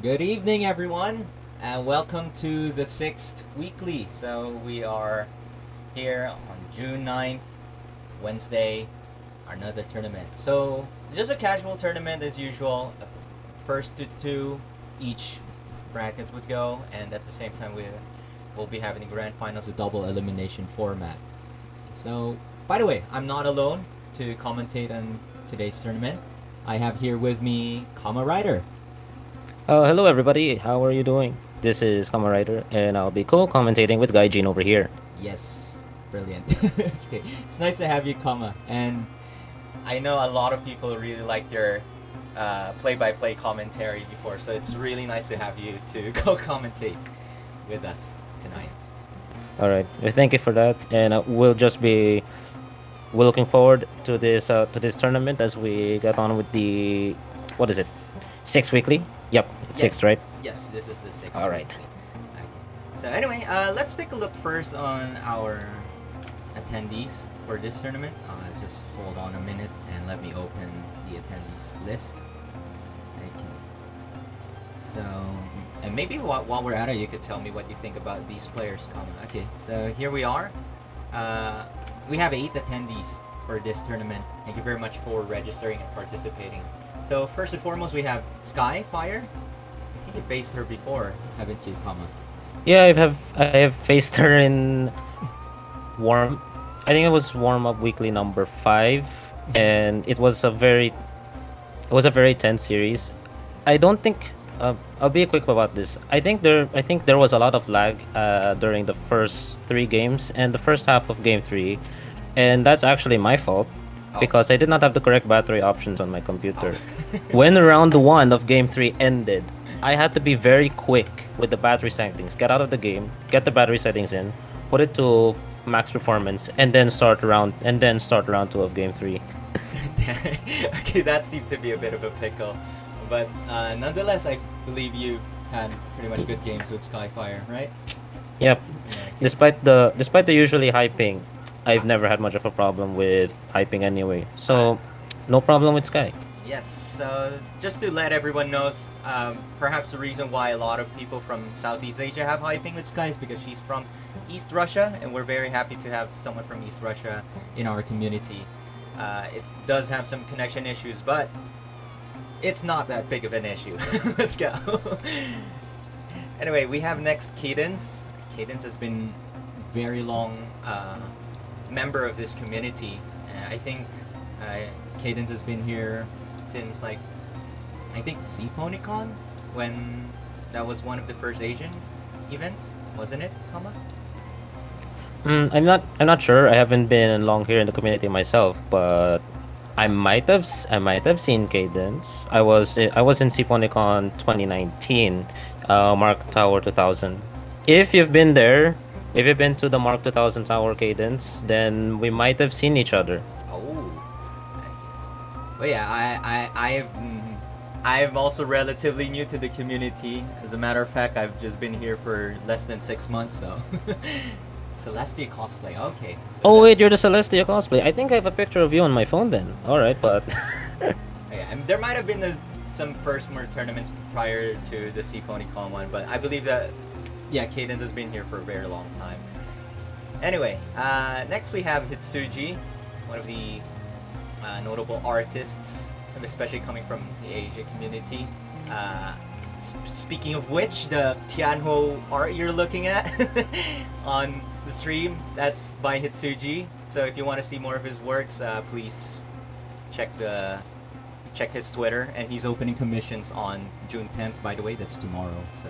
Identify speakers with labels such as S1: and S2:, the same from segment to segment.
S1: Good evening, everyone, and welcome to the 6th weekly. So we are here on June 9th, Wednesday, another tournament. So just a casual tournament as usual. First to two, each bracket would go, and at the same time we'll be having the grand finals, a double elimination format. So, by the way, I'm not alone to commentate on today's tournament. I have here with me UmaAare.
S2: Hello everybody, how are you doing? This is UmaAare, and I'll be co-commentating with Guy Jean over here.
S1: Yes, brilliant. Okay, it's nice to have you, Kama. And I know a lot of people really liked your play-by-play commentary before, so it's really nice to have you to co-commentate with us tonight.
S2: Alright, thank you for that, and we're looking forward to this tournament as we get on with the, what is it, 6th weekly? Yep, it's
S1: yes.
S2: 6th, right?
S1: Yes, this is the 6th
S2: Alright.
S1: weekly. Okay. So anyway, let's take a look first on our attendees for this tournament. Just hold on a minute and let me open the attendees list. Okay. So, and maybe while we're at it, you could tell me what you think about these players, comma. Okay, so here we are. We have 8 attendees for this tournament. Thank you very much for registering and participating. So first and foremost, we have SKYIE-FYIRE. I think you faced her before, haven't you, comma?
S2: Yeah, I have faced her in warm. I think it was warm up weekly number 5, and it was a very tense series. I don't think. I'll be quick about this. I think there was a lot of lag during the first 3 games and the first half of game 3, and that's actually my fault because I did not have the correct battery options on my computer. When round 1 of game 3 ended, I had to be very quick with the battery settings. Get out of the game, get the battery settings in, put it to max performance, and then start round 2 of game 3.
S1: Okay, that seemed to be a bit of a pickle. But nonetheless, I believe you've had pretty much good games with SKYIE-FYIRE, right?
S2: Yep.
S1: Yeah, okay.
S2: Despite the usually high ping, I've never had much of a problem with high ping anyway. So, no problem with Sky.
S1: Yes, so just to let everyone know, perhaps the reason why a lot of people from Southeast Asia have high ping with Sky is because she's from East Russia, and we're very happy to have someone from East Russia in our community. It does have some connection issues, but it's not that big of an issue. Let's go. Anyway, we have next Kheydinss. Kheydinss has been very long member of this community. I think Kheydinss has been here since like I think SKYIE-FYIRE when that was one of the first Asian events, wasn't it, Kama?
S2: I'm not sure. I haven't been long here in the community myself, but I might have seen Kheydinss. I was in SKYIE-FYIRE 2019, Mark Tower 2000. If you've been there, if you've been to the Mark 2000 Tower Kheydinss, then we might have seen each other.
S1: Oh, well, yeah, I'm also relatively new to the community. As a matter of fact, I've just been here for less than 6 months, so. Celestia cosplay, okay. So
S2: oh wait, you're the Celestia cosplay. I think I have a picture of you on my phone then. Alright, but...
S1: yeah, and there might have been some first more tournaments prior to the SKYIE-FYIRE one, but I believe that, yeah, Kheydinss has been here for a very long time. Anyway, next we have Hitsuji, one of the notable artists, especially coming from the Asia community. Speaking of which, the Tianho art you're looking at on the stream, that's by Hitsuji. So if you want to see more of his works, please check his Twitter, and he's opening commissions on June 10th, by the way. That's tomorrow, so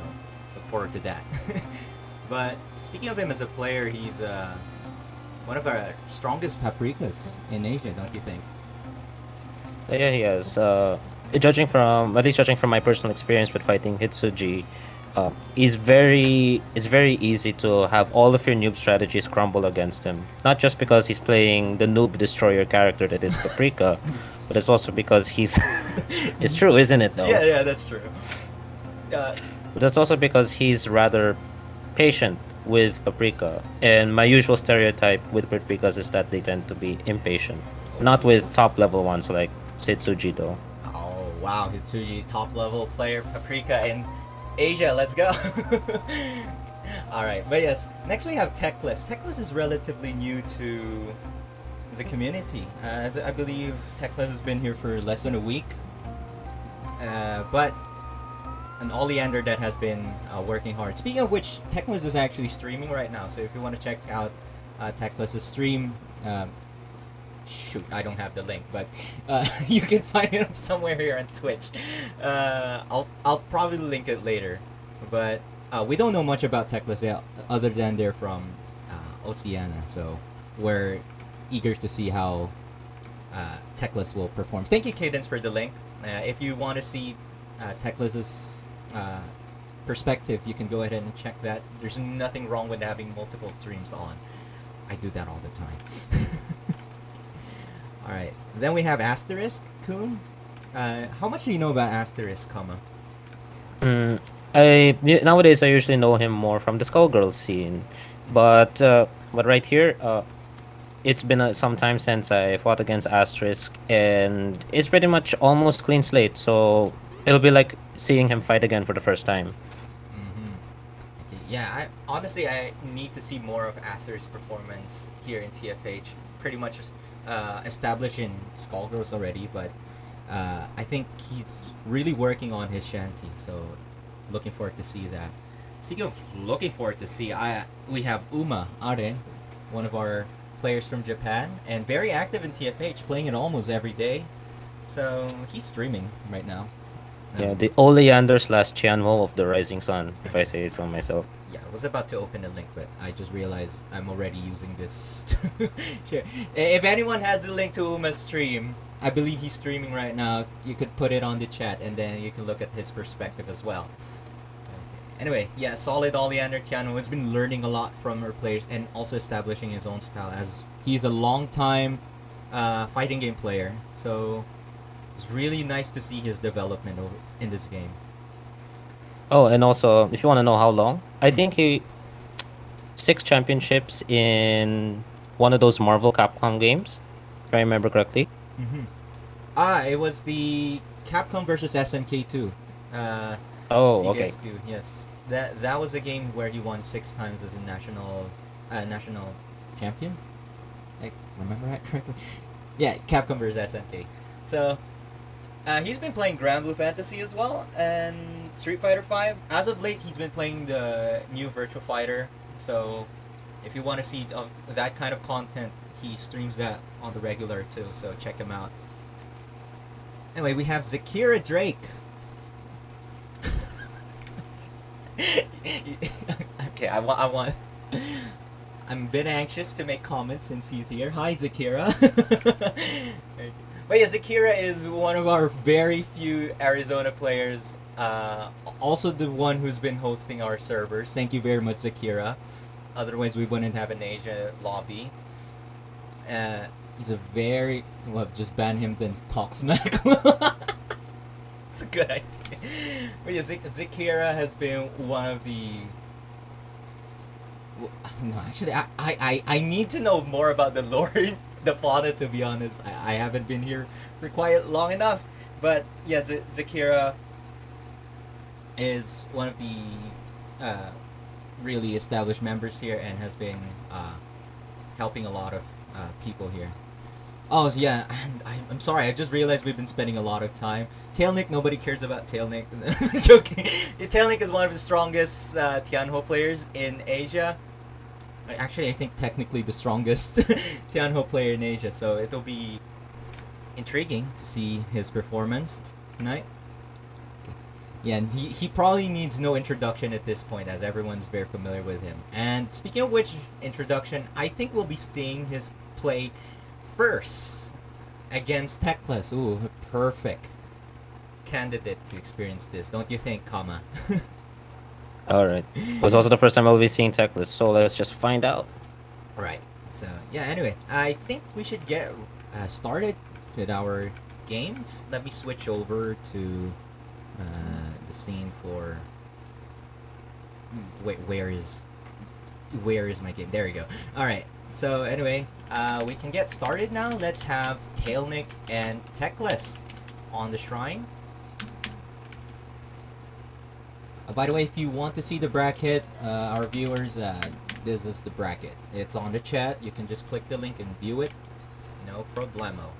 S1: look forward to that. But speaking of him as a player, he's one of our strongest paprikas in Asia, don't you think?
S2: Yeah, he is. Judging from my personal experience with fighting Hitsuji, it's very easy to have all of your noob strategies crumble against him. Not just because he's playing the noob destroyer character that is Paprika, but it's also because he's... It's true, isn't it, though?
S1: Yeah, that's true.
S2: But that's also because he's rather patient with Paprika. And my usual stereotype with Paprikas is that they tend to be impatient. Not with top-level ones like Hitsuji, though.
S1: Oh, wow. Hitsuji, top-level player, Paprika in Asia. Let's go. Alright, but yes. Next we have Techless. Techless is relatively new to the community. I believe Techless has been here for less than a week. But an oleander that has been working hard. Speaking of which, Techless is actually streaming right now. So if you want to check out Techless's stream, shoot, I don't have the link, but you can find it somewhere here on Twitch. I'll probably link it later, but we don't know much about Techless yet, other than they're from Oceania, so we're eager to see how Techless will perform. Thank you, Kheydinss, for the link. If you want to see Techless's perspective, you can go ahead and check that. There's nothing wrong with having multiple streams on. I do that all the time. Alright, then we have Asterisk-kun. How much do you know about Asterisk, comma?
S2: Nowadays I usually know him more from the Skullgirl scene, but right here, it's been some time since I fought against Asterisk, and it's pretty much almost clean slate. So It'll be like seeing him fight again for the first time.
S1: Okay, yeah, honestly I need to see more of Asterisk's performance here in TFH. Pretty much established in Skullgirls already, but I think he's really working on his shanty. So looking forward to see that. Speaking of looking forward to see, we have UmaAare, one of our players from Japan, and very active in TFH, playing it almost every day. So he's streaming right now.
S2: Yeah, the Oleander / Tianmo of the Rising Sun, if I say so myself.
S1: Yeah, I was about to open a link, but I just realized I'm already using this. Sure. If anyone has a link to Uma's stream, I believe he's streaming right now. You could put it on the chat, and then you can look at his perspective as well. Anyway, yeah, solid Oleander Tiano has been learning a lot from her players and also establishing his own style, as he's a long time fighting game player. So it's really nice to see his development in this game.
S2: Oh, and also, if you want to know how long, I think he 6 championships in one of those Marvel Capcom games, if I remember correctly.
S1: It was the Capcom versus SNK 2.
S2: Oh, okay.
S1: CBS2, yes. That was a game where he won 6 times as a national champion. I remember that correctly. Yeah, Capcom versus SNK. So he's been playing Grand Blue Fantasy as well, and Street Fighter 5. As of late, he's been playing the new Virtua Fighter. So if you want to see that kind of content, he streams that on the regular too. So check him out. Anyway, we have Zekira Drake. Okay, I want. I'm a bit anxious to make comments since he's here. Hi, Zekira. But yeah, Zekira is one of our very few Arizona players. Also the one who's been hosting our servers. Thank you very much, Zekira. Otherwise, we wouldn't have an Asia lobby. He's a very... Well, just ban him, then talk smack. It's a good idea. But yeah, Zekira has been one of the... No, actually, I need to know more about the lore, the Fauna, to be honest. I haven't been here for quite long enough. But yeah, Zekira is one of the really established members here and has been helping a lot of people here. Oh yeah, and I'm sorry, I just realized we've been spending a lot of time. Tailnic, nobody cares about Tailnic. Joking. Tailnic is one of the strongest Tianho players in Asia. Actually, I think technically the strongest Tianho player in Asia, so it'll be intriguing to see his performance tonight. Yeah, and he probably needs no introduction at this point, as everyone's very familiar with him. And speaking of which, introduction, I think we'll be seeing his play first against Techless. Ooh, a perfect candidate to experience this, don't you think, Kama?
S2: Alright. It was also the first time I'll be seeing Techless, so let's just find out.
S1: Right. So, yeah, anyway, I think we should get started with our games. Let me switch over to the scene for... Wait, where is my game? There we go. Alright. So anyway, we can get started now. Let's have Tailnic and Techless on the shrine. By the way, if you want to see the bracket, our viewers, this is the bracket. It's on the chat. You can just click the link and view it. No problemo.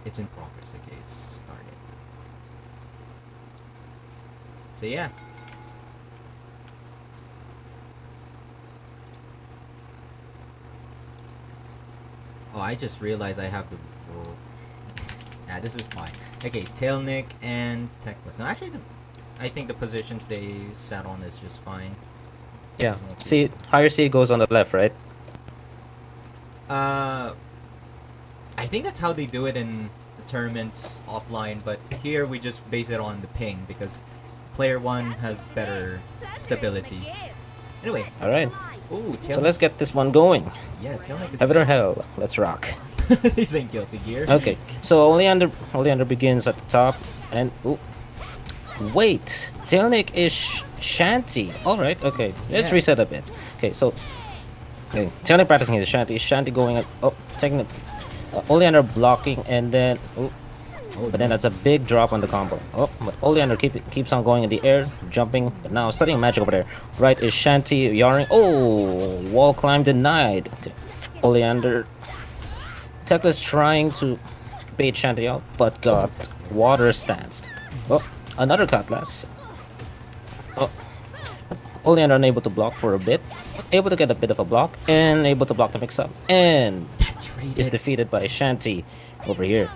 S1: It's in progress. Okay, it's started. So yeah. Oh, I just realized I have the... Yeah, this is fine. Okay, Tailnic and Techless. Now, actually, I think the positions they sat on is just fine.
S2: Yeah. See, higher C goes on the left, right?
S1: I think that's how they do it in the tournaments offline, but here we just base it on the ping because player 1 has better stability. Anyway.
S2: Alright.
S1: Ooh, Tailnic.
S2: So let's get this one going.
S1: Yeah, Tailnic is...
S2: Heaven or hell, let's rock.
S1: This ain't Guilty Gear.
S2: Okay, so Oleander begins at the top, and ooh, wait, Tailnic is Shanty. All right, okay, let's reset a bit. Okay, so okay, Tailnic practicing his Shanty. Shanty going up, oh, taking it. Oleander blocking, and then ooh,
S1: Oh,
S2: But then that's a big drop on the combo. Oh, but Oleander keeps on going in the air, jumping. But now studying magic over there. Right is Shanty yarring. Oh, wall climb denied. Okay. Oleander. Techless trying to bait Shanty out, but got water stanced. Oh, another Cutlass. Oh, Oleander unable to block for a bit. Able to get a bit of a block, and able to block the mix-up. And is defeated by Shanty over here.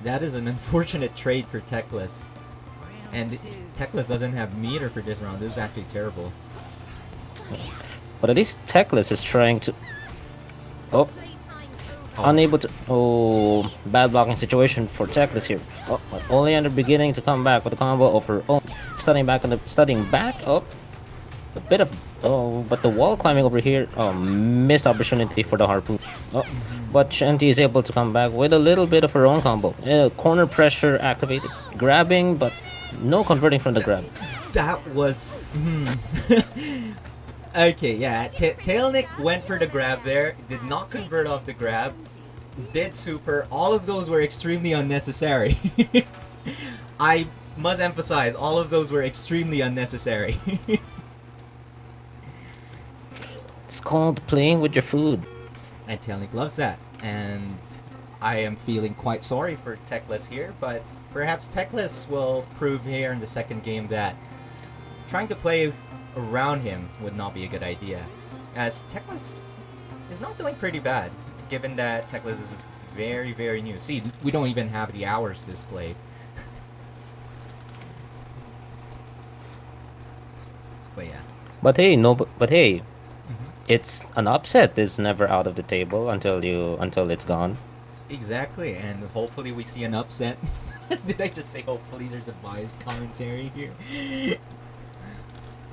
S1: That is an unfortunate trade for Techless. And Techless doesn't have meter for this round. This is actually terrible.
S2: But at least Techless is trying to... Oh. Unable to... Oh, bad blocking situation for Techless here. Oh, but Oleander beginning to come back with a combo over... Oh, studying back. Oh, a bit of... Oh, but the wall climbing over here... Oh, missed opportunity for the harpoon. Oh, but Shanty is able to come back with a little bit of her own combo. Corner pressure activated. Grabbing, but no converting from the grab.
S1: That was... Okay, yeah. Tailnic went for the grab there. Did not convert off the grab. Did super. All of those were extremely unnecessary. I must emphasize, all of those were extremely unnecessary.
S2: It's called playing with your food.
S1: And Tailnic loves that. And I am feeling quite sorry for Techless here, but perhaps Techless will prove here in the second game that trying to play around him would not be a good idea, as Techless is not doing pretty bad, given that Techless is very, very new. See, we don't even have the hours displayed. But yeah.
S2: But hey, it's an upset is never out of the table until it's gone.
S1: Exactly, and hopefully we see an upset. Did I just say hopefully? There's a biased commentary here.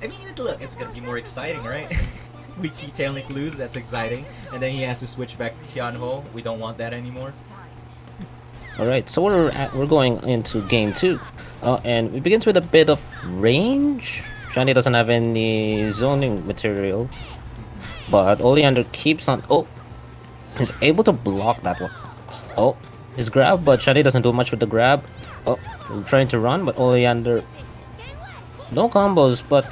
S1: I mean, look, it's gonna be more exciting, right? We see Tailnic lose, that's exciting. And then he has to switch back to Tianho. We don't want that anymore.
S2: Alright, so we're going into game 2. And it begins with a bit of range. Shanty doesn't have any zoning material. But Oleander keeps on... Oh! He's able to block that one. Oh! His grab, but Shanty doesn't do much with the grab. Oh! Trying to run, but Oleander... No combos, but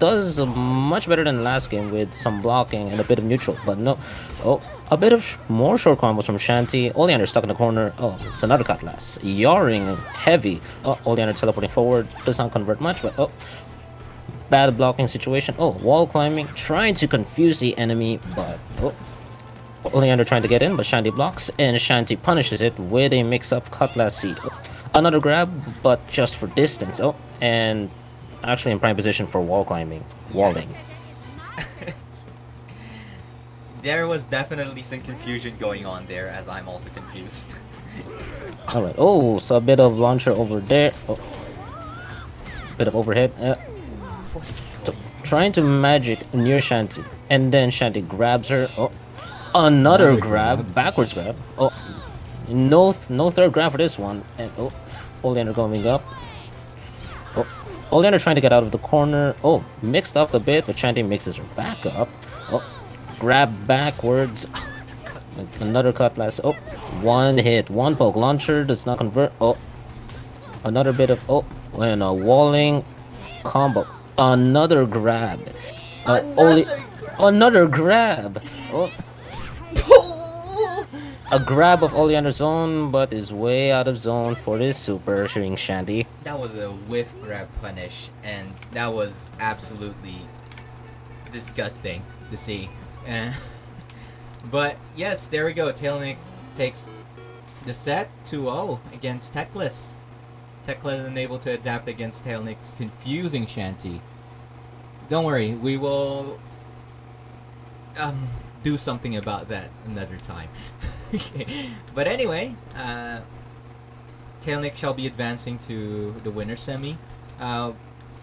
S2: does much better than last game with some blocking and a bit of neutral, but no. Oh, a bit of more short combos from Shanty. Oleander stuck in the corner. Oh, it's another Cutlass. Yarring heavy. Oh, Oleander teleporting forward. Does not convert much, but oh. Bad blocking situation. Oh, wall climbing. Trying to confuse the enemy, but oh. Oleander trying to get in, but Shanty blocks, and Shanty punishes it with a mix-up Cutlass seed. Oh, another grab, but just for distance. Oh, and... actually in prime position for wall climbing. Walling.
S1: Yes. There was definitely some confusion going on there, as I'm also confused.
S2: Alright, oh, so a bit of launcher over there. Oh. Bit of overhead. So trying to magic near Shanty, and then Shanty grabs her. Oh, another grab. Backwards grab. Oh, no third grab for this one. And oh, Oleander going up. Oh. Oleander trying to get out of the corner. Oh, mixed up a bit, but Shanty mixes her back up. Oh, grab backwards. Another Cutlass. Oh, one hit, one poke. Launcher does not convert. Oh, another bit of... Oh, and a walling combo. Another grab. Another grab. Oh. A grab of Oleander's zone, but is way out of zone for this super shooting Shanty.
S1: That was a whiff grab punish, and that was absolutely disgusting to see. But yes, there we go. Tailnic takes the set 2-0 against Techless. Techless unable to adapt against Tailnic's confusing Shanty. Don't worry, we will do something about that another time. Okay. But anyway, Tailnic shall be advancing to the winner semi.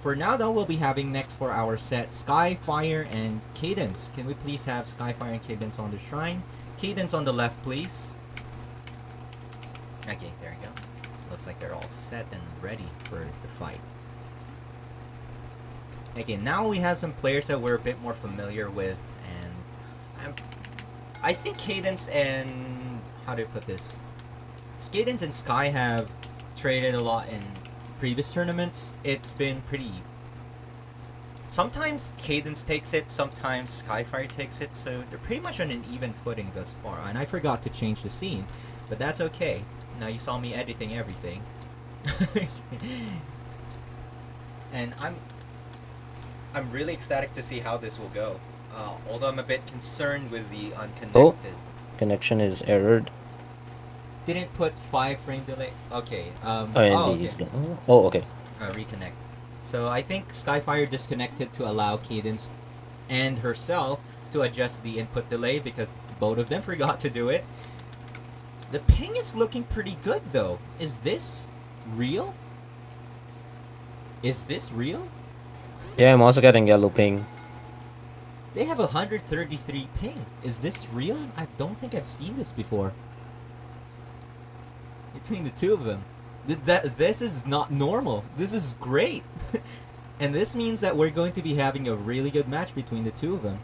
S1: For now though, we'll be having next for our set SKYIE-FYIRE and Kheydinns. Can we please have SKYIE-FYIRE and Kheydinns on the shrine? Kheydinns on the left, please. Okay, there we go. Looks like they're all set and ready for the fight. Okay, now we have some players that we're a bit more familiar with, and I think Kheydinns and... how do I put this? Kheydinns and Sky have traded a lot in previous tournaments. It's been pretty. Sometimes Kheydinns takes it, sometimes SKYIE-FYIRE takes it, so they're pretty much on an even footing thus far. And I forgot to change the scene, but that's okay. Now you saw me editing everything. And I'm really ecstatic to see how this will go. Although I'm a bit concerned with the unconnected.
S2: Connection is errored.
S1: Didn't put 5 frame delay. Okay.
S2: Okay. Oh, okay.
S1: Reconnect. So I think SKYIE-FYIRE disconnected to allow Kheydinns and herself to adjust the input delay because both of them forgot to do it. The ping is looking pretty good though. Is this real? Is this real?
S2: Yeah, I'm also getting yellow ping.
S1: They have 133 ping. Is this real? I don't think I've seen this before. Between the two of them. This is not normal. This is great. And this means that we're going to be having a really good match between the two of them.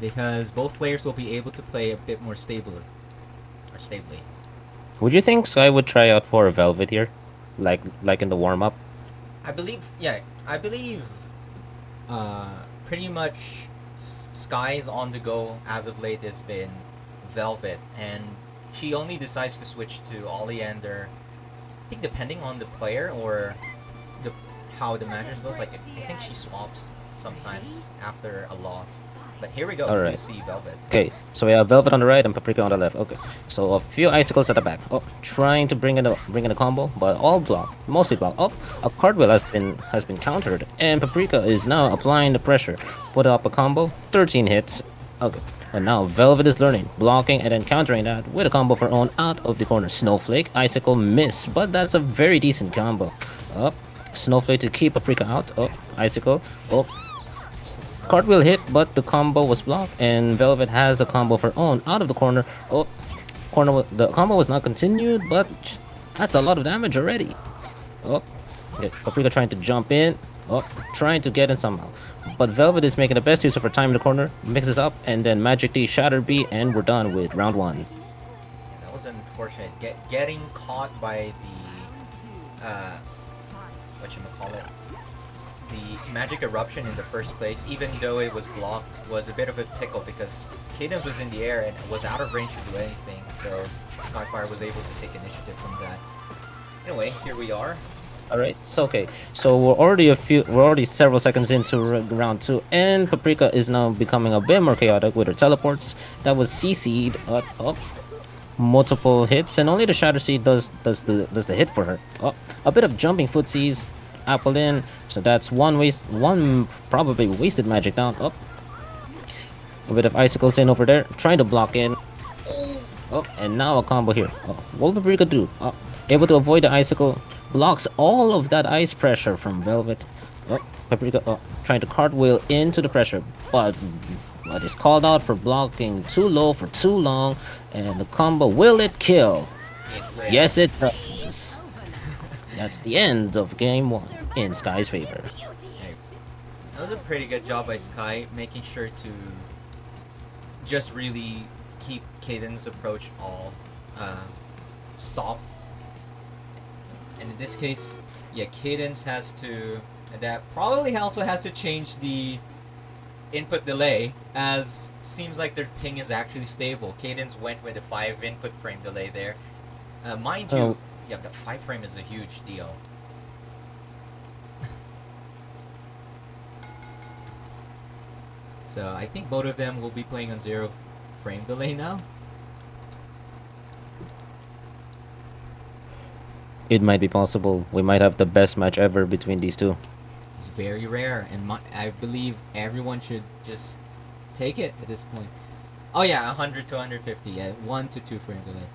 S1: Because both players will be able to play a bit more stably.
S2: Would you think Sky would try out for Velvet here? Like in the warm-up?
S1: I believe pretty much Sky's on the go as of late has been Velvet, and she only decides to switch to Oleander, I think depending on the player or how the matches goes. Like I think she swaps sometimes after a loss. But here we go.
S2: Alright.
S1: You see Velvet.
S2: Okay, so we have Velvet on the right and Paprika on the left. Okay, so a few icicles at the back. Oh, trying to bring in a combo, but all blocked, mostly blocked. Oh, a cartwheel has been countered, and Paprika is now applying the pressure. Put up a combo, 13 hits. Okay, and now Velvet is learning, blocking and then countering that with a combo of her own out of the corner. Snowflake, icicle, miss, but that's a very decent combo. Up, Snowflake to keep Paprika out. Oh, icicle. Oh. Cartwheel hit, but the combo was blocked, and Velvet has a combo of her own out of the corner. Oh, the combo was not continued, but that's a lot of damage already. Oh, okay, Paprika trying to jump in. Oh, trying to get in somehow. But Velvet is making the best use of her time in the corner, mixes up, and then Magic D, Shatter B, and we're done with round 1.
S1: Yeah, that was unfortunate. Getting caught by the whatchamacallit, the magic eruption in the first place, even though it was blocked, was a bit of a pickle because Kheydinns was in the air and was out of range to do anything, so SKYIE-FYIRE was able to take initiative from that. Anyway, here we are.
S2: Alright, so okay, so we're already several seconds into round 2, and Paprika is now becoming a bit more chaotic with her teleports. That was CC'd up. Multiple hits, and only the Shatter Seed does the hit for her. Oh, a bit of jumping footsies. Apple in, so that's one probably wasted magic down. Up, a bit of icicles in over there, trying to block in. Oh, and now a combo here. Oh, what will Paprika do? Oh, able to avoid the icicle, blocks all of that ice pressure from Velvet. Oh, Paprika trying to cartwheel into the pressure, but is called out for blocking too low for too long, and the combo, will it kill? Yes, it does. That's the end of game 1 in Sky's favor.
S1: That was a pretty good job by Sky, making sure to just really keep Kheydinns' approach all stop. And in this case, yeah, Kheydinns has to adapt. Probably also has to change the input delay, as seems like their ping is actually stable. Kheydinns went with a 5 input frame delay there. Mind you, yeah, the 5 frame is a huge deal. So I think both of them will be playing on 0 frame delay now.
S2: It might be possible. We might have the best match ever between these two.
S1: It's very rare, and I believe everyone should just take it at this point. Oh yeah, 100 to 150, yeah, 1 to 2 frame delay.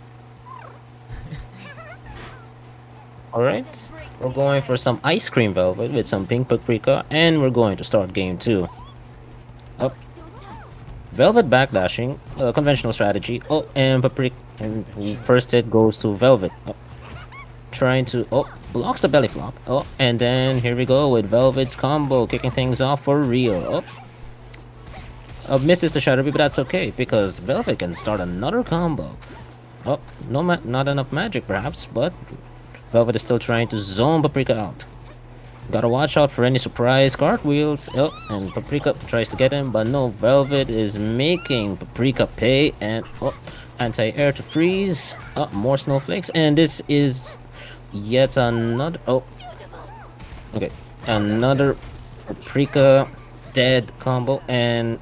S2: Alright, we're going for some Ice Cream Velvet with some Pink Paprika, and we're going to start game 2. Up. Velvet backlashing, conventional strategy. Oh, and Paprika, and first hit goes to Velvet. Oh. Trying to, blocks the belly flop. Oh, and then here we go with Velvet's combo, kicking things off for real. Oh. Misses the Shatter B, but that's okay, because Velvet can start another combo. Oh, no, not enough magic perhaps, but Velvet is still trying to zone Paprika out. Gotta watch out for any surprise cartwheels. Oh, and Paprika tries to get him, but no, Velvet is making Paprika pay, and oh, anti-air to freeze. Oh, more snowflakes, and this is yet another. Oh, okay, another Paprika dead combo, and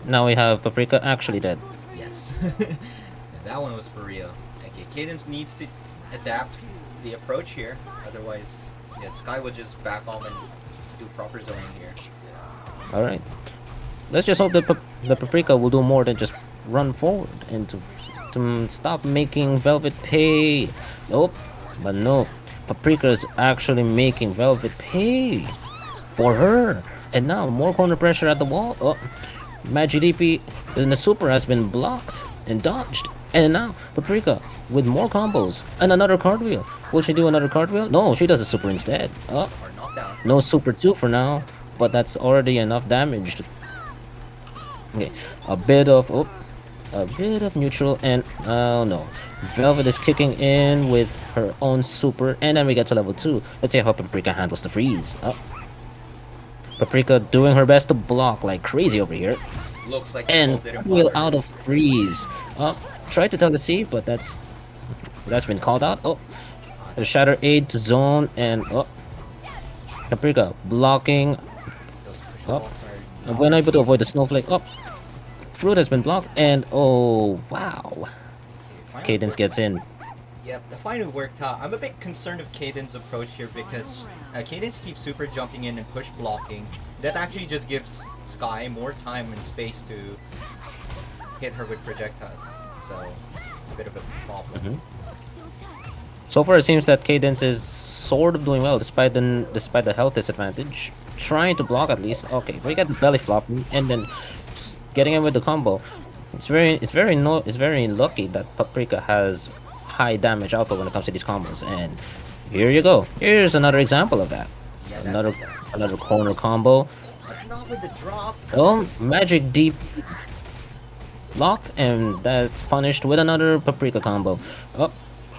S2: now we have Paprika actually dead.
S1: Yes. That one was for real. Okay, Kheydinns needs to adapt the approach here, otherwise, yeah, Sky would just back off and do proper zoning here.
S2: All right, let's just hope that the Paprika will do more than just run forward and to stop making Velvet pay. Nope, but no, Paprika is actually making Velvet pay for her, and now more corner pressure at the wall. Oh, Magi DP and the super has been blocked and dodged. And now Paprika with more combos and another cartwheel. Will she do another cartwheel? No, she does a super instead. Oh,
S1: Hard knockdown.
S2: no super 2 for now, but that's already enough damage. Okay, a bit of neutral, and oh no, Velvet is kicking in with her own super, and then we get to level 2. Let's see how Paprika handles the freeze. Oh, Paprika doing her best to block like crazy over here.
S1: Looks like
S2: And
S1: didn't
S2: wheel
S1: bother.
S2: out of freeze. Tried to tell the C, but that's been called out. Oh, the shatter aid to zone, and oh, Paprika blocking.
S1: Those push
S2: Oh,
S1: walls are
S2: and when able to avoid the snowflake. Oh, fruit has been blocked, and oh wow,
S1: finally
S2: Kheydinns gets in.
S1: Yep, the final worked out. I'm a bit concerned of Kheydinns' approach here because Kheydinns keeps super jumping in and push blocking. That actually just gives Sky more time and space to hit her with projectiles. So it's a bit of a problem.
S2: So far, it seems that Kheydinns is sort of doing well despite the health disadvantage. Trying to block at least. Okay, we got the belly flopping and then getting in with the combo. It's very lucky that Paprika has high damage output when it comes to these combos. And here you go. Here's another example of that.
S1: Yeah,
S2: Another corner combo.
S1: but not with the drop.
S2: Oh, magic deep blocked, and that's punished with another Paprika combo. Oh,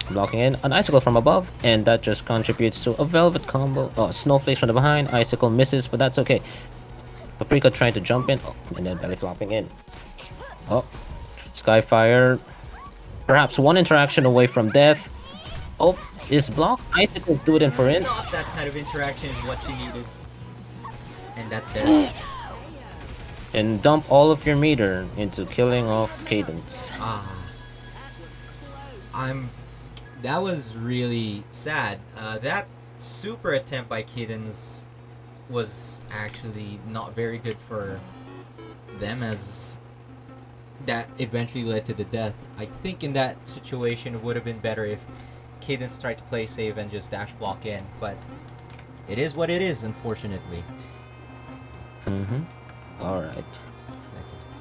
S2: blocking in an icicle from above, and that just contributes to a velvet combo. Oh, snowflakes from the behind. Icicle misses, but that's okay. Paprika trying to jump in, oh, and then belly flopping in. Oh, SKYIE-FYIRE, perhaps one interaction away from death. Oh, is blocked. Icicles do it in for in.
S1: Not that kind of interaction is what she needed. And that's dead.
S2: And dump all of your meter into killing off Kheydinns.
S1: That was really sad. That super attempt by Kheydinns was actually not very good for them, as that eventually led to the death. I think in that situation it would have been better if Kheydinns tried to play safe and just dash block in, but it is what it is, unfortunately.
S2: Alright.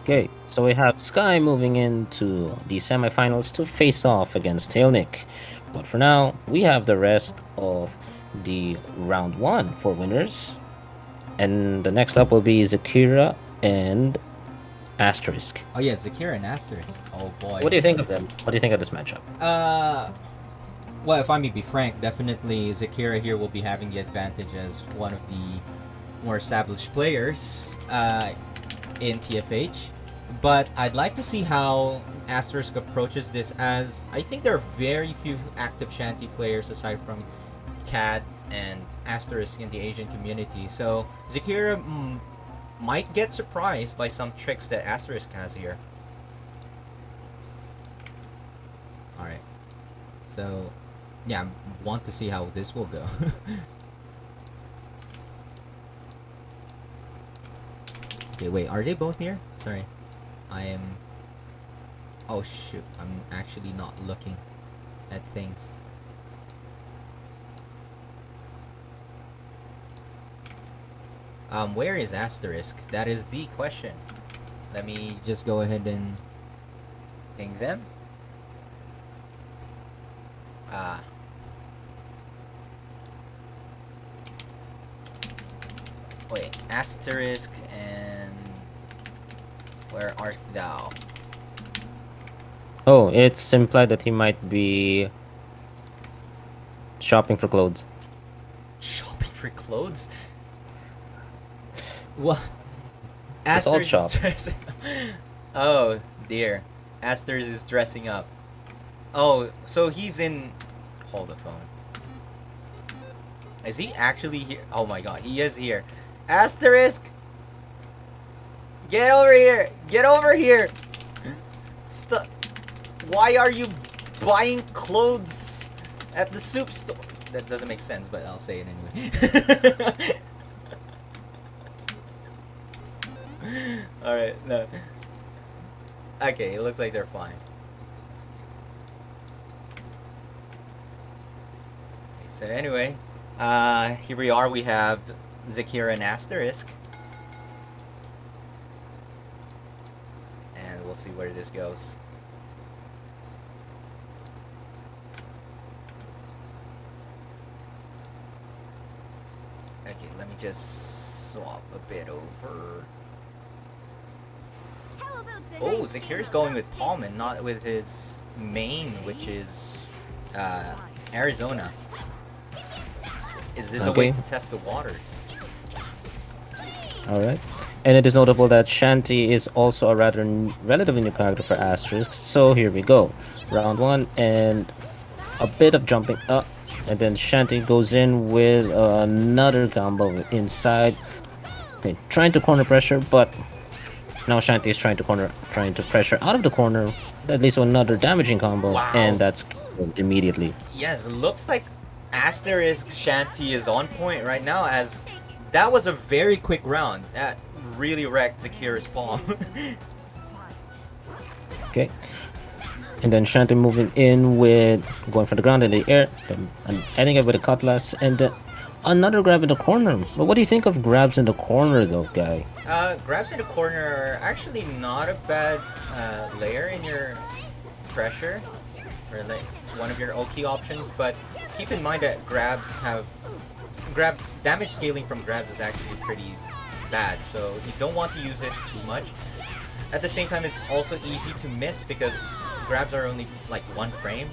S2: Okay, so we have Sky moving into the semifinals to face off against Tailnic. But for now, we have the rest of the round 1 for winners. And the next up will be Zekira and Asterisk.
S1: Oh yeah, Zekira and Asterisk. Oh boy.
S2: What do you think of them? What do you think of this matchup?
S1: Well, if I may be frank, definitely Zekira here will be having the advantage as one of the more established players in TFH. But I'd like to see how Asterisk approaches this, as I think there are very few active Shanty players aside from CAD and Asterisk in the Asian community. So Zekira might get surprised by some tricks that Asterisk has here. Alright. So, yeah, I want to see how this will go. Okay, wait, are they both here? Sorry. I am... Oh shoot, I'm actually not looking at things. Where is Asterisk? That is the question. Let me just go ahead and ping them. Wait, Asterisk and... Where art thou?
S2: Oh, it's implied that he might be shopping for clothes.
S1: Shopping for clothes? What?
S2: It's all
S1: Aster's is
S2: shop.
S1: dressing. Oh dear, Aster's is dressing up. Oh, so he's in. Hold the phone. Is he actually here? Oh my god, he is here. Asterisk! Get over here! Get over here! Stop. Why are you buying clothes at the soup store? That doesn't make sense, but I'll say it anyway. Alright, no. Okay, it looks like they're fine. Okay, so anyway, here we are. We have Zekira and Asterisk. And we'll see where this goes. Okay, let me just swap a bit over. Oh, Zekira's going with Palm and not with his main, which is Arizona. Is this a way to test the waters?
S2: Alright. And it is notable that Shanty is also a relatively new character for Asterisk. So here we go. Round 1 and a bit of jumping up. And then Shanty goes in with another combo inside. Okay, trying to corner pressure, but now Shanty is trying to pressure out of the corner. That leads to another damaging combo,
S1: Wow.
S2: and that's killed immediately.
S1: Yes, looks like Asterisk Shanty is on point right now, as that was a very quick round. That really wrecked Zekira's palm.
S2: Okay. And then Shanty moving in with going for the ground in the air, and ending it with a cutlass, and then another grab in the corner. But what do you think of grabs in the corner, though, guy?
S1: Grabs in the corner are actually not a bad layer in your pressure, or like one of your OK options, but keep in mind that grab damage scaling from grabs is actually pretty bad, so you don't want to use it too much. At the same time, it's also easy to miss because grabs are only like one frame,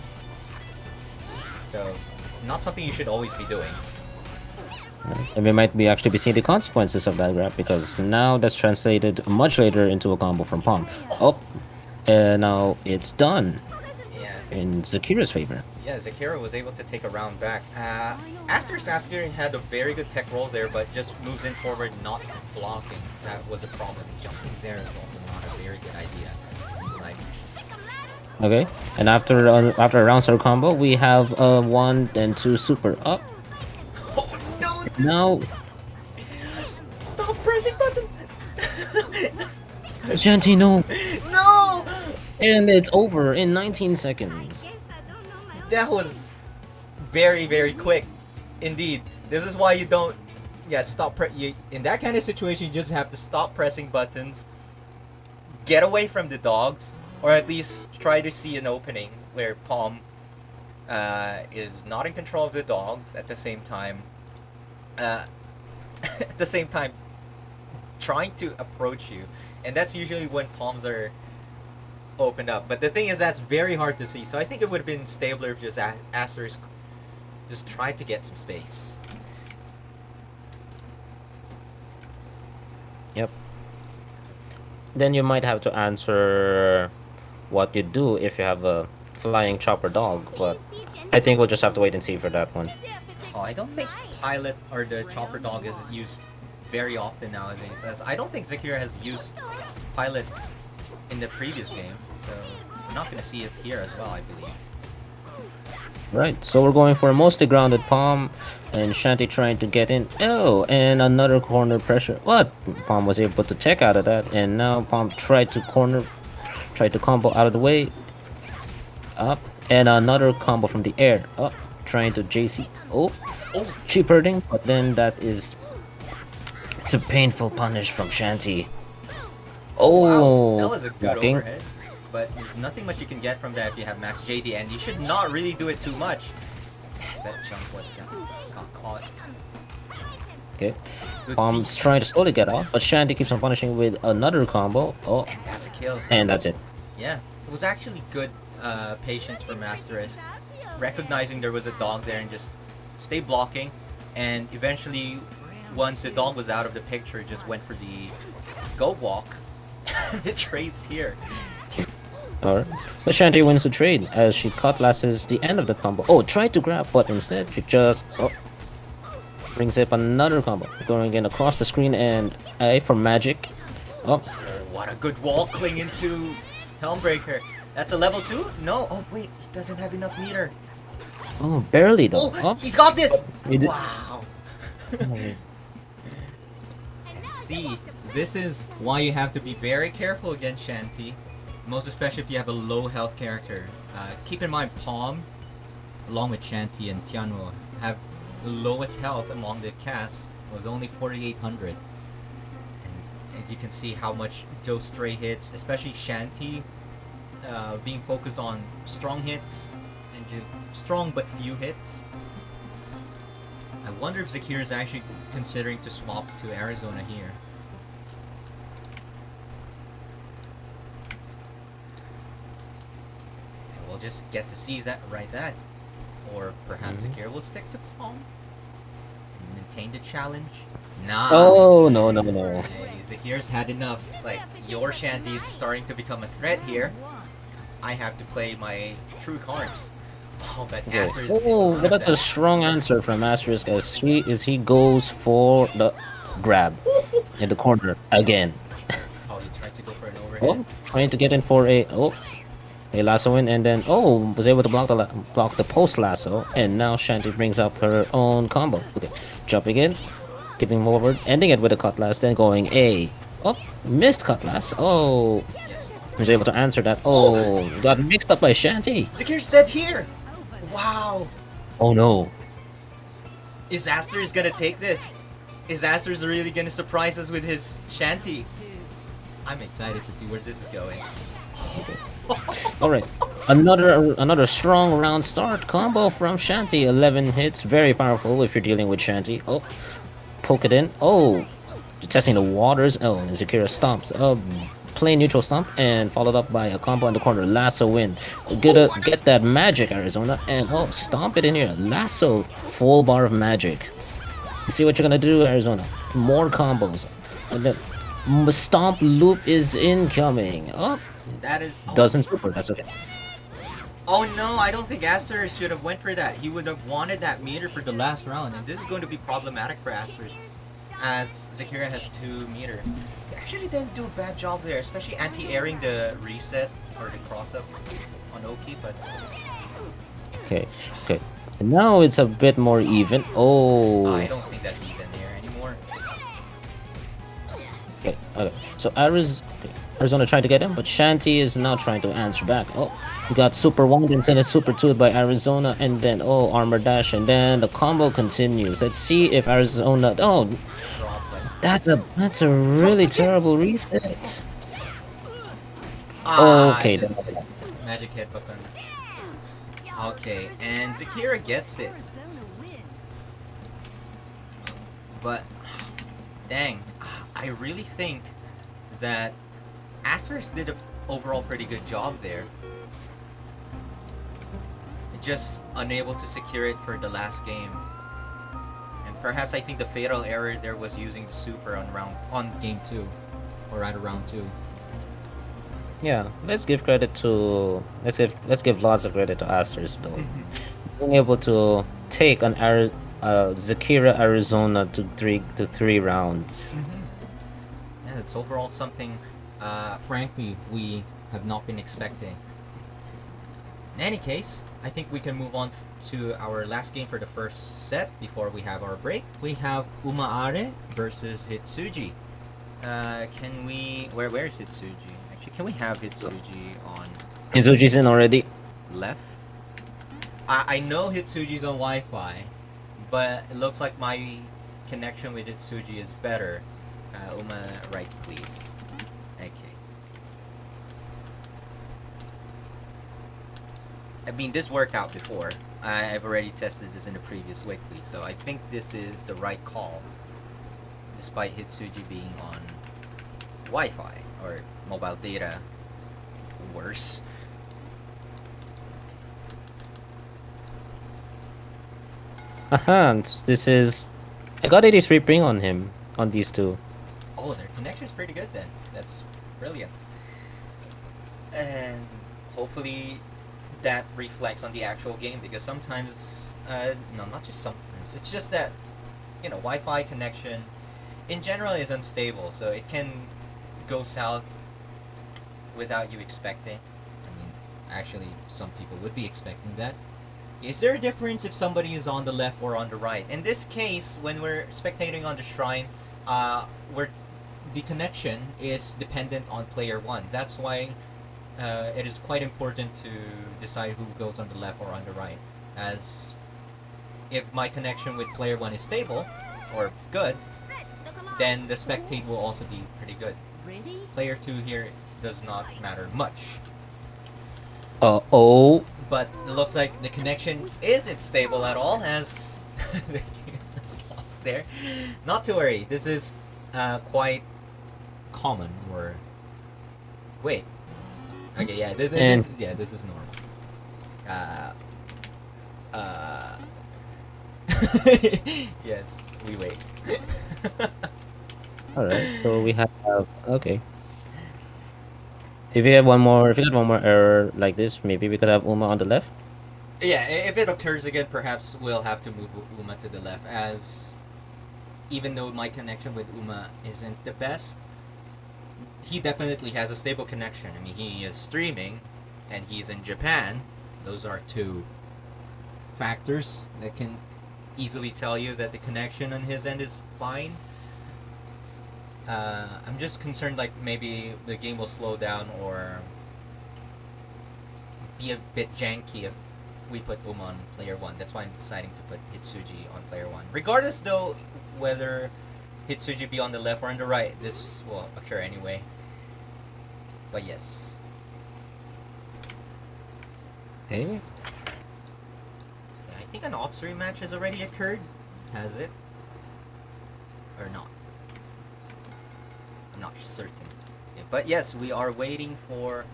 S1: so not something you should always be doing.
S2: And we might be actually be seeing the consequences of that grab, because now that's translated much later into a combo from Palm. Oh, and now it's done
S1: Yeah.
S2: in Zekira's favor.
S1: Yeah, Zekira was able to take a round back. Asterisk had a very good tech roll there, but just moves in forward, not blocking. That was a problem. Jumping there is also not a very good idea, seems like.
S2: Okay, and after a round circle combo, we have 1 and 2 super up.
S1: Oh no!
S2: Now,
S1: Stop pressing buttons!
S2: Shanty, no!
S1: No!
S2: And it's over in 19 seconds.
S1: That was very, very quick. Indeed. This is why you don't... Yeah, in that kind of situation, you just have to stop pressing buttons. Get away from the dogs. Or at least try to see an opening where Palm is not in control of the dogs at the same time. At the same time, trying to approach you. And that's usually when palms are opened up. But the thing is, that's very hard to see. So I think it would have been stabler if just Asterisk just tried to get some space.
S2: Yep. Then you might have to answer what you do if you have a flying chopper dog, but I think we'll just have to wait and see for that one.
S1: Oh, I don't think Pilot or the chopper dog is used very often nowadays, as I don't think Zekira has used Pilot in the previous game, so we're not going to see it here as well, I believe.
S2: Right, so we're going for a mostly grounded Palm, and Shanty trying to get in. Oh, and another corner pressure. What? Palm was able to tech out of that, and now Palm tried to combo out of the way. Up, and another combo from the air. Up, trying to JC. Oh, cheap hurting, but then it's a painful punish from Shanty. Oh,
S1: wow, that was a good
S2: blocking.
S1: overhead. But there's nothing much you can get from that if you have max JD, and you should not really do it too much. That jump got caught.
S2: Okay,
S1: Good
S2: Palm's trying to slowly get off, but Shanty keeps on punishing with another combo. Oh,
S1: and that's a kill.
S2: and that's it.
S1: Yeah, it was actually good patience from Asterisk, recognizing there was a dog there and just stay blocking, and eventually, once the dog was out of the picture, just went for the go walk. The trade's here.
S2: Alright. But Shanty wins the trade as she cutlasses the end of the combo. Oh, tried to grab, but instead she just brings up another combo. Going in across the screen and A for magic. Oh,
S1: What a good wall cling into Helmbreaker. That's a level 2? No. Oh wait, he doesn't have enough meter.
S2: oh, barely though.
S1: Oh, he's got this!
S2: He did-
S1: Wow. See, this is why you have to be very careful against Shanty. Most especially if you have a low health character. Keep in mind, Palm, along with Shanty and Tianwo, have the lowest health among the casts with only 4,800. And as you can see how much those stray hits, especially Shanty, being focused on strong hits and strong but few hits. I wonder if Zekira is actually considering to swap to Arizona here. And we'll just get to see that that. Or perhaps Zekira will stick to Palm and maintain the challenge. Nah.
S2: Oh, no, no, no.
S1: Hey, Zekira's had enough. It's like your Shanty is starting to become a threat here. I have to play my true cards. Oh, but
S2: Okay.
S1: Asterisk.
S2: Oh, but that's a strong answer from Asterisk as he goes for the grab in the corner again.
S1: Oh, he tries to go for an overhead.
S2: Oh, trying to get in for a lasso in, and then was able to block the post lasso, and now Shanty brings up her own combo. Okay, jumping in, keeping forward, ending it with a cutlass, then going A. Oh, missed cutlass. Oh,
S1: Yes.
S2: was able to answer that. Oh, got mixed up by Shanty.
S1: Zekira's dead here! Wow!
S2: Oh no.
S1: Is Asterisk gonna take this? Is Asterisk really gonna surprise us with his Shanty? I'm excited to see where this is going.
S2: All right, another strong round start combo from Shanty. 11 hits, very powerful if you're dealing with Shanty. Oh, poke it in. Oh, testing the waters. Oh, and Zekira stomps. Plain neutral stomp and followed up by a combo in the corner. Lasso in. Get that magic, Arizona, and stomp it in here. Lasso, full bar of magic. You see what you're gonna do, Arizona? More combos. And then stomp loop is incoming. Oh.
S1: That is...
S2: Doesn't super, that's okay.
S1: Oh no, I don't think Asterisk should have went for that. He would have wanted that meter for the last round, and this is going to be problematic for Asterisk, as Zekira has 2 meter. He actually didn't do a bad job there, especially anti-airing the reset or the cross-up on Oki, but...
S2: Okay. And now it's a bit more even. Oh.
S1: I don't think that's even there anymore.
S2: Okay. So Arizona tried to get him, but Shanty is now trying to answer back. Oh, we got Super 1 and then a Super 2 by Arizona, and then Armor Dash, and then the combo continues. Let's see if Arizona... Oh,
S1: Drop, but...
S2: that's a really terrible reset. Okay.
S1: Just magic hit button. Okay, and Zekira gets it. But, dang, I really think that Asterisk did an overall pretty good job there. Just unable to secure it for the last game. And perhaps I think the fatal error there was using the super on game 2. Or at round 2.
S2: Yeah, let's give lots of credit to Asterisk though. Being able to take an Zekira Arizona to three rounds.
S1: Yeah, it's overall something frankly we have not been expecting. In any case, I think we can move on to our last game for the first set before we have our break. We have UmaAare versus Hitsuji. Can we... Where's Hitsuji? Actually, can we have Hitsuji on...
S2: Hitsuji's in already.
S1: left? I know Hitsuji's on Wi-Fi, but it looks like my connection with Hitsuji is better. Uma, right please. Okay. I mean, this worked out before. I've already tested this in the previous weekly, so I think this is the right call. Despite Hitsuji being on Wi-Fi, or mobile data, worse.
S2: This is. I got 83 ping on him, on these two.
S1: Oh, their connection's pretty good then. That's brilliant. And hopefully that reflects on the actual game, because sometimes, no, not just sometimes, it's just that, Wi-Fi connection in general is unstable, so it can go south without you expecting. I mean, actually, some people would be expecting that. Is there a difference if somebody is on the left or on the right? In this case, when we're spectating on the shrine, where the connection is dependent on player one. That's why it is quite important to decide who goes on the left or on the right. As if my connection with player one is stable or good, then the spectate will also be pretty good. Player two here does not matter much.
S2: Oh.
S1: But it looks like the connection isn't stable at all, as the game is lost there. Not to worry, this is quite common. Or wait, okay, yeah, this is normal. Yes, we wait.
S2: All right. So we have okay. If you get one more error like this, maybe we could have Uma on the left.
S1: Yeah, if it occurs again, perhaps we'll have to move Uma to the left, as even though my connection with Uma isn't the best, he definitely has a stable connection. I mean, he is streaming, and he's in Japan. Those are two factors that can easily tell you that the connection on his end is fine. I'm just concerned, like, maybe the game will slow down or be a bit janky if we put Uma on player one. That's why I'm deciding to put Hitsuji on player one. Regardless, though, whether Hitsuji be on the left or on the right, this will occur anyway. But yes.
S2: Okay.
S1: I think an off-screen match has already occurred. Has it? Or not? I'm not certain. Yeah, but yes, we are waiting for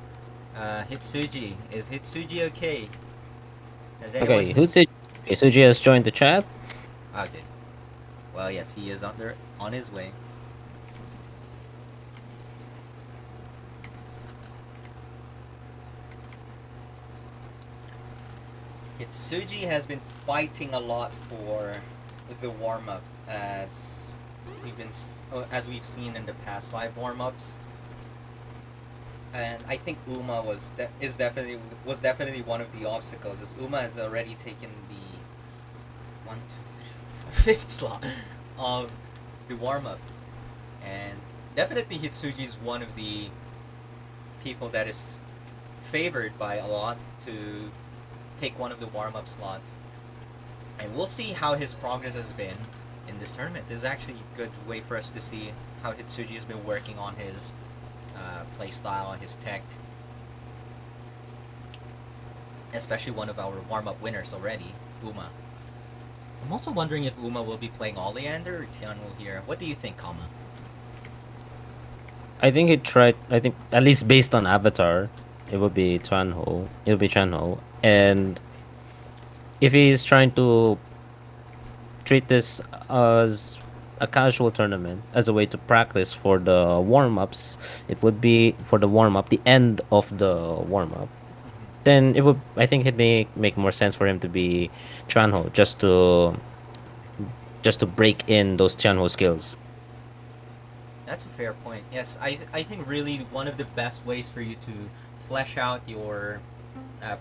S1: Hitsuji. Is Hitsuji okay? Has anyone...
S2: Okay, Hitsuji has joined the chat.
S1: Okay. Well, yes, he is on his way. Hitsuji has been fighting a lot for the warm-up, as we've seen in the past 5 warm-ups. And I think Uma was definitely one of the obstacles, as Uma has already taken the 1, 2, 3, 4, 5th slot of the warm-up, and definitely Hitsuji is one of the people that is favored by a lot to take one of the warm-up slots, and we'll see how his progress has been in this tournament. This is actually a good way for us to see how Hitsuji has been working on his play style and his tech, especially one of our warm-up winners already, Uma. I'm also wondering if Uma will be playing Oleander or Tianwu here. What do you think, Kama?
S2: I think at least based on Avatar, it would be Chuanho. It'll be Chuanho. And if he's trying to treat this as a casual tournament, as a way to practice for the warm-ups, it would be for the warm-up, the end of the warm-up. Then I think it may make more sense for him to be Chuanho, just to break in those Chuanho skills.
S1: That's a fair point. Yes, I think really one of the best ways for you to flesh out your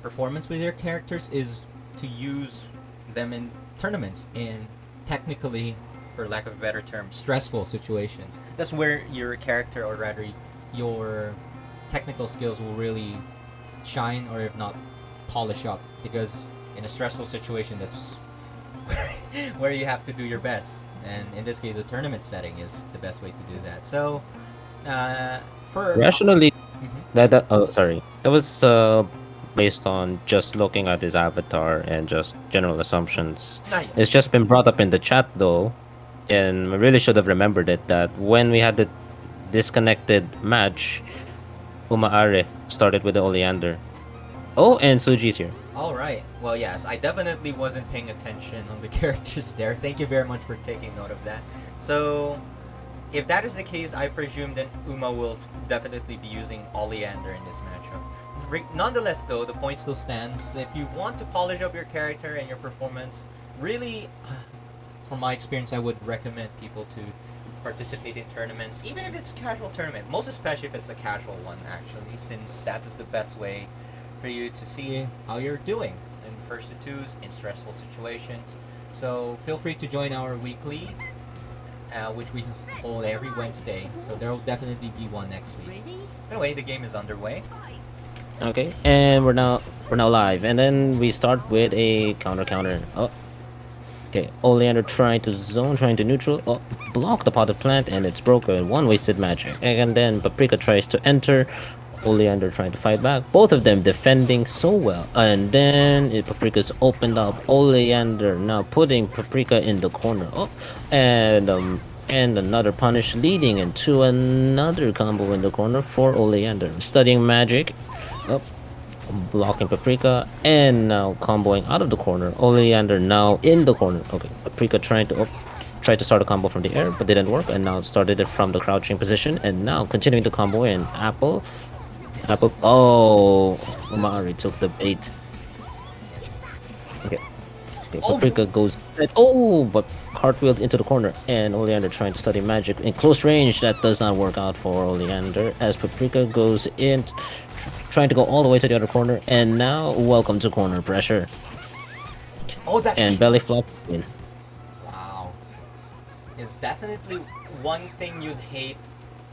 S1: performance with your characters is to use them in tournaments, in technically, for lack of a better term, stressful situations. That's where your character, or rather your technical skills, will really shine, or if not, polish up, because in a stressful situation, that's where you have to do your best, and in this case a tournament setting is the best way to do that. So for
S2: rationally, that was based on just looking at his avatar and just general assumptions. It's just been brought up in the chat though, and I really should have remembered it, that when we had the disconnected match, UmaAare started with the Oleander. Oh, and Suji's here.
S1: All right. Well, yes, I definitely wasn't paying attention on the characters there. Thank you very much for taking note of that. So, if that is the case, I presume that Uma will definitely be using Oleander in this matchup. Nonetheless, though, the point still stands. If you want to polish up your character and your performance, really, from my experience, I would recommend people to participate in tournaments, even if it's a casual tournament. Most especially if it's a casual one, actually, since that is the best way for you to see how you're doing in first to twos in stressful situations. So feel free to join our weeklies, which we hold every Wednesday. So there will definitely be one next week. Anyway, the game is underway.
S2: Okay, and we're now live, and then we start with a counter. Oh, okay. Oleander trying to zone, trying to neutral. Oh, block the potted plant, and it's broken. One wasted magic, and then Paprika tries to enter. Oleander trying to fight back. Both of them defending so well, and then Paprika's opened up. Oleander now putting Paprika in the corner. Oh, and another punish leading into another combo in the corner for Oleander. Studying magic. Oh, blocking Paprika, and now comboing out of the corner. Oleander now in the corner. Okay, Paprika trying to start a combo from the air, but didn't work, and now started it from the crouching position, and now continuing to combo in. Apple. Oh, UmaAare took the bait. Okay. Paprika goes. Oh, but cartwheeled into the corner, and Oleander trying to study magic in close range. That does not work out for Oleander as Paprika goes in, trying to go all the way to the other corner, and now welcome to corner pressure.
S1: Oh, that
S2: and belly flop in.
S1: Wow, it's definitely one thing you'd hate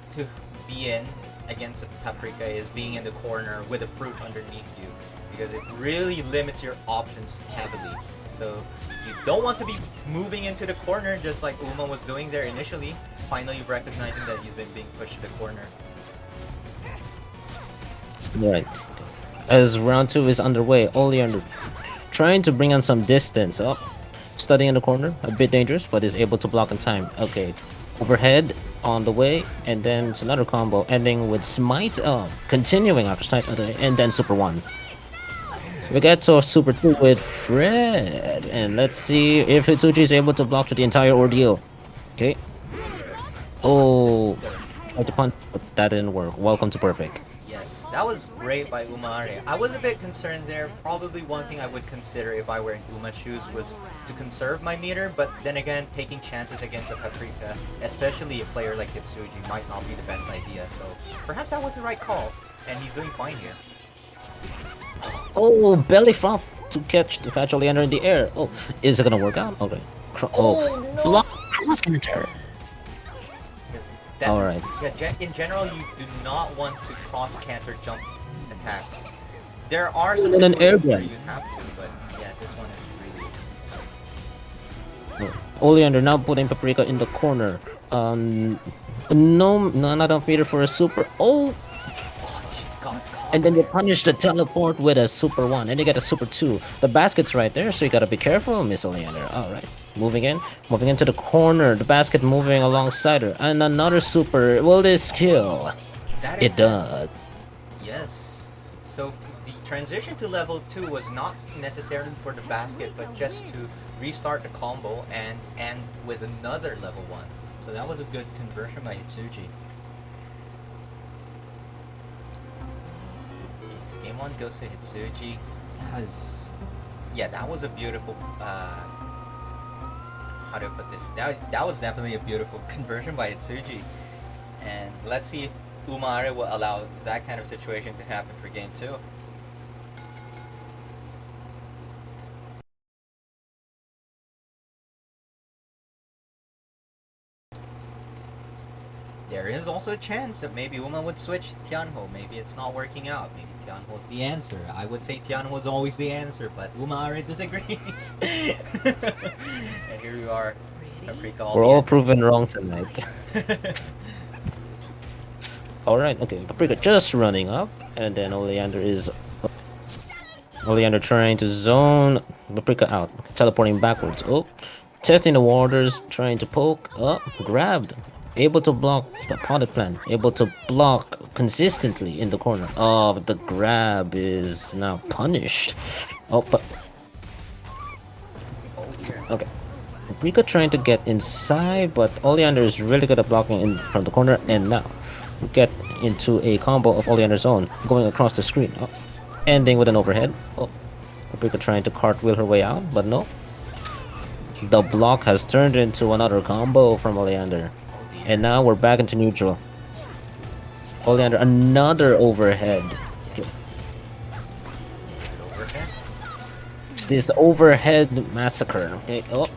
S1: to be in against a Paprika is being in the corner with a fruit underneath you, because it really limits your options heavily. So you don't want to be moving into the corner just like Uma was doing there initially, finally recognizing that he's been being pushed to the corner.
S2: Right. As round 2 is underway, Oleander trying to bring on some distance. Oh, studying in the corner, a bit dangerous, but is able to block in time. Okay, overhead on the way, and then it's another combo ending with smite. Oh, continuing after smite, and then super 1. We get to super 2 with Fred, and let's see if Hitsuji is able to block through the entire ordeal. Okay. Oh, tried to punch, but that didn't work. Welcome to perfect.
S1: Yes, that was great by UmaAare. I was a bit concerned there. Probably one thing I would consider if I were in Uma's shoes was to conserve my meter, but then again, taking chances against a Paprika, especially a player like Hitsuji, might not be the best idea, so perhaps that was the right call, and he's doing fine here.
S2: Oh, belly flop to catch Oleander in the air. Oh, is it gonna work out? Okay.
S1: No.
S2: Block cross counter.
S1: Alright. Yeah, in general, you do not want to cross-canter jump attacks. There are some situations where you have to, but yeah, this one is really...
S2: Oleander now putting Paprika in the corner. Not enough meter for a super. Oh!
S1: God.
S2: And then you punish the teleport with a super 1, and you get a super 2. The basket's right there, so you gotta be careful, Miss Oleander. Alright. Moving into the corner. The basket moving alongside her. And another super. Will this kill? It does.
S1: Yes. So the transition to level 2 was not necessarily for the basket, but just to restart the combo and end with another level 1. So that was a good conversion by Hitsuji. So game 1 goes to Hitsuji. That was a beautiful, how do I put this? That was definitely a beautiful conversion by Hitsuji. And let's see if UmaAare will allow that kind of situation to happen for game 2. There is also a chance that maybe Uma would switch Tianho. Maybe it's not working out. Maybe Tianho is the answer. I would say Tianho is always the answer, but UmaAare disagrees. And here we are.
S2: We're all proven wrong tonight. Alright, okay. Paprika just running up, and then Oleander trying to zone Paprika out, teleporting backwards. Oh, testing the waters, trying to poke. Oh, grabbed. Able to block the potted plant. Able to block consistently in the corner. Oh, but the grab is now punished. Oh, but
S1: Oh dear.
S2: okay. Paprika trying to get inside, but Oleander is really good at blocking in from the corner, and now we get into a combo of Oleander's own going across the screen, ending with an overhead. Oh, Paprika trying to cartwheel her way out, but no. The block has turned into another combo from Oleander,
S1: Oh dear.
S2: and now we're back into neutral. Oleander, another overhead.
S1: Yes. Overhead.
S2: It's this overhead massacre. Okay. Oh,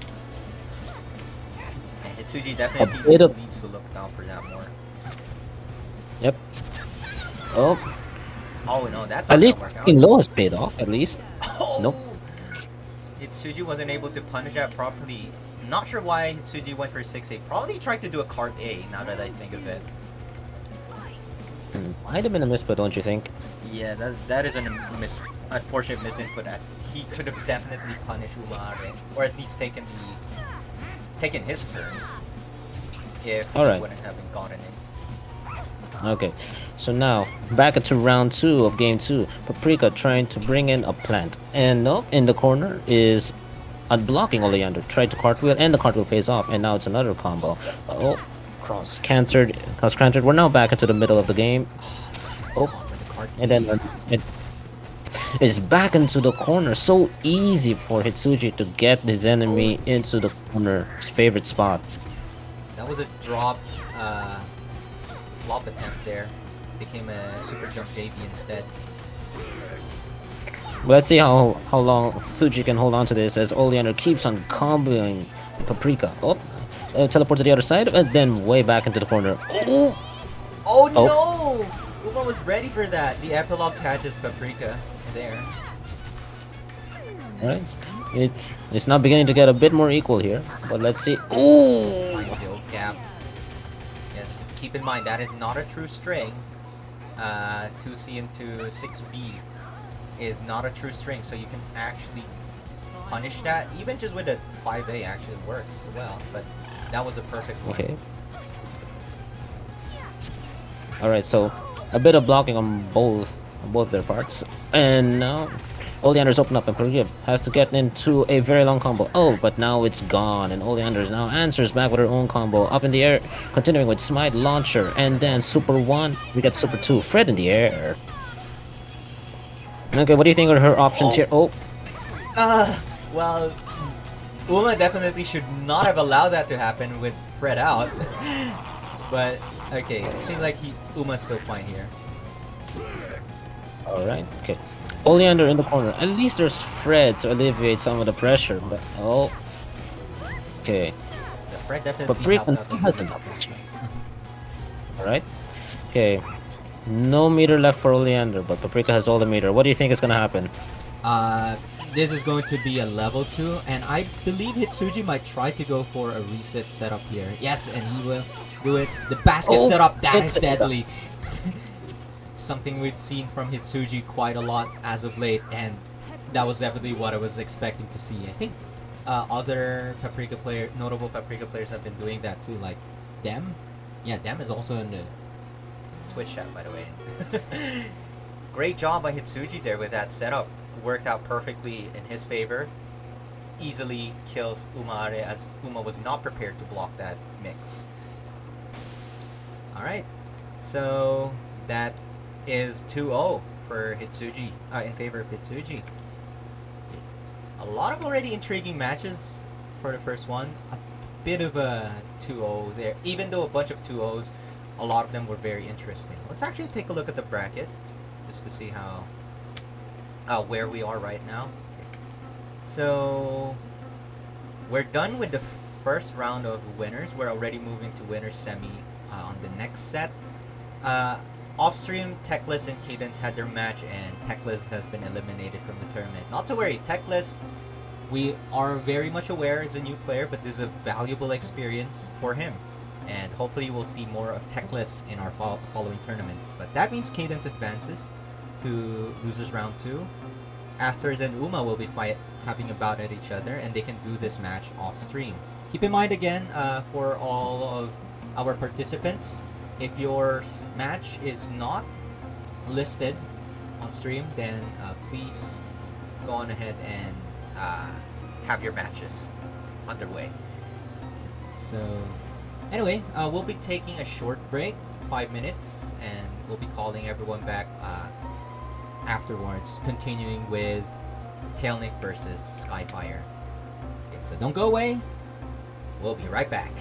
S1: And Hitsuji definitely
S2: bit of-
S1: needs to look down for that more.
S2: yep. Oh,
S1: Oh no, that's
S2: at
S1: not
S2: least
S1: gonna work out.
S2: fucking low has paid off. At least.
S1: Oh!
S2: Nope.
S1: Hitsuji wasn't able to punish that properly. Not sure why Hitsuji went for 6A. Probably tried to do a cart A, now that I think of it.
S2: Might have been a misplay, don't you think?
S1: Yeah, that is an unfortunate misinput. He could have definitely punished UmaAare, or at least taken his turn if he
S2: Alright.
S1: wouldn't have gotten it.
S2: Okay, so now back into round 2 of game 2. Paprika trying to bring in a plant, and no, in the corner is unblocking Oleander. Tried to cartwheel, and the cartwheel pays off, and now it's another combo. Oh, cross cantered. We're now back into the middle of the game. Oh, and then it's back into the corner. So easy for Hitsuji to get his enemy into the corner, his favorite spot.
S1: That was a drop flop attempt there. Became a super jump JV instead.
S2: Let's see how long Suji can hold on to this as Oleander keeps on comboing Paprika. Oh, teleport to the other side, and then way back into the corner. Oh,
S1: Oh no! Uma was ready for that. The epilogue catches Paprika there.
S2: alright. It's now beginning to get a bit more equal here, but let's see. Oh,
S1: Finds the old gap. Yes, keep in mind that is not a true string. 2C into 6B is not a true string, so you can actually punish that. Even just with a 5A actually works well, but that was a perfect one.
S2: okay. Alright, so a bit of blocking on both their parts, and now Oleander's open up and Paprika has to get into a very long combo. Oh, but now it's gone, and Oleander now answers back with her own combo up in the air, continuing with Smite Launcher, and then Super 1, we get Super 2, Fred in the air. Okay, what do you think are her options here? Oh,
S1: Well, Uma definitely should not have allowed that to happen with Fred out. But, okay, it seems like Uma's still fine here.
S2: alright, okay. Oleander in the corner. At least there's Fred to alleviate some of the pressure, but oh. Okay,
S1: The Fred definitely
S2: Paprika
S1: helped out the
S2: hasn't.
S1: Uma.
S2: alright. Okay, no meter left for Oleander, but Paprika has all the meter. What do you think is gonna happen?
S1: This is going to be a level 2, and I believe Hitsuji might try to go for a reset setup here. Yes, and he will do it. The basket
S2: Oh,
S1: setup, that is
S2: it's-
S1: deadly. Something we've seen from Hitsuji quite a lot as of late, and that was definitely what I was expecting to see. I think other notable Paprika players have been doing that too, like Dem. Yeah, Dem is also in the Twitch chat, by the way. Great job by Hitsuji there with that setup. Worked out perfectly in his favor. Easily kills UmaAare as Uma was not prepared to block that mix. Alright, so that is 2-0 for Hitsuji, in favor of Hitsuji. A lot of already intriguing matches for the first one. A bit of a 2-0 there. Even though a bunch of 2-0s, a lot of them were very interesting. Let's actually take a look at the bracket just to see how where we are right now. Okay. So we're done with the first round of winners. We're already moving to winners semi on the next set. Off stream, Techless and Kheydinss had their match, and Techless has been eliminated from the tournament. Not to worry, Techless, we are very much aware is a new player, but this is a valuable experience for him. And hopefully we'll see more of Techless in our following tournaments. But that means Kheydinss advances to losers round 2. Asters and Uma will be having a bout at each other, and they can do this match off stream. Keep in mind again, for all of our participants, if your match is not listed on stream, then please go on ahead and have your matches underway. So, anyway, we'll be taking a short break, 5 minutes, and we'll be calling everyone back afterwards, continuing with Tailnic versus SKYIE-FYIRE. Okay, so don't go away. We'll be right back.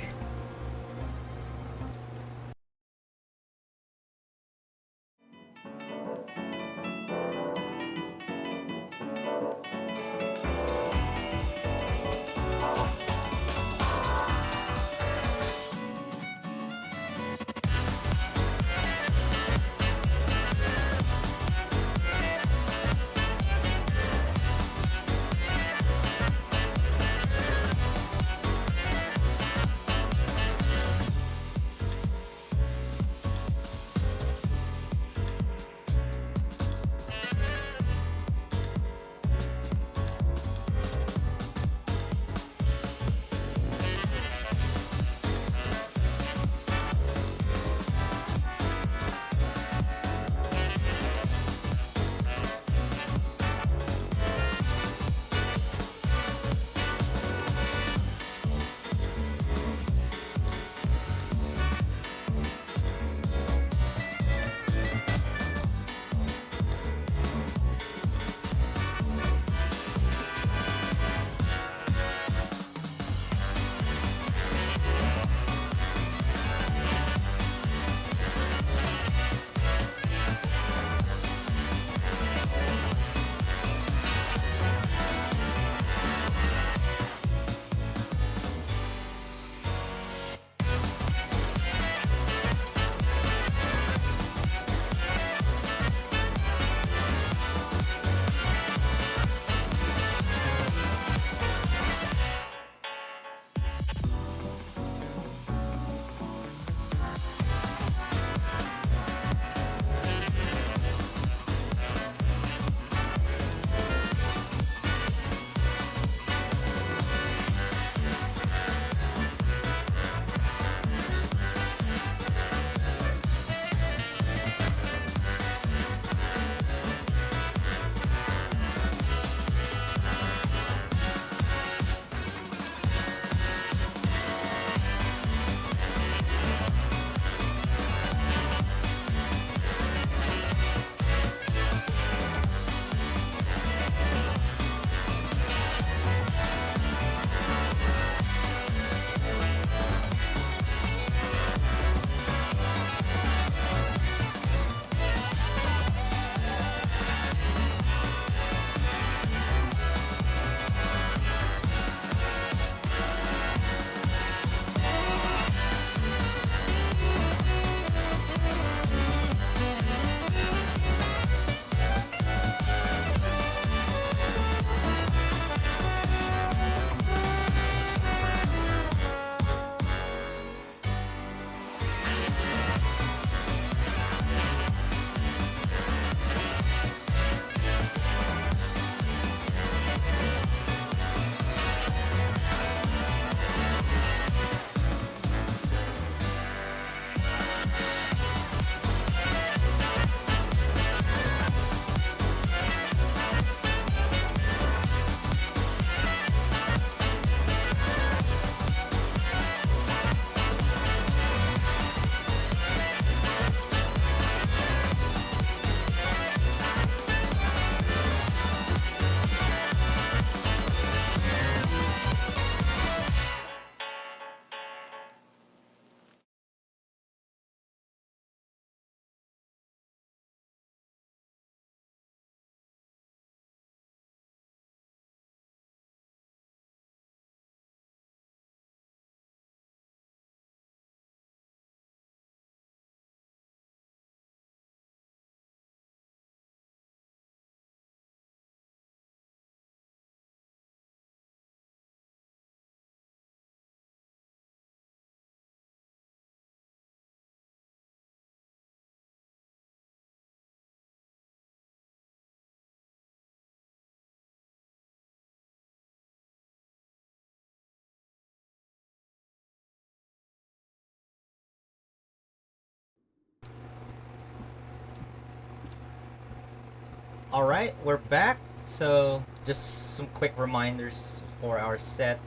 S1: All right, we're back. So just some quick reminders for our set.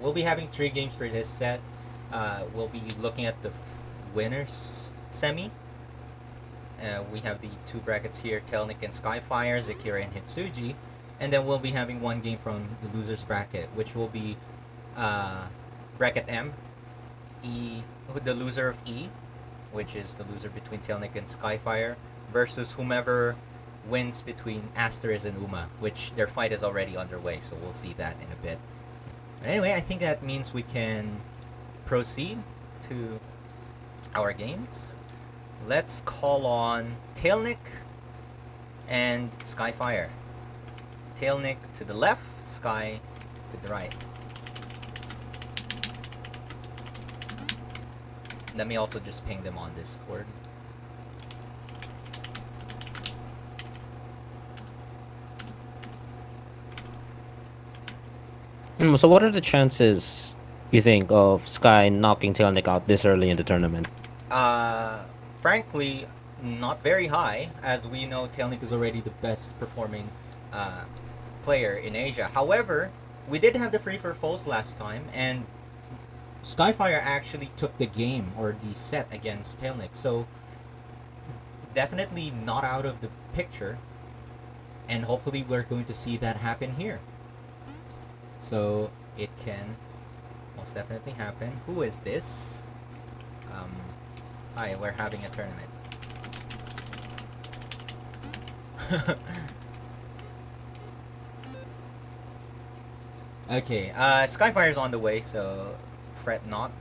S1: We'll be having 3 games for this set. We'll be looking at the winners semi. We have the 2 brackets here: Tailnic and SKYIE-FYIRE, Zekira and Hitsuji. And then we'll be having 1 game from the losers bracket, which will be bracket M, the loser of E, which is the loser between Tailnic and SKYIE-FYIRE, versus whomever wins between Asterisk and Uma, which their fight is already underway, so we'll see that in a bit. But anyway, I think that means we can proceed to our games. Let's call on Tailnic and SKYIE-FYIRE. Tailnic to the left, Sky to the right. Let me also just ping them on Discord.
S2: So what are the chances, you think, of Sky knocking Tailnic out this early in the tournament?
S1: Frankly, not very high, as we know Tailnic is already the best performing player in Asia. However, we did have the free for falls last time, and SKYIE-FYIRE actually took the game or the set against Tailnic, so definitely not out of the picture, and hopefully we're going to see that happen here. So it can most definitely happen. Who is this? Hi, we're having a tournament. Okay, SKYIE-FYIRE's on the way, so fret not.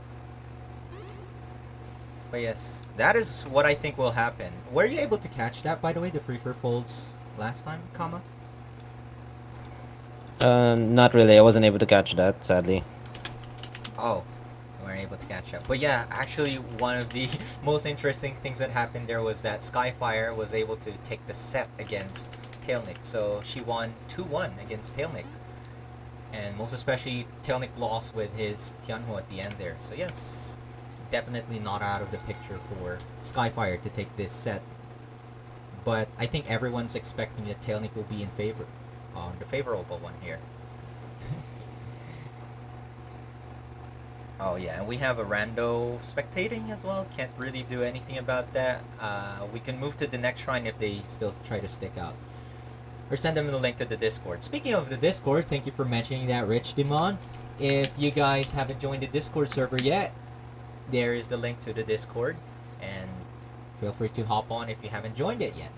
S1: But yes, that is what I think will happen. Were you able to catch that, by the way, the free for folds last time, Kama?
S2: Not really. I wasn't able to catch that, sadly.
S1: Oh, we weren't able to catch up. But yeah, actually, one of the most interesting things that happened there was that SKYIE-FYIRE was able to take the set against Tailnic. So she won 2-1 against Tailnic. And most especially, Tailnic lost with his Tianho at the end there. So yes, definitely not out of the picture for SKYIE-FYIRE to take this set. But I think everyone's expecting that Tailnic will be in favor, on the favorable one here. Oh yeah, and we have a rando spectating as well. Can't really do anything about that. We can move to the next shrine if they still try to stick out. Or send them the link to the Discord. Speaking of the Discord, thank you for mentioning that, Rich Dimon. If you guys haven't joined the Discord server yet, there is the link to the Discord. And feel free to hop on if you haven't joined it yet.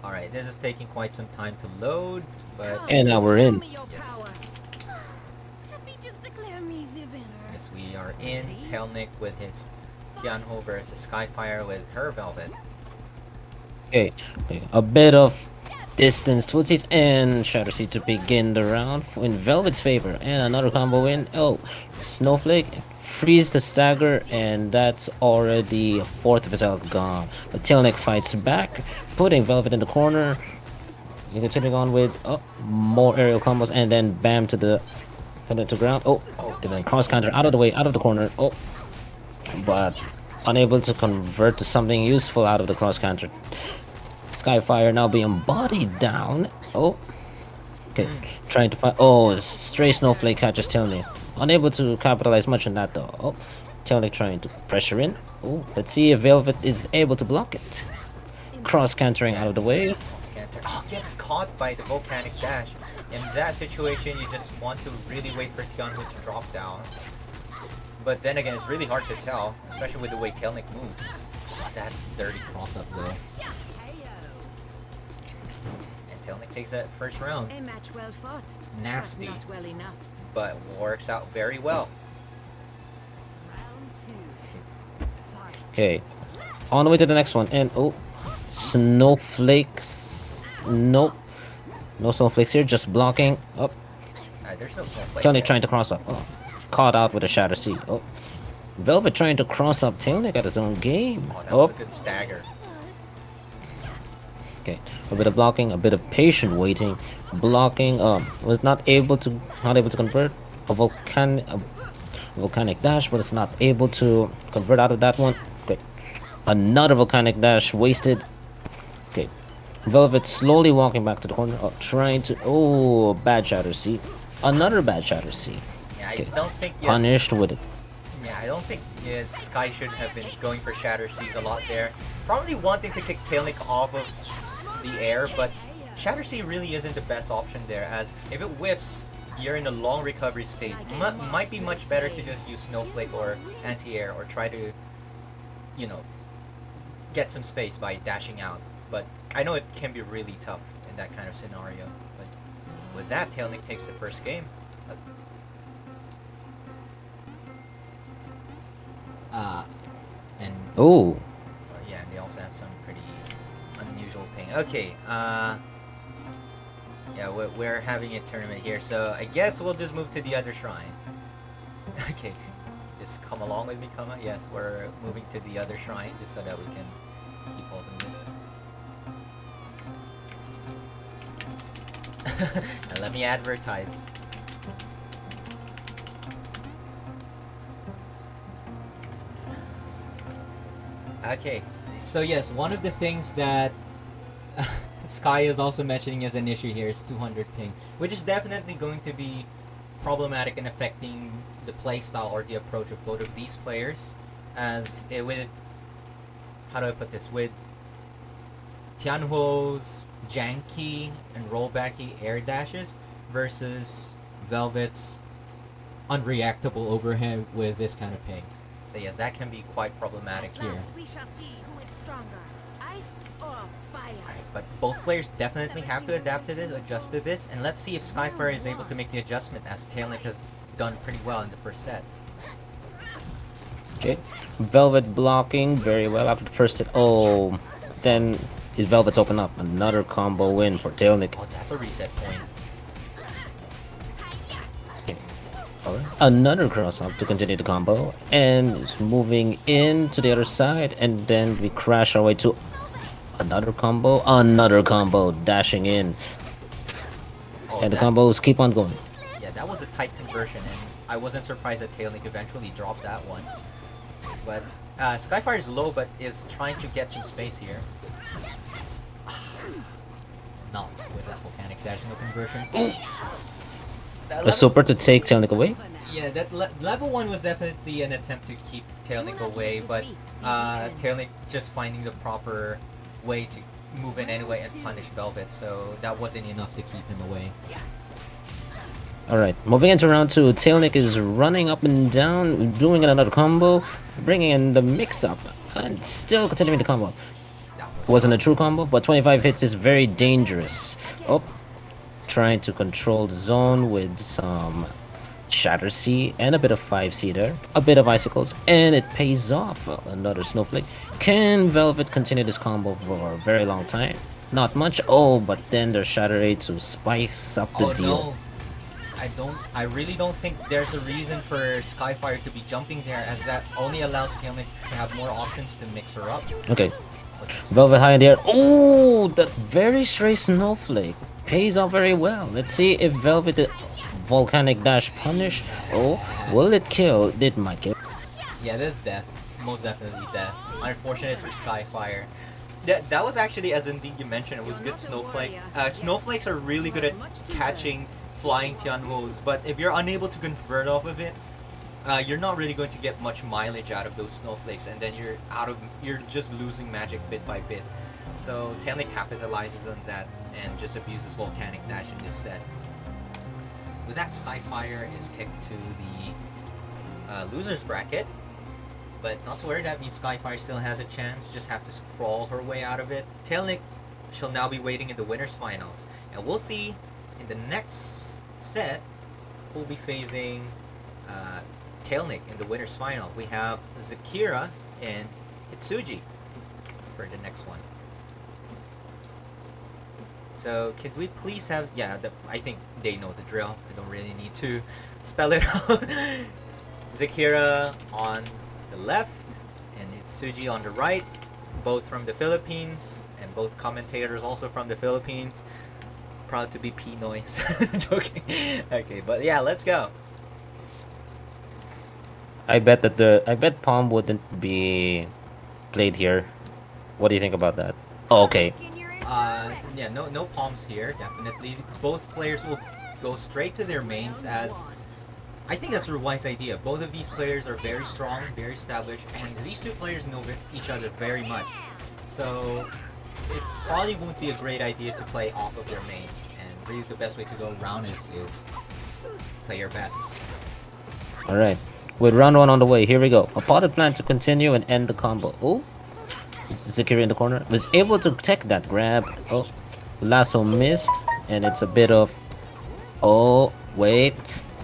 S1: Alright, this is taking quite some time to load, but...
S2: And now we're in.
S1: Yes. Yes, we are in. Tailnic with his Tianho versus SKYIE-FYIRE with her Velvet.
S2: Okay, a bit of distance towards his end. Shadow Seed to begin the round in Velvet's favor. And another combo win. Oh, Snowflake freeze the stagger, and that's already a fourth of his health gone. But Tailnic fights back, putting Velvet in the corner. You continuing on with more aerial combos, and then bam to the ground. Oh, then cross counter out of the way, out of the corner. Oh, but unable to convert to something useful out of the cross counter. SKYIE-FYIRE now being bodied down. Oh, okay, trying to find. Oh, stray Snowflake catches Tailnic. Unable to capitalize much on that though. Oh, Tailnic trying to pressure in. Oh, let's see if Velvet is able to block it. Cross countering out of the way.
S1: Oh, gets caught by the volcanic dash. In that situation, you just want to really wait for Tianhu to drop down. But then again, it's really hard to tell, especially with the way Tailnic moves. Oh, that dirty cross up though. And Tailnic takes that first round.
S3: A match well fought,
S1: Nasty,
S3: but not well enough.
S1: but works out very well.
S3: Round 2.
S2: Okay, on the way to the next one, and oh, Snowflakes. Nope, no Snowflakes here, just blocking. Oh,
S1: There's no Snowflake.
S2: Tailnic trying to cross up. Oh, caught out with a Shadow Seed. Oh, Velvet trying to cross up Tailnic at his own game.
S1: Oh, that was a good stagger.
S2: Okay, a bit of blocking, a bit of patient waiting. Blocking was not able to convert a volcanic dash, but it's not able to convert out of that one. Great. Another volcanic dash wasted. Velvet slowly walking back to the corner, trying to. Oh, bad Shatter Sea. Another bad Shatter Sea.
S1: Yeah, I
S2: Okay.
S1: don't think
S2: Punished with it.
S1: Yeah, I don't think Sky should have been going for Shatter Seas a lot there. Probably wanting to kick Tailnic off of the air, but Shatter Sea really isn't the best option there, as if it whiffs, you're in a long recovery state. Might be much better to just use Snowflake or Anti-Air, or try to, you know, get some space by dashing out. But I know it can be really tough in that kind of scenario. But with that, Tailnic takes the first game. And
S2: Oh,
S1: yeah, they also have some pretty unusual ping. Okay, yeah, we're having a tournament here, so I guess we'll just move to the other shrine. Okay, just come along with me, Kama. Yes, we're moving to the other shrine just so that we can keep holding this. And let me advertise. Okay, so yes, one of the things that Sky is also mentioning as an issue here is 200 ping, which is definitely going to be problematic and affecting the playstyle or the approach of both of these players, as with, how do I put this, with Tianhuo's janky and rollbacky air dashes versus Velvet's unreactable overhead with this kind of ping. So yes, that can be quite problematic here.
S3: We shall see who is stronger, ice or fire.
S1: But both players definitely have to adapt to this, adjust to this, and let's see if SKYIE-FYIRE is able to make the adjustment, as Tailnic has done pretty well in the first set.
S2: okay. Velvet blocking very well after the first hit. Oh, then his Velvet's open up. Another combo win for Tailnic.
S1: Oh, that's a reset point.
S2: Okay. Alright. Another cross up to continue the combo, and it's moving in to the other side, and then we crash our way to another combo, dashing in,
S1: Oh,
S2: and the
S1: that-
S2: combos keep on going.
S1: Yeah, that was a tight conversion, and I wasn't surprised that Tailnic eventually dropped that one. But SKYIE-FYIRE is low, but is trying to get some space here. Not with that volcanic dashing no conversion. That
S2: A super to take Tailnic away.
S1: Yeah, that level 1 was definitely an attempt to keep Tailnic away, but Tailnic just finding the proper way to move in anyway and punish Velvet, so that wasn't enough to keep him away.
S2: Alright, moving into round 2, Tailnic is running up and down, doing another combo, bringing in the mix-up, and still continuing the combo.
S1: That was
S2: Wasn't a true combo, but 25 hits is very dangerous. Oh, trying to control the zone with some Shatter Sea and a bit of 5C there, a bit of icicles, and it pays off. Another Snowflake. Can Velvet continue this combo for a very long time? Not much. Oh, but then there's Shatter A to spice up the deal.
S1: No. I really don't think there's a reason for SKYIE-FYIRE to be jumping there, as that only allows Tailnic to have more options to mix her up.
S2: Okay, Velvet high in the air. Oh, that very stray Snowflake pays off very well. Let's see if Velvet volcanic dash punish. Oh, will it kill? It might kill.
S1: Yeah, this is death. Most definitely death. Unfortunate for SKYIE-FYIRE. That was actually, as indeed you mentioned, it was good Snowflake. Snowflakes are really good at catching flying Tianhuos, but if you're unable to convert off of it, you're not really going to get much mileage out of those Snowflakes, and then you're just losing magic bit by bit. So Tailnic capitalizes on that and just abuses volcanic dash in this set. With that, SKYIE-FYIRE is kicked to the losers bracket. But not to worry, that means SKYIE-FYIRE still has a chance, just have to crawl her way out of it. Tailnic shall now be waiting in the winners finals. And we'll see in the next set who'll be facing Tailnic in the winners final. We have Zekira and hitsuji for the next one. So could we please have, I think they know the drill. I don't really need to spell it out. Zekira on the left and hitsuji on the right, both from the Philippines, and both commentators also from the Philippines. Proud to be Pinoy. Joking. Okay, but yeah, let's go.
S2: I bet Palm wouldn't be played here. What do you think about that? Oh, okay.
S1: Yeah, no palms here, definitely. Both players will go straight to their mains as... I think that's a wise idea. Both of these players are very strong, very established, and these two players know each other very much. So, it probably won't be a great idea to play off of their mains. And really the best way to go around is play your best.
S2: Alright, with round 1 on the way, here we go. A potted plant to continue and end the combo. Oh, Zekira in the corner was able to take that grab. Oh, lasso missed, and it's a bit of... Oh, wait.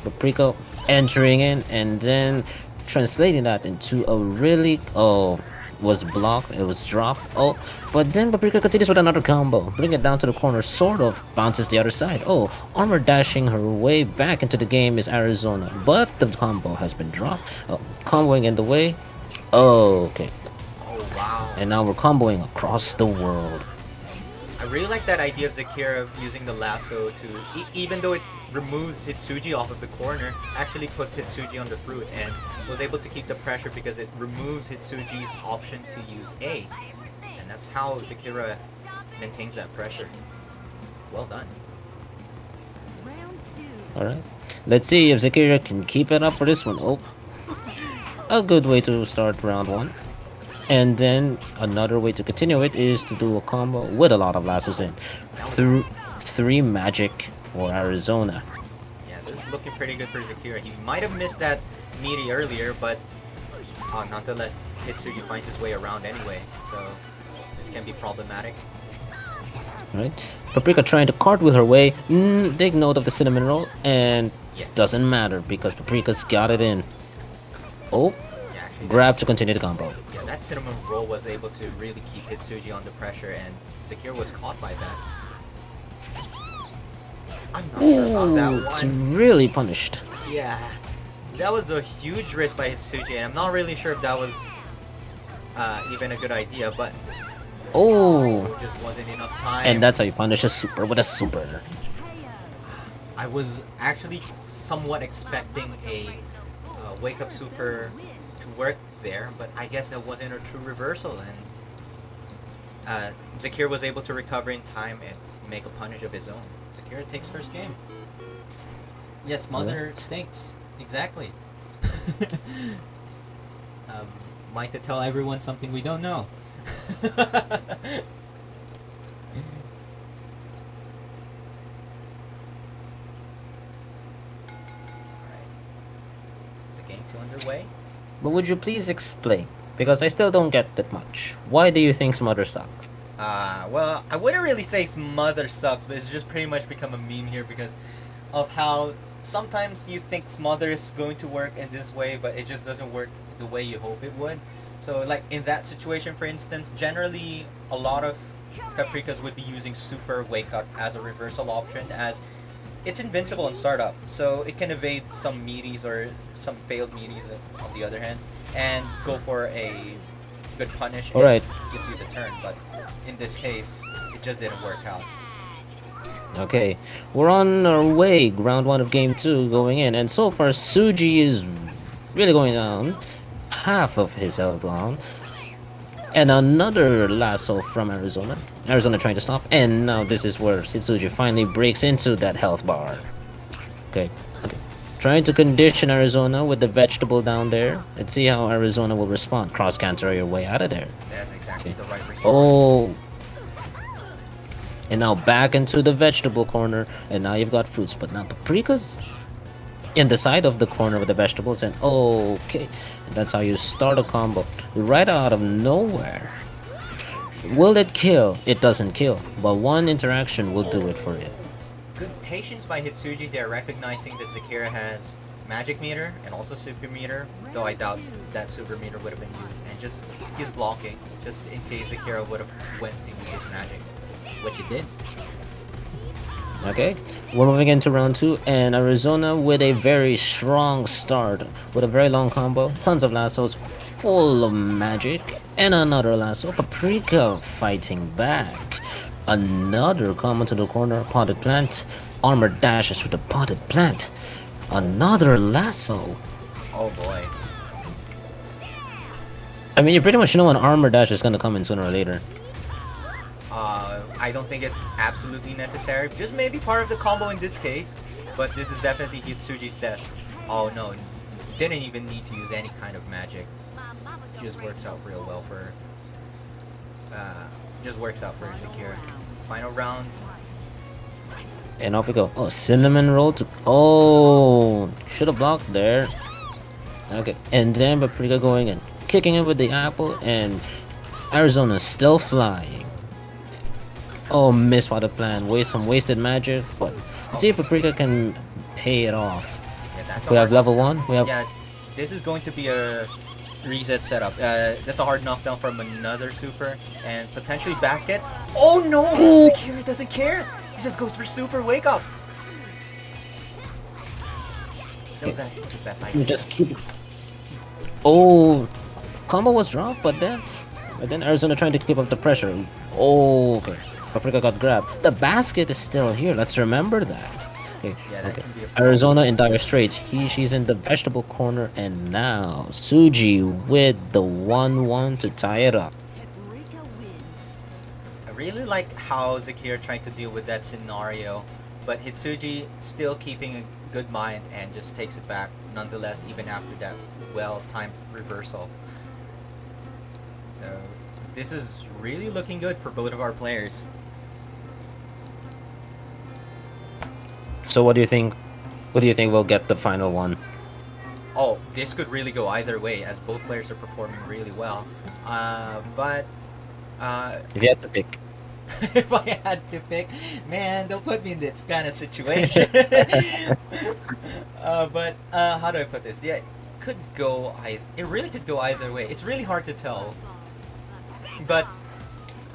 S2: Paprika entering in and then translating that into a really... Oh, was blocked, it was dropped. Oh, but then Paprika continues with another combo. Bring it down to the corner, sort of bounces the other side. Oh, armor dashing her way back into the game is Arizona, but the combo has been dropped. Oh, comboing in the way. Oh, okay.
S1: Oh, wow.
S2: And now we're comboing across the world.
S1: I really like that idea of Zekira using the lasso to, even though it removes Hitsuji off of the corner, actually puts Hitsuji on the fruit and was able to keep the pressure because it removes Hitsuji's option to use A. And that's how Zekira maintains that pressure. Well done.
S3: Round 2.
S2: Alright. Let's see if Zekira can keep it up for this one. Oh. A good way to start round 1. And then another way to continue it is to do a combo with a lot of lassos in. Through 3 magic for Arizona.
S1: Yeah, this is looking pretty good for Zekira. He might have missed that meaty earlier, but nonetheless, Hitsuji finds his way around anyway, so this can be problematic.
S2: Right? Paprika trying to cartwheel her way. Take note of the cinnamon roll, and
S1: Yes.
S2: doesn't matter because Paprika's got it in. Oh,
S1: Yeah, actually,
S2: grab to continue the combo.
S1: yeah, that cinnamon roll was able to really keep Hitsuji under pressure, and Zekira was caught by that. I'm not sure about that
S2: Ooh, it's
S1: one.
S2: really punished.
S1: Yeah, that was a huge risk by Hitsuji, and I'm not really sure if that was even a good idea, but
S2: Oh,
S1: it just wasn't enough time.
S2: and that's how you punish a super with a super.
S1: I was actually somewhat expecting a wake up super to work there, but I guess it wasn't a true reversal, and Zekira was able to recover in time and make a punish of his own. Zekira takes first game. Yes, Mother stinks. Exactly. Might to tell everyone something we don't know. Game 2 underway.
S2: But would you please explain? Because I still don't get that much. Why do you think Smother sucks?
S1: Well, I wouldn't really say Smother sucks, but it's just pretty much become a meme here because of how sometimes you think Smother is going to work in this way, but it just doesn't work the way you hope it would. So, like, in that situation, for instance, generally, a lot of Paprikas would be using Super Wake Up as a reversal option, as it's invincible in startup, so it can evade some meaties or some failed meaties on the other hand, and go for a good punish.
S2: Alright.
S1: Gives you the turn, but in this case, it just didn't work out.
S2: Okay, we're on our way. Round 1 of game 2 going in, and so far Suji is really going down. Half of his health gone. And another lasso from Arizona. Arizona trying to stop, and now this is where Hitsuji finally breaks into that health bar. Okay. Trying to condition Arizona with the vegetable down there. Let's see how Arizona will respond. Cross counter your way out of there.
S1: That's exactly the right response.
S2: Oh. And now back into the vegetable corner, and now you've got fruits, but now Paprika's in the side of the corner with the vegetables, and okay, and that's how you start a combo right out of nowhere. Will it kill? It doesn't kill, but one interaction will do it for it.
S1: Good patience by Hitsuji there, recognizing that Zekira has magic meter and also super meter, though I doubt that super meter would have been used, and just he's blocking just in case Zekira would have went to use his magic, which it did.
S2: Okay, we're moving into round 2, and Arizona with a very strong start, with a very long combo, tons of lassos, full of magic, and another lasso. Paprika fighting back. Another combo to the corner, potted plant, armor dashes through the potted plant. Another lasso.
S1: Oh boy.
S2: I mean, you pretty much know an armor dash is gonna come in sooner or later.
S1: I don't think it's absolutely necessary. Just maybe part of the combo in this case. But this is definitely Hitsuji's death. Oh no, didn't even need to use any kind of magic. Just works out real well for Zekira. Final round.
S2: And off we go. Oh, cinnamon roll to. Oh, should have blocked there. Okay, and then Paprika going and kicking it with the apple, and Arizona still flying. Oh, missed by the plan. Some wasted magic, but see if Paprika can pay it off.
S1: Yeah, that's
S2: we have level 1. We have.
S1: Yeah, this is going to be a reset setup. That's a hard knockdown from another super, and potentially basket. Oh no! Zekira doesn't care. He just goes for super wake up. That was actually the best idea.
S2: Just keep. Oh, combo was dropped, but then Arizona trying to keep up the pressure. Oh, okay. Paprika got grabbed. The basket is still here. Let's remember that. Okay.
S1: Yeah, that can be a
S2: Arizona in dire straits. She's in the vegetable corner, and now Suji with the 1-1 to tie it up.
S1: I really like how Zekira trying to deal with that scenario, but Hitsuji still keeping a good mind and just takes it back nonetheless, even after that well-timed reversal. So this is really looking good for both of our players.
S2: So what do you think? What do you think will get the final one?
S1: Oh, this could really go either way, as both players are performing really well. But
S2: If you had to pick.
S1: if I had to pick, man, don't put me in this kind of situation. But how do I put this? Yeah, it really could go either way. It's really hard to tell. But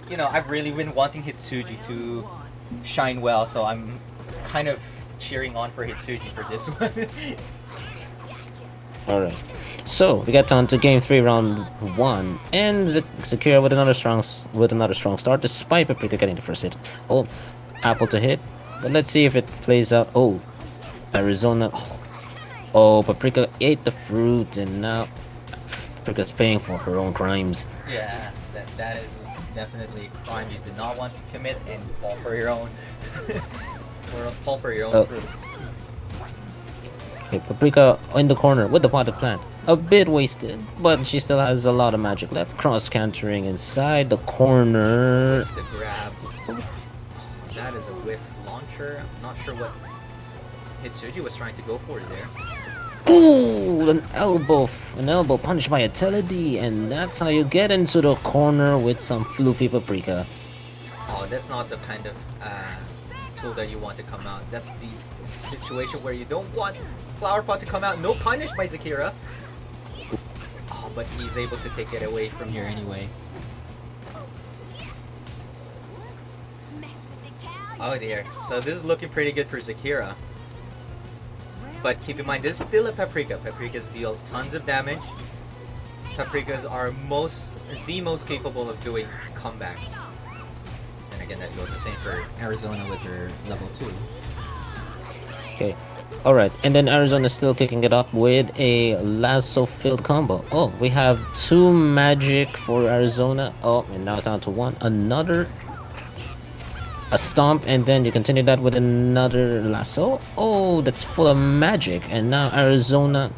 S1: you know, I've really been wanting Hitsuji to shine well, so I'm kind of cheering on for Hitsuji for this one.
S2: Alright. So we got down to game 3, round 1, and Zekira with another strong start, despite Paprika getting the first hit. Oh, apple to hit, but let's see if it plays out. Oh, Arizona. Oh, Paprika ate the fruit, and now Paprika's paying for her own crimes.
S1: Yeah, that is definitely a crime you do not want to commit and fall for your own fall for your own fruit.
S2: Okay, Paprika in the corner with the potted plant. A bit wasted, but she still has a lot of magic left. Cross cantering inside the corner.
S1: There's the grab. Oh, that is a whiff launcher. I'm not sure what Hitsuji was trying to go for there.
S2: Ooh, an elbow punch by a Teledi, and that's how you get into the corner with some floofy Paprika.
S1: Oh, that's not the kind of tool that you want to come out. That's the situation where you don't want Flower Pot to come out. No punish by Zekira. Oh, but he's able to take it away from here anyway. Oh dear. So this is looking pretty good for Zekira. But keep in mind, this is still a Paprika. Paprikas deal tons of damage. Paprikas are the most capable of doing comebacks. And again, that goes the same for Arizona with her level 2.
S2: Okay, alright, and then Arizona still kicking it up with a lasso filled combo. Oh, we have 2 magic for Arizona. Oh, and now it's down to 1. A stomp, and then you continue that with another lasso. Oh, that's full of magic, and now Arizona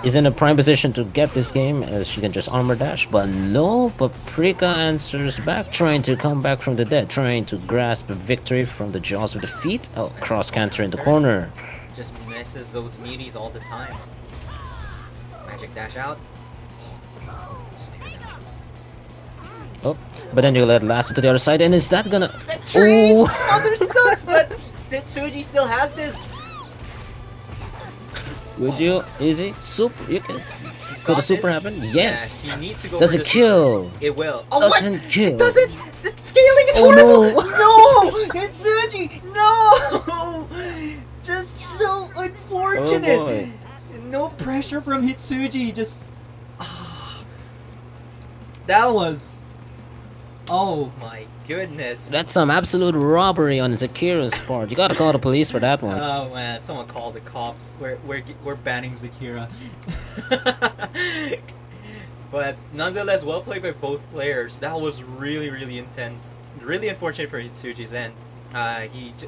S2: is in a prime position to get this game, as she can just armor dash, but no, Paprika answers back, trying to come back from the dead, trying to grasp a victory from the jaws of defeat. Oh, cross canter in the corner.
S1: Just misses those meaties all the time. Magic dash out.
S2: Oh, but then you let lasso to the other side, and is that gonna...
S1: The tree other stunts, but Hitsuji still has this.
S2: Would you? Easy? Super? You can... Could the super happen? Yes!
S1: Yeah, he needs to go
S2: Does
S1: for
S2: it
S1: the
S2: kill?
S1: Super. It will. Oh,
S2: Doesn't
S1: what?
S2: kill.
S1: It doesn't! The scaling is
S2: Oh,
S1: horrible! No! Hitsuji! No! Just so unfortunate!
S2: Oh, boy.
S1: No pressure from Hitsuji, just... that was... Oh my goodness.
S2: That's some absolute robbery on Zekira's part. You gotta call the police for that one.
S1: Oh man, someone call the cops. We're banning Zekira. But nonetheless, well played by both players. That was really, really intense. really unfortunate for Hitsuji's end.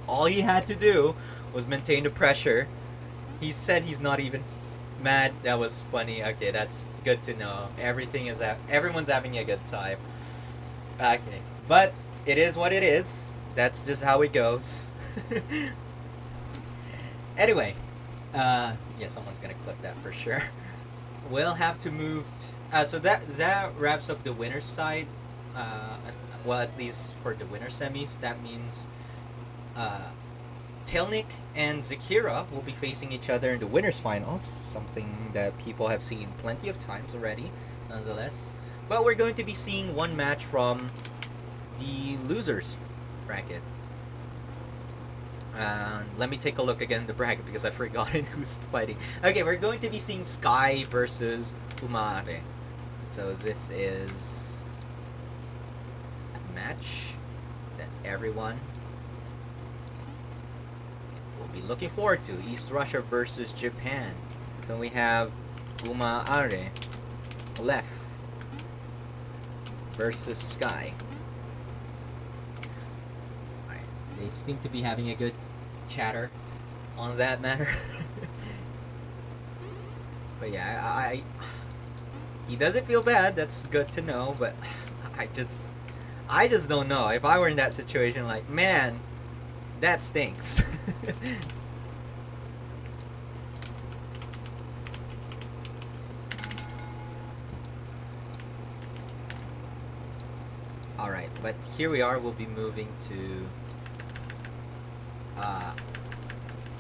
S1: All he had to do was maintain the pressure. He said he's not even mad. That was funny. Okay, that's good to know. Everyone's having a good time. Okay, but it is what it is. That's just how it goes. Anyway, yeah, someone's gonna clip that for sure. We'll have to move. So that wraps up the winner's side. Well, at least for the winner semis, that means Tailnic and Zekira will be facing each other in the winners finals. Something that people have seen plenty of times already, nonetheless. But we're going to be seeing one match from the losers bracket. Let me take a look again at the bracket because I've forgotten who's fighting. Okay, we're going to be seeing SKYIE versus UmaAare. So this is a match that everyone will be looking forward to. East Russia versus Japan. Then we have UmaAare left versus SKYIE. They seem to be having a good chatter on that matter. But yeah, he doesn't feel bad. That's good to know. But I just don't know. If I were in that situation, like, man, that stinks. All right, but here we are. We'll be moving to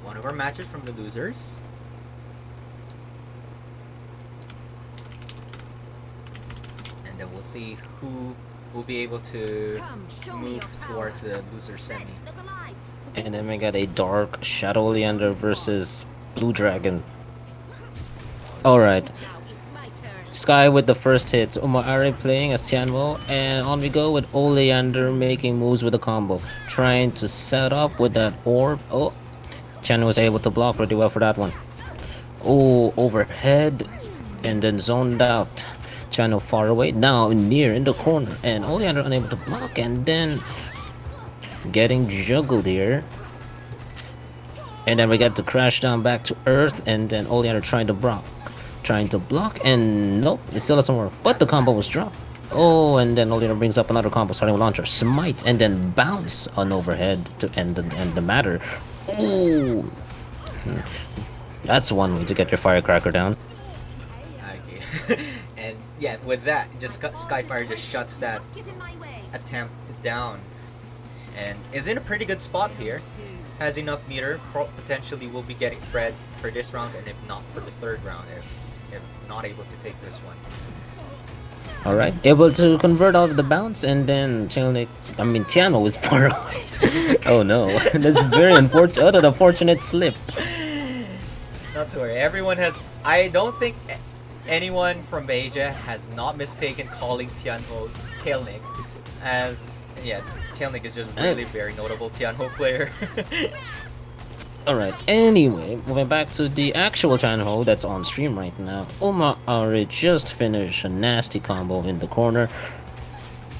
S1: one of our matches from the losers. And then we'll see who will be able to move towards the loser semi.
S2: And then we got a Dark Shadow Oleander versus Blue Dragon. Alright. SKYIE with the first hit, UmaAare playing as Tianmo, and on we go with Oleander making moves with a combo, trying to set up with that orb. Oh, Tianmo was able to block pretty well for that one. Oh, overhead, and then zoned out. Tianmo far away, now near in the corner, and Oleander unable to block, and then getting juggled here. And then we get to crash down back to earth, and then Oleander trying to block. And nope, it still doesn't work. But the combo was dropped. Oh, and then Oleander brings up another combo, starting with launcher, smite, and then bounce on overhead to end the matter. Oh, that's one way to get your firecracker down.
S1: Okay. And yeah, with that, just SKYIE-FYIRE just shuts that attempt down, and is in a pretty good spot here. Has enough meter, potentially will be getting Fred for this round, and if not for the third round, if not able to take this one.
S2: Alright, able to convert out of the bounce, and then Tianmo was far away. Oh no, that's very unfortunate. An unfortunate slip.
S1: Not to worry, everyone has. I don't think anyone from Asia has not mistaken calling Tianmo Tailnic, as yeah, Tailnic is just really very notable Tianmo player.
S2: Alright, anyway, moving back to the actual Tianmo that's on stream right now. UmaAare just finished a nasty combo in the corner.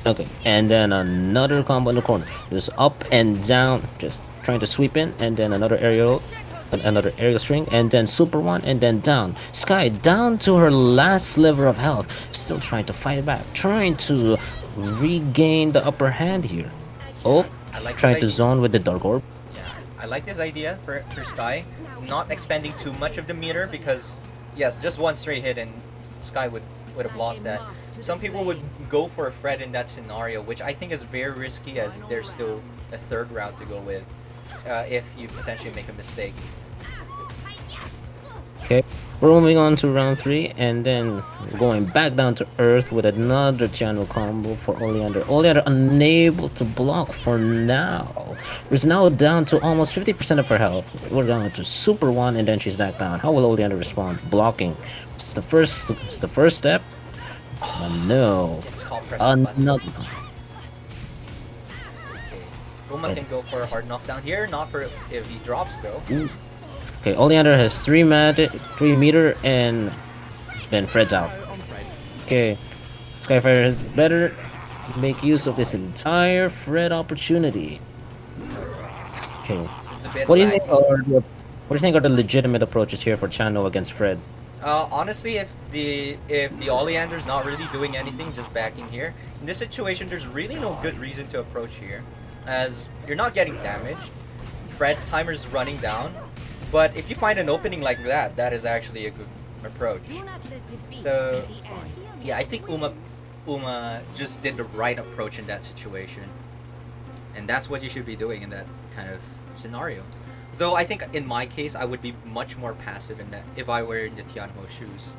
S2: Okay, and then another combo in the corner. Just up and down, just trying to sweep in, and then another aerial string, and then super one, and then down. SKYIE down to her last sliver of health, still trying to fight back, trying to regain the upper hand here. Oh, trying to zone with the Dark Orb.
S1: I like this idea for SKYIE, not expending too much of the meter, because yes, just one straight hit and SKYIE would have lost that. Some people would go for a Fred in that scenario, which I think is very risky, as there's still a third round to go with if you potentially make a mistake.
S2: Okay, we're moving on to round 3, and then going back down to earth with another Tianmo combo for Oleander. Oleander unable to block for now. We're now down to almost 50% of her health. We're down to super 1, and then she's back down. How will Oleander respond? Blocking. It's the first step. No. Another.
S1: Uma can go for a hard knockdown here, not for if he drops though.
S2: Ooh. Okay, Oleander has 3 meter, and then Fred's out. Okay, SKYIE-FYIRE is better. make use of this entire Fred opportunity. Okay.
S1: It's a bit
S2: What do you think
S1: laggy.
S2: are the legitimate approaches here for Chano against Fred?
S1: Honestly, if the Oleander's not really doing anything, just backing here, in this situation, there's really no good reason to approach here, as you're not getting damaged. Fred timer's running down, but if you find an opening like that, that is actually a good approach.
S3: Do not let defeat
S1: So,
S3: be the end.
S1: yeah, I think Uma just did the right approach in that situation, and that's what you should be doing in that kind of scenario. Though I think in my case, I would be much more passive in that if I were in the Tianho shoes.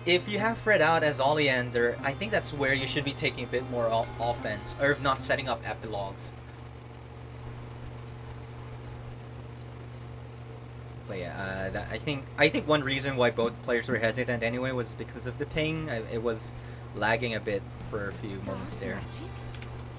S1: If you have Fred out as Oleander, I think that's where you should be taking a bit more offense, or if not setting up epilogues. But yeah, I think one reason why both players were hesitant anyway was because of the ping. It was lagging a bit for a few moments there.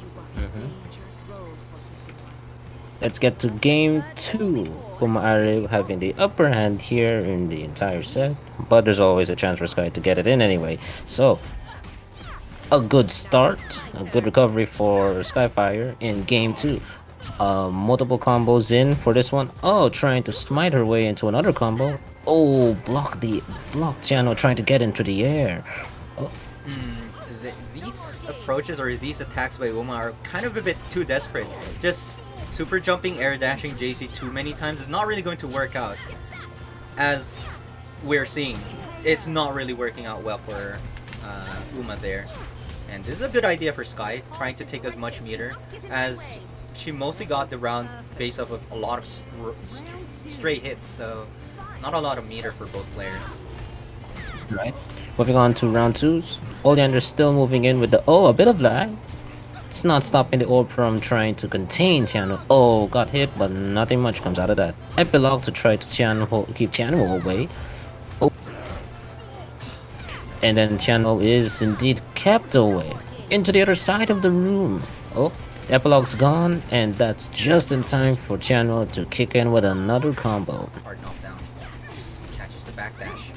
S3: You walk a dangerous road for Zekira.
S2: Let's get to game 2. UmaAare having the upper hand here in the entire set, but there's always a chance for Sky to get it in anyway. So, a good start, a good recovery for SKYIE-FYIRE in game 2. Multiple combos in for this one. Oh, trying to smite her way into another combo. Oh, block channel trying to get into the air. Oh,
S1: These approaches or these attacks by Uma are kind of a bit too desperate. Just super jumping, air dashing JC too many times is not really going to work out. As we're seeing, it's not really working out well for Uma there. And this is a good idea for Sky, trying to take as much meter, as she mostly got the round based off of a lot of stray hits, so not a lot of meter for both players.
S2: right. Moving on to round 2s. Oleander still moving in with the a bit of lag. It's not stopping the orb from trying to contain Tianhu. Oh, got hit, but nothing much comes out of that. Epilogue to try to keep Tianhu away. Oh. And then Tianhu is indeed kept away. Into the other side of the room. Oh, the epilogue's gone, and that's just in time for Tianhu to kick in with another combo.
S1: Hard knockdown. Catches the backdash.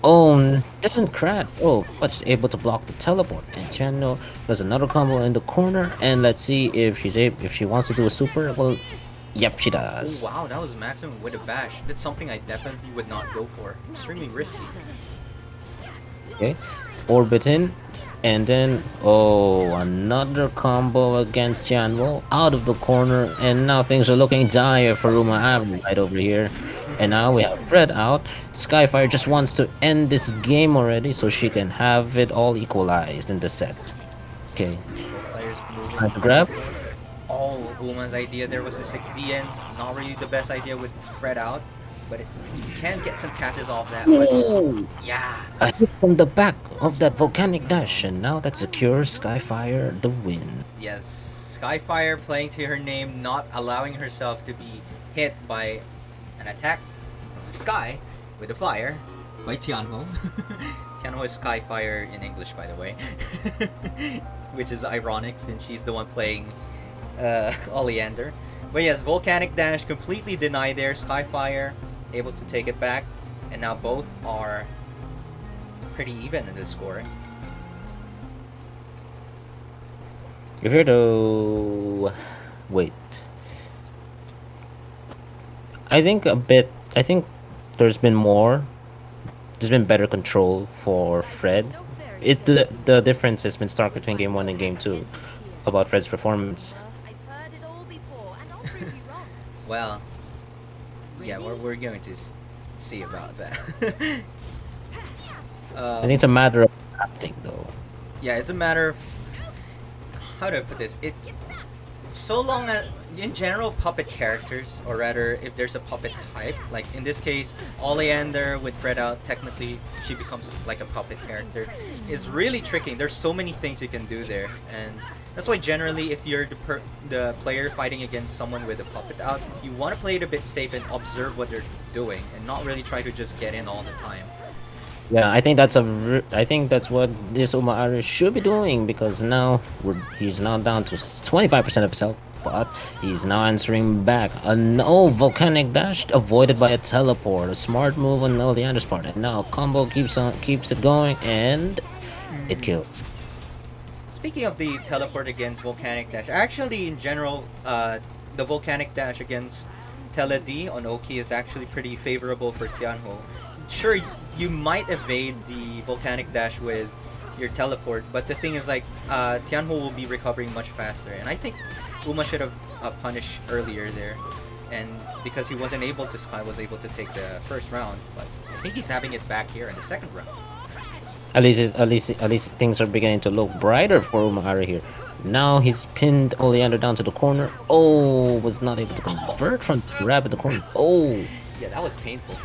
S2: Oh, didn't crash. Oh, but she's able to block the teleport. And Tianhu does another combo in the corner. And let's see if she wants to do a super. Well, yep, she
S1: Oh
S2: does.
S1: wow, that was maximum with a bash. That's something I definitely would not go for. Extremely risky.
S2: Okay, orbit in, and then another combo against Tianhu out of the corner, and now things are looking dire for UmaAare right over here. And now we have Fred out. SKYIE-FYIRE just wants to end this game already so she can have it all equalized in the set. Okay,
S1: Players moving.
S2: trying to grab.
S1: Oh, Uma's idea there was a 6D in. Not really the best idea with Fred out, but you can get some catches off that. But
S2: Oh,
S1: yeah,
S2: a hit from the back of that volcanic dash, and now that secures SKYIE-FYIRE the win.
S1: yes, SKYIE-FYIRE playing to her name, not allowing herself to be hit by an attack from the sky with a fire by Tianho. Tianho is SKYIE-FYIRE in English, by the way, which is ironic since she's the one playing Oleander. But yes, volcanic dash completely denied there. SKYIE-FYIRE able to take it back, and now both are pretty even in the scoring.
S2: You're here to wait. I think there's been better control for Fred. The difference has been stark between game 1 and game 2 about Fred's performance.
S3: I've heard it all before, and I'll prove you wrong.
S1: Well, yeah, we're going to see about that.
S2: I think it's a matter of adapting though.
S1: Yeah, it's a matter of how do I put this? So long as in general puppet characters, or rather if there's a puppet type, like in this case Oleander with Fred out, technically she becomes like a puppet character, is really tricky. There's so many things you can do there, and that's why generally if you're the player fighting against someone with a puppet out, you want to play it a bit safe and observe what they're doing and not really try to just get in all the time.
S2: Yeah, I think that's what this UmaAare should be doing, because now he's now down to 25% of his health. spot. He's now answering back. A no volcanic dash avoided by a teleport. A smart move on Oleander's part. And now combo keeps it going, and it killed.
S1: Speaking of the teleport against Volcanic Dash, actually in general, the Volcanic Dash against Tele-D on Oki is actually pretty favorable for Tianhu. Sure, you might evade the Volcanic Dash with your teleport, but the thing is like, Tianhu will be recovering much faster, and I think Uma should have punished earlier there, and because he wasn't able to, Sky was able to take the first round, but I think he's having it back here in the second round.
S2: At least things are beginning to look brighter for UmaAare here. Now he's pinned Oleander down to the corner. Oh, was not able to convert from grab at the corner. Oh,
S1: Yeah, that was painful.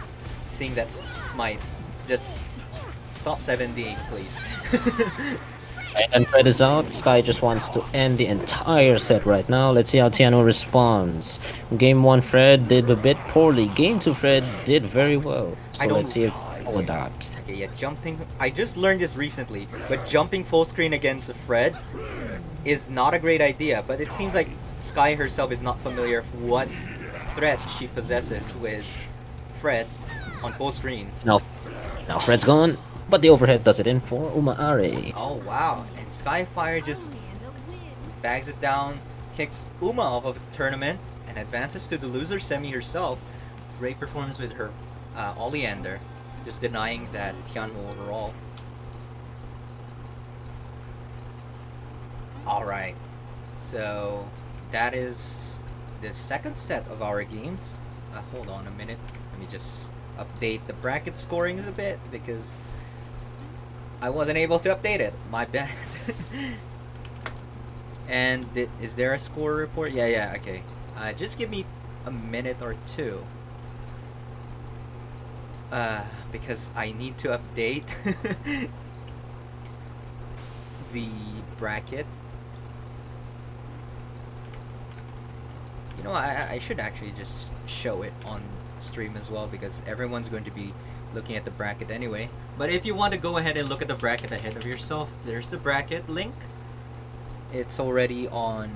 S1: Seeing that smite. Just stop 7D, please.
S2: and Fred is out. Sky just wants to end the entire set right now. Let's see how Tiano responds. Game 1, Fred did a bit poorly. Game 2, Fred did very well. So let's see if he adapts.
S1: Okay, yeah, jumping. I just learned this recently, but jumping full screen against Fred is not a great idea. But it seems like Sky herself is not familiar with what threat she possesses with Fred on full screen.
S2: Now Fred's gone, but the overhead does it in for UmaAare.
S1: Oh wow! And SKYIE-FYIRE just bags it down, kicks Uma off of the tournament, and advances to the loser semi herself. Great performance with her Oleander, just denying that Tianhu overall. Alright, so that is the second set of our games. Hold on a minute, let me just update the bracket scorings a bit because I wasn't able to update it. My bad. And is there a score report? Yeah, okay. Just give me a minute or two. Because I need to update the bracket. You know, I should actually just show it on stream as well because everyone's going to be looking at the bracket anyway. But if you want to go ahead and look at the bracket ahead of yourself, there's the bracket link. It's already on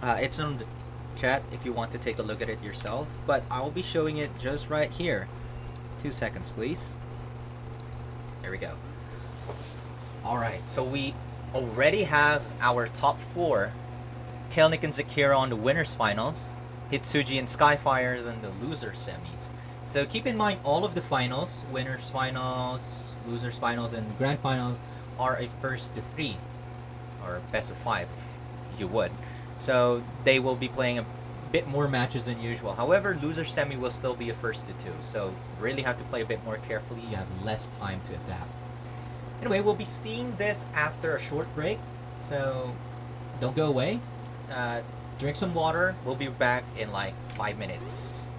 S1: it's on the chat if you want to take a look at it yourself, but I'll be showing it just right here. 2 seconds please. There we go. Alright, so we already have our top 4, Tailnic and Zekira on the winners finals, Hitsuji and SKYIE-FYIRE on the loser semis. So keep in mind all of the finals, winners finals, losers finals, and grand finals are a first to 3 or best of 5 if you would. So they will be playing a bit more matches than usual. However, loser semi will still be a first to 2, so really have to play a bit more carefully. You have less time to adapt. Anyway, we'll be seeing this after a short break, so don't go away. Drink some water. We'll be back in like 5 minutes.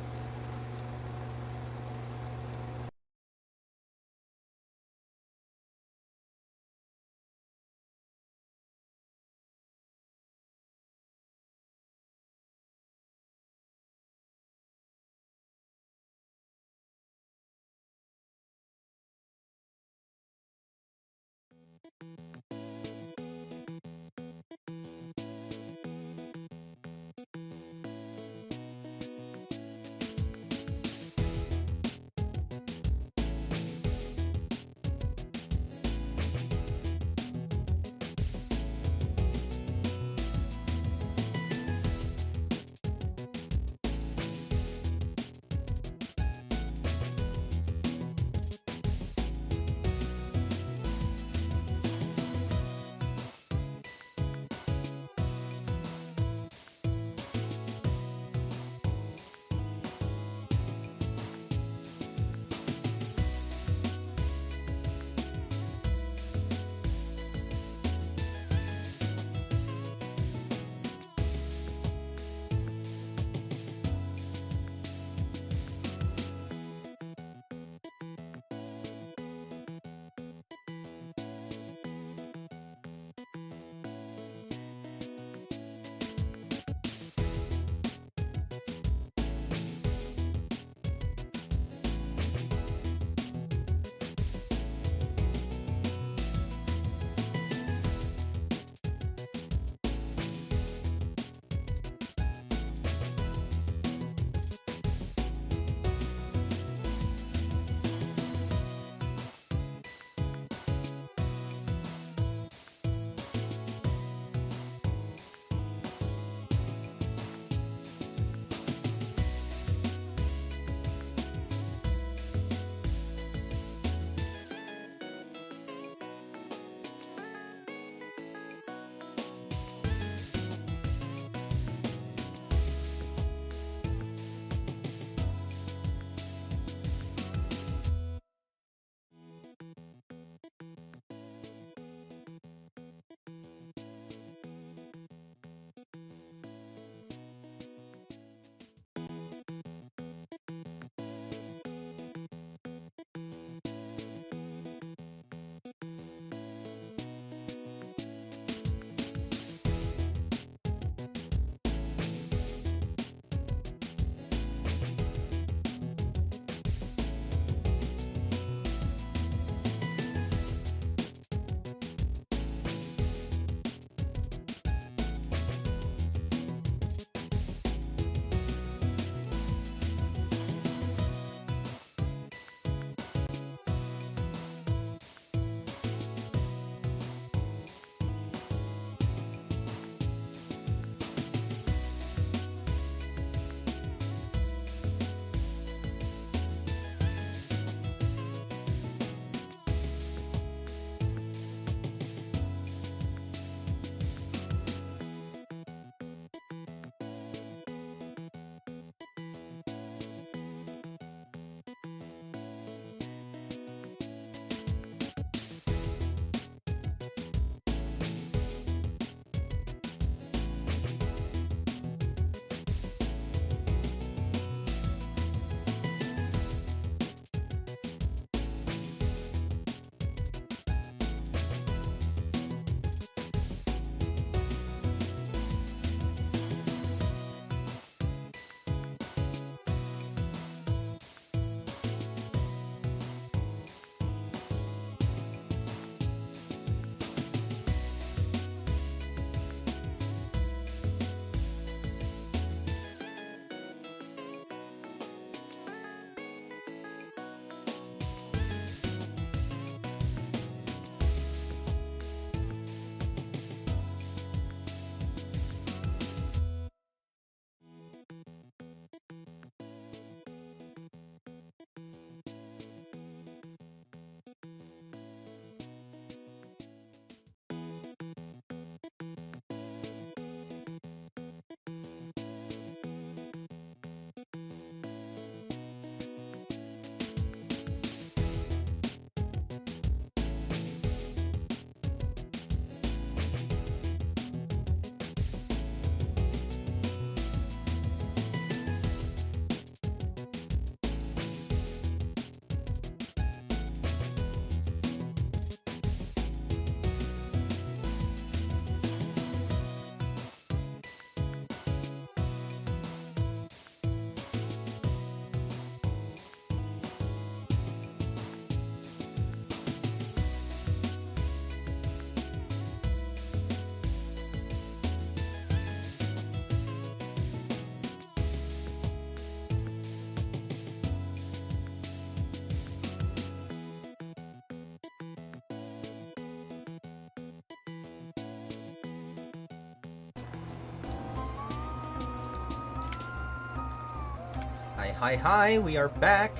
S1: Hi, we are back.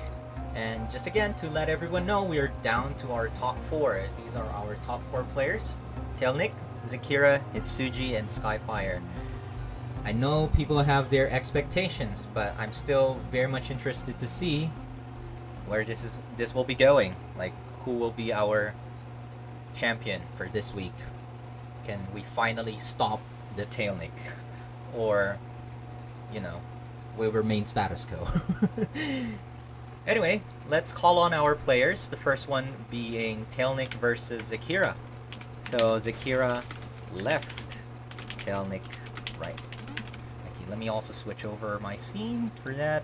S1: And just again, to let everyone know, we are down to our top 4. These are our top 4 players. Tailnic, Zekira, Hitsuji, and SKYIE-FYIRE. I know people have their expectations, but I'm still very much interested to see where this will be going. Like, who will be our champion for this week? Can we finally stop the Tailnic? Or, you know, will remain status quo? Anyway, let's call on our players. The first one being Tailnic versus Zekira. So Zekira left, Tailnic right. Okay, let me also switch over my scene for that.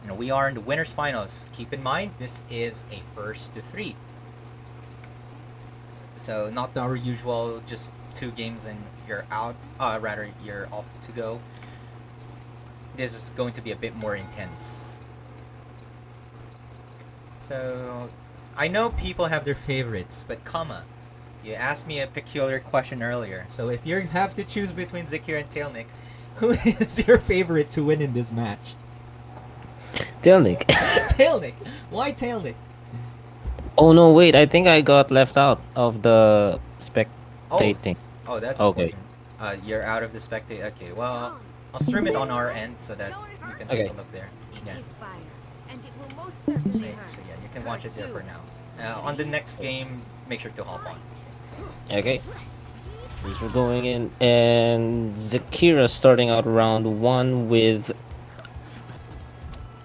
S1: You know, we are in the winners finals. Keep in mind, this is a first to 3. So not our usual just 2 games and you're out. Rather, you're off to go. This is going to be a bit more intense. So, I know people have their favorites, but you asked me a peculiar question earlier. So if you have to choose between Zekira and Tailnic, who is your favorite to win in this match?
S2: Tailnic.
S1: Tailnic! Why Tailnic?
S2: Oh no, wait, I think I got left out of the spectating.
S1: Oh, that's
S2: okay.
S1: important. You're out of the spectate. Okay, well, I'll stream it on our end so that you can take a look there. Yeah.
S3: And it will most certainly
S1: Okay,
S3: hurt.
S1: so yeah, you can watch it there for now. On the next game, make sure to hop on.
S2: Okay. These were going in, and Zekira starting out round 1 with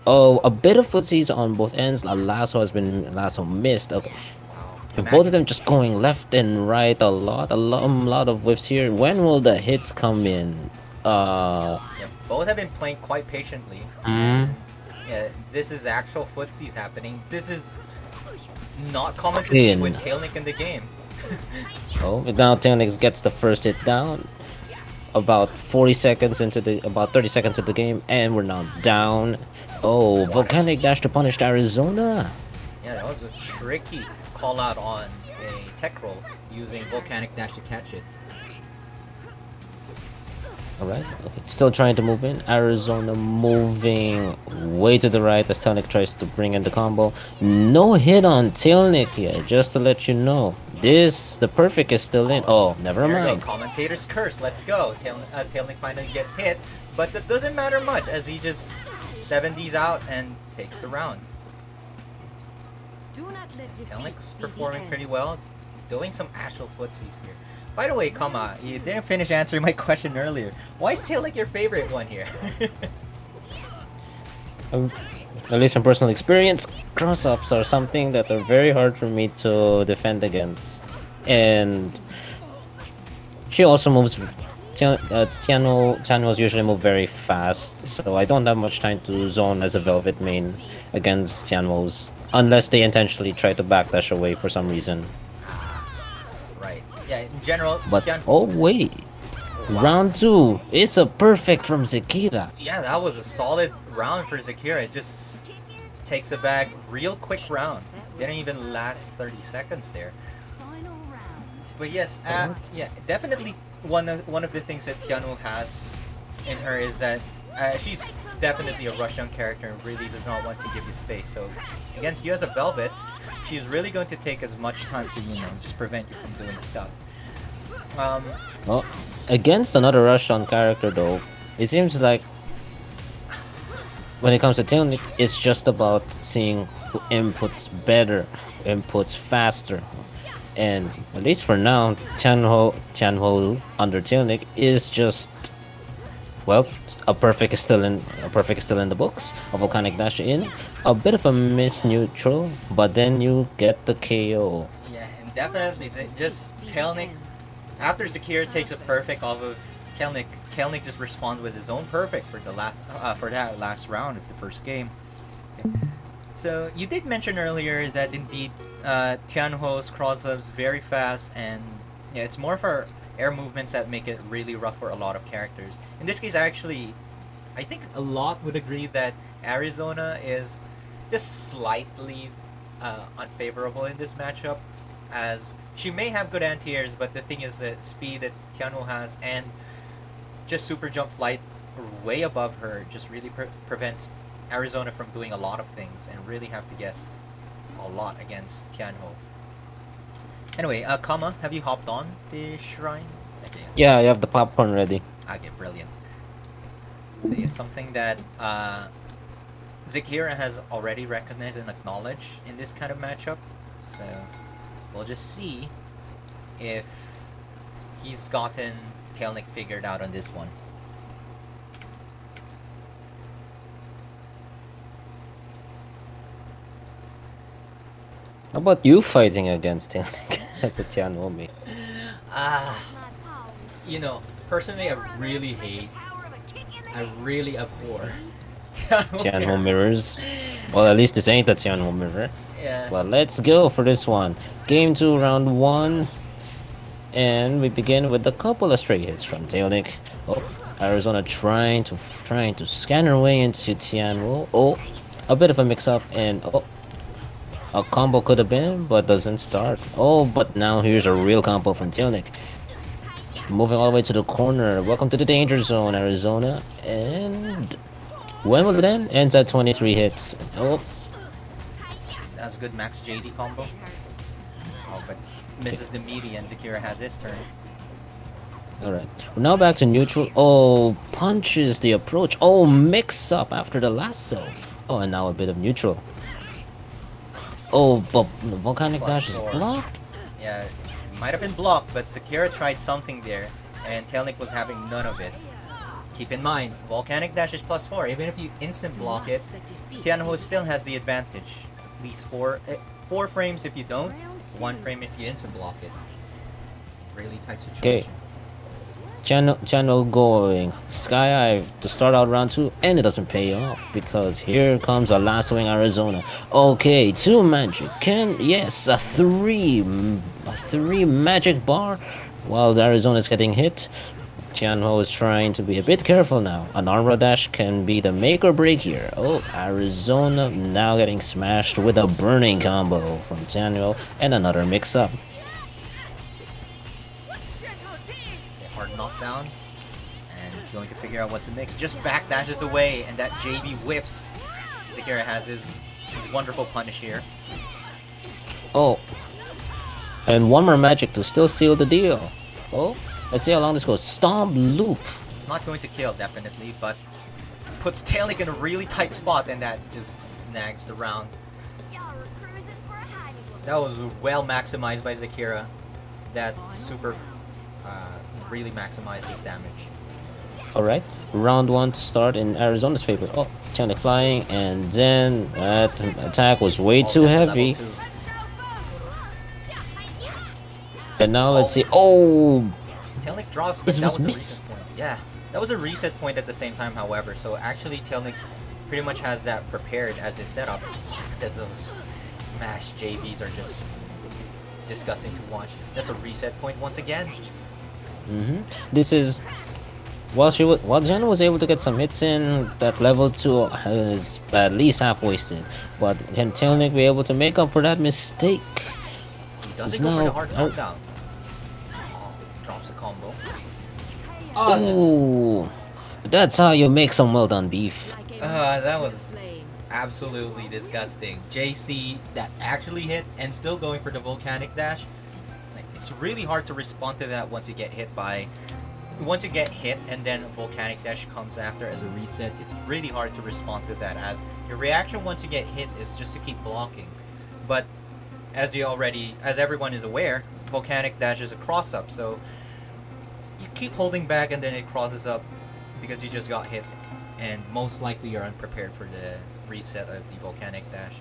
S2: a bit of footsies on both ends. Lasso missed. Okay.
S1: Wow.
S2: And both of them just going left and right a lot of whiffs here. When will the hits come in?
S1: Yeah, both have been playing quite patiently. Yeah, this is actual footsies happening. This is not common to see with Tailnic in the game.
S2: Oh, but now Tailnic gets the first hit down. About 30 seconds into the game, and we're now down. Oh, volcanic dash to punish Arizona.
S1: Yeah, that was a tricky call out on a tech roll using volcanic dash to catch it.
S2: Alright, okay. Still trying to move in. Arizona moving way to the right as Tailnic tries to bring in the combo. No hit on Tailnic yet, just to let you know. The perfect is still in. Oh, never
S1: There
S2: mind.
S1: we go. Commentator's curse. Let's go. Tailnic finally gets hit, but that doesn't matter much as he just 70s out and takes the round.
S3: Do not let defeat
S1: Tailnic's
S3: be the
S1: performing
S3: end.
S1: pretty well, doing some actual footsies here. By the way, you didn't finish answering my question earlier. Why is Tailnic your favorite one here?
S2: At least from personal experience, cross-ups are something that are very hard for me to defend against. And she also moves... Channels usually move very fast, so I don't have much time to zone as a Velvet main against Tianmos, unless they intentionally try to backdash away for some reason.
S1: Right. Yeah, in general,
S2: But, oh wait, round 2 is a perfect from Zekira.
S1: Yeah, that was a solid round for Zekira. It just takes a bag real quick round. Didn't even last 30 seconds there. But yes, yeah, definitely one of the things that Tianwu has in her is that she's definitely a rush-down character and really does not want to give you space. So against you as a Velvet, she's really going to take as much time to, just prevent you from doing stuff.
S2: Well, against another rush-on character though, it seems like when it comes to Tailnic, it's just about seeing who inputs better, inputs faster. And at least for now, Tianho under Tailnic is just, well, a perfect is still in the books. A volcanic dash in, a bit of a miss neutral, but then you get the KO.
S1: Yeah, and definitely just Tailnic. After Zekira takes a perfect off of Tailnic, Tailnic just responds with his own perfect for the that last round of the first game. Okay. So you did mention earlier that indeed Tianho's cross-ups very fast, and yeah, it's more for air movements that make it really rough for a lot of characters. In this case, actually, I think a lot would agree that Arizona is just slightly unfavorable in this matchup, as she may have good anti-airs, but the thing is that speed that Tianho has and just super jump flight way above her just really prevents Arizona from doing a lot of things and really have to guess a lot against Tianho. Anyway, Kama, have you hopped on the shrine? Okay.
S2: Yeah, I have the popcorn ready.
S1: Okay, brilliant. So yeah, something that Zekira has already recognized and acknowledged in this kind of matchup. So we'll just see if he's gotten Tailnic figured out on this one.
S2: How about you fighting against Tailnic as a Tianwomi?
S1: You know, personally, I really abhor
S2: Tianwo mirrors. Well, at least this ain't a Tianwo mirror.
S1: Yeah.
S2: Well, let's go for this one. Game 2, round 1. And we begin with a couple of straight hits from Tailnic. Oh, Arizona trying to scan her way into Tianwo. Oh, a bit of a mix-up, and oh, a combo could have been, but doesn't start. Oh, but now here's a real combo from Tailnic. Moving all the way to the corner. Welcome to the danger zone, Arizona. And when will it end? Ends at 23 hits. Oh,
S1: That's a good max JD combo. Oh, but misses the meaty and Zekira has his turn.
S2: alright. We're now back to neutral. Oh, punches the approach. Oh, mix up after the lasso. Oh, and now a bit of neutral. Oh, but the volcanic
S1: Plus
S2: dash is
S1: 4.
S2: blocked.
S1: Yeah, might have been blocked, but Zekira tried something there, and Tailnic was having none of it. Keep in mind, volcanic dash is plus 4. Even if you instant block it, Tianho still has the advantage. At least 4 frames if you don't, 1 frame if you instant block it. Really tight situation.
S2: Channel going SKYIE to start out round 2, and it doesn't pay off because here comes a lassoing Arizona. Okay, 2 magic. Yes, a 3 magic bar while the Arizona is getting hit. Tianho is trying to be a bit careful now. An armor dash can be the make or break here. Oh, Arizona now getting smashed with a burning combo from Tianho and another mix-up.
S1: Hard knockdown, and going to figure out what's a mix. Just backdashes away, and that JV whiffs. Zekira has his wonderful punish here.
S2: Oh, and one more magic to still seal the deal. Oh, let's see how long this goes. Stomp loop.
S1: It's not going to kill, definitely, but puts Tailnic in a really tight spot, and that just nags the round. That was well maximized by Zekira. That super really maximized the damage.
S2: Alright, round 1 to start in Arizona's favor. Oh, Tailnic flying, and then that attack was way too
S1: that's a
S2: heavy.
S1: level 2.
S2: And now let's see. Oh,
S1: Tailnic drops, but
S2: This
S1: that
S2: was
S1: was a
S2: missed.
S1: reset point. Yeah, that was a reset point at the same time, however. So actually, Tailnic pretty much has that prepared as his setup. Those mash JVs are just disgusting to watch. That's a reset point once again.
S2: this is while Jenna was able to get some hits in, that level 2 is at least half wasted. But can Tailnic be able to make up for that mistake?
S1: He doesn't go for the hard knockdown. Oh, drops a combo.
S2: Oh, that's how you make some well done beef.
S1: That was absolutely disgusting. JC that actually hit and still going for the volcanic dash. Like, it's really hard to respond to that once you get hit and then a volcanic dash comes after as a reset. It's really hard to respond to that, as your reaction once you get hit is just to keep blocking. But as everyone is aware, volcanic dash is a cross up, so you keep holding back and then it crosses up because you just got hit, and most likely you're unprepared for the reset of the volcanic dash.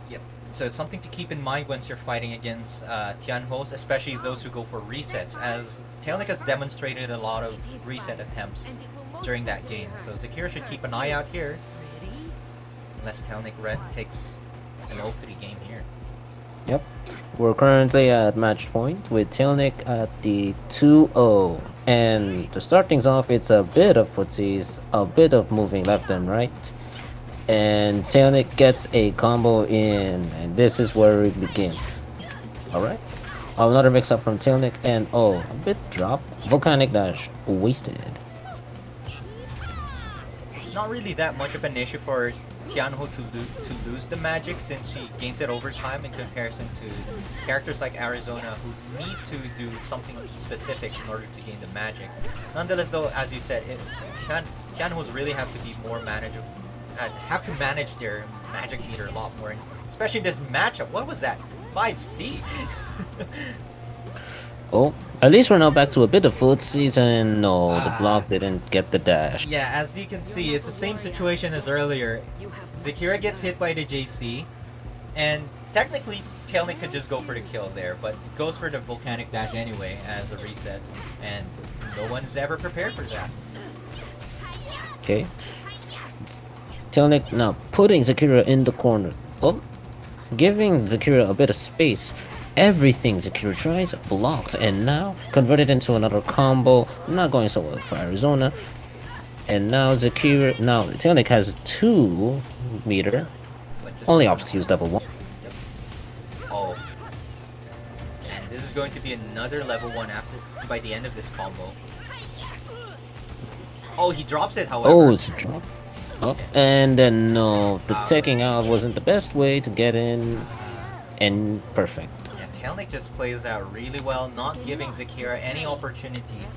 S1: Yep. So it's something to keep in mind once you're fighting against Tianhos, especially those who go for resets, as Tailnic has demonstrated a lot of reset attempts during that game. So Zekira should keep an eye out here, unless Tailnic Red takes an 0-3 game here.
S2: Yep. We're currently at match point with Tailnic at the 2-0. And to start things off, it's a bit of footsies, a bit of moving left and right. And Tailnic gets a combo in, and this is where we begin. Alright. Another mix up from Tailnic, and oh, a bit drop. Volcanic dash wasted.
S1: it's not really that much of an issue for Tianhu to lose the magic, since she gains it over time in comparison to characters like Arizona who need to do something specific in order to gain the magic. Nonetheless, though, as you said, Tianhu's really have to be more manageable, have to manage their magic meter a lot more, and especially this matchup. What was that? 5C.
S2: Oh, at least we're now back to a bit of foot season. No, the block didn't get the dash.
S1: Yeah, as you can see, it's the same situation as earlier. Zekira gets hit by the JC, and technically Tailnic could just go for the kill there, but goes for the volcanic dash anyway as a reset, and no one's ever prepared for that.
S2: Okay. Tailnic now putting Zekira in the corner. Oh, giving Zekira a bit of space. Everything Zekira tries blocks, and now converted into another combo. Not going so well for Arizona. And now Zekira, now Tailnic has 2 meter. Only opts to use double 1.
S1: Yep. Oh. And this is going to be another level 1 by the end of this combo. Oh, he drops it, however.
S2: Oh, it's a drop. Oh, and then no, the taking out wasn't the best way to get in. And perfect.
S1: Tailnic just plays that really well, not giving Zekira any opportunity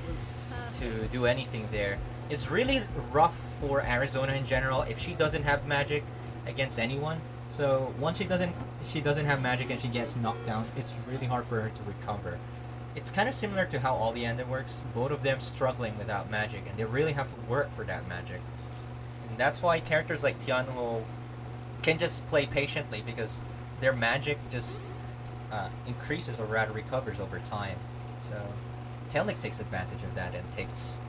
S1: to do anything there. It's really rough for Arizona in general if she doesn't have magic against anyone. So once she doesn't have magic and she gets knocked down, it's really hard for her to recover. It's kind of similar to how Oleander works, both of them struggling without magic, and they really have to work for that magic. And that's why characters like Tianhu can just play patiently, because their magic just increases, or rather recovers over time. So Tailnic takes advantage of that and takes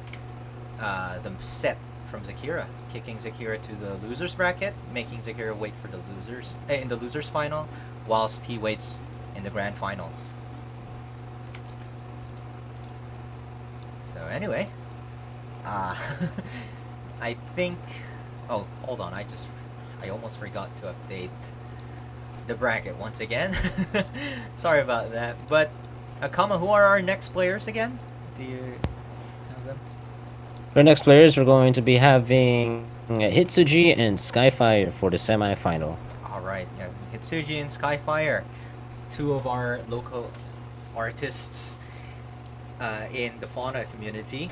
S1: the set from Zekira, kicking Zekira to the losers bracket, making Zekira wait for the losers in the losers final, whilst he waits in the grand finals. So anyway, I think. Oh, hold on! I almost forgot to update the bracket once again. Sorry about that. But Akama, who are our next players again? Do you have them?
S2: Our next players are going to be having Hitsuji and SKYIE-FYIRE for the semi-final.
S1: Alright, yeah. Hitsuji and SKYIE-FYIRE, 2 of our local artists in the Fauna community.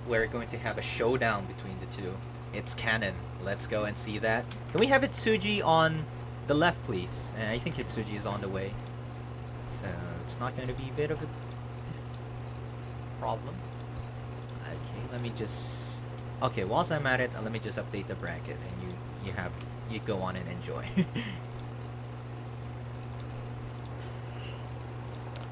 S1: We're going to have a showdown between the 2. It's canon. Let's go and see that. Can we have Hitsuji on the left, please? I think Hitsuji is on the way, so it's not going to be a bit of a problem. Okay, let me just. Okay, whilst I'm at it, let me just update the bracket, and you go on and enjoy.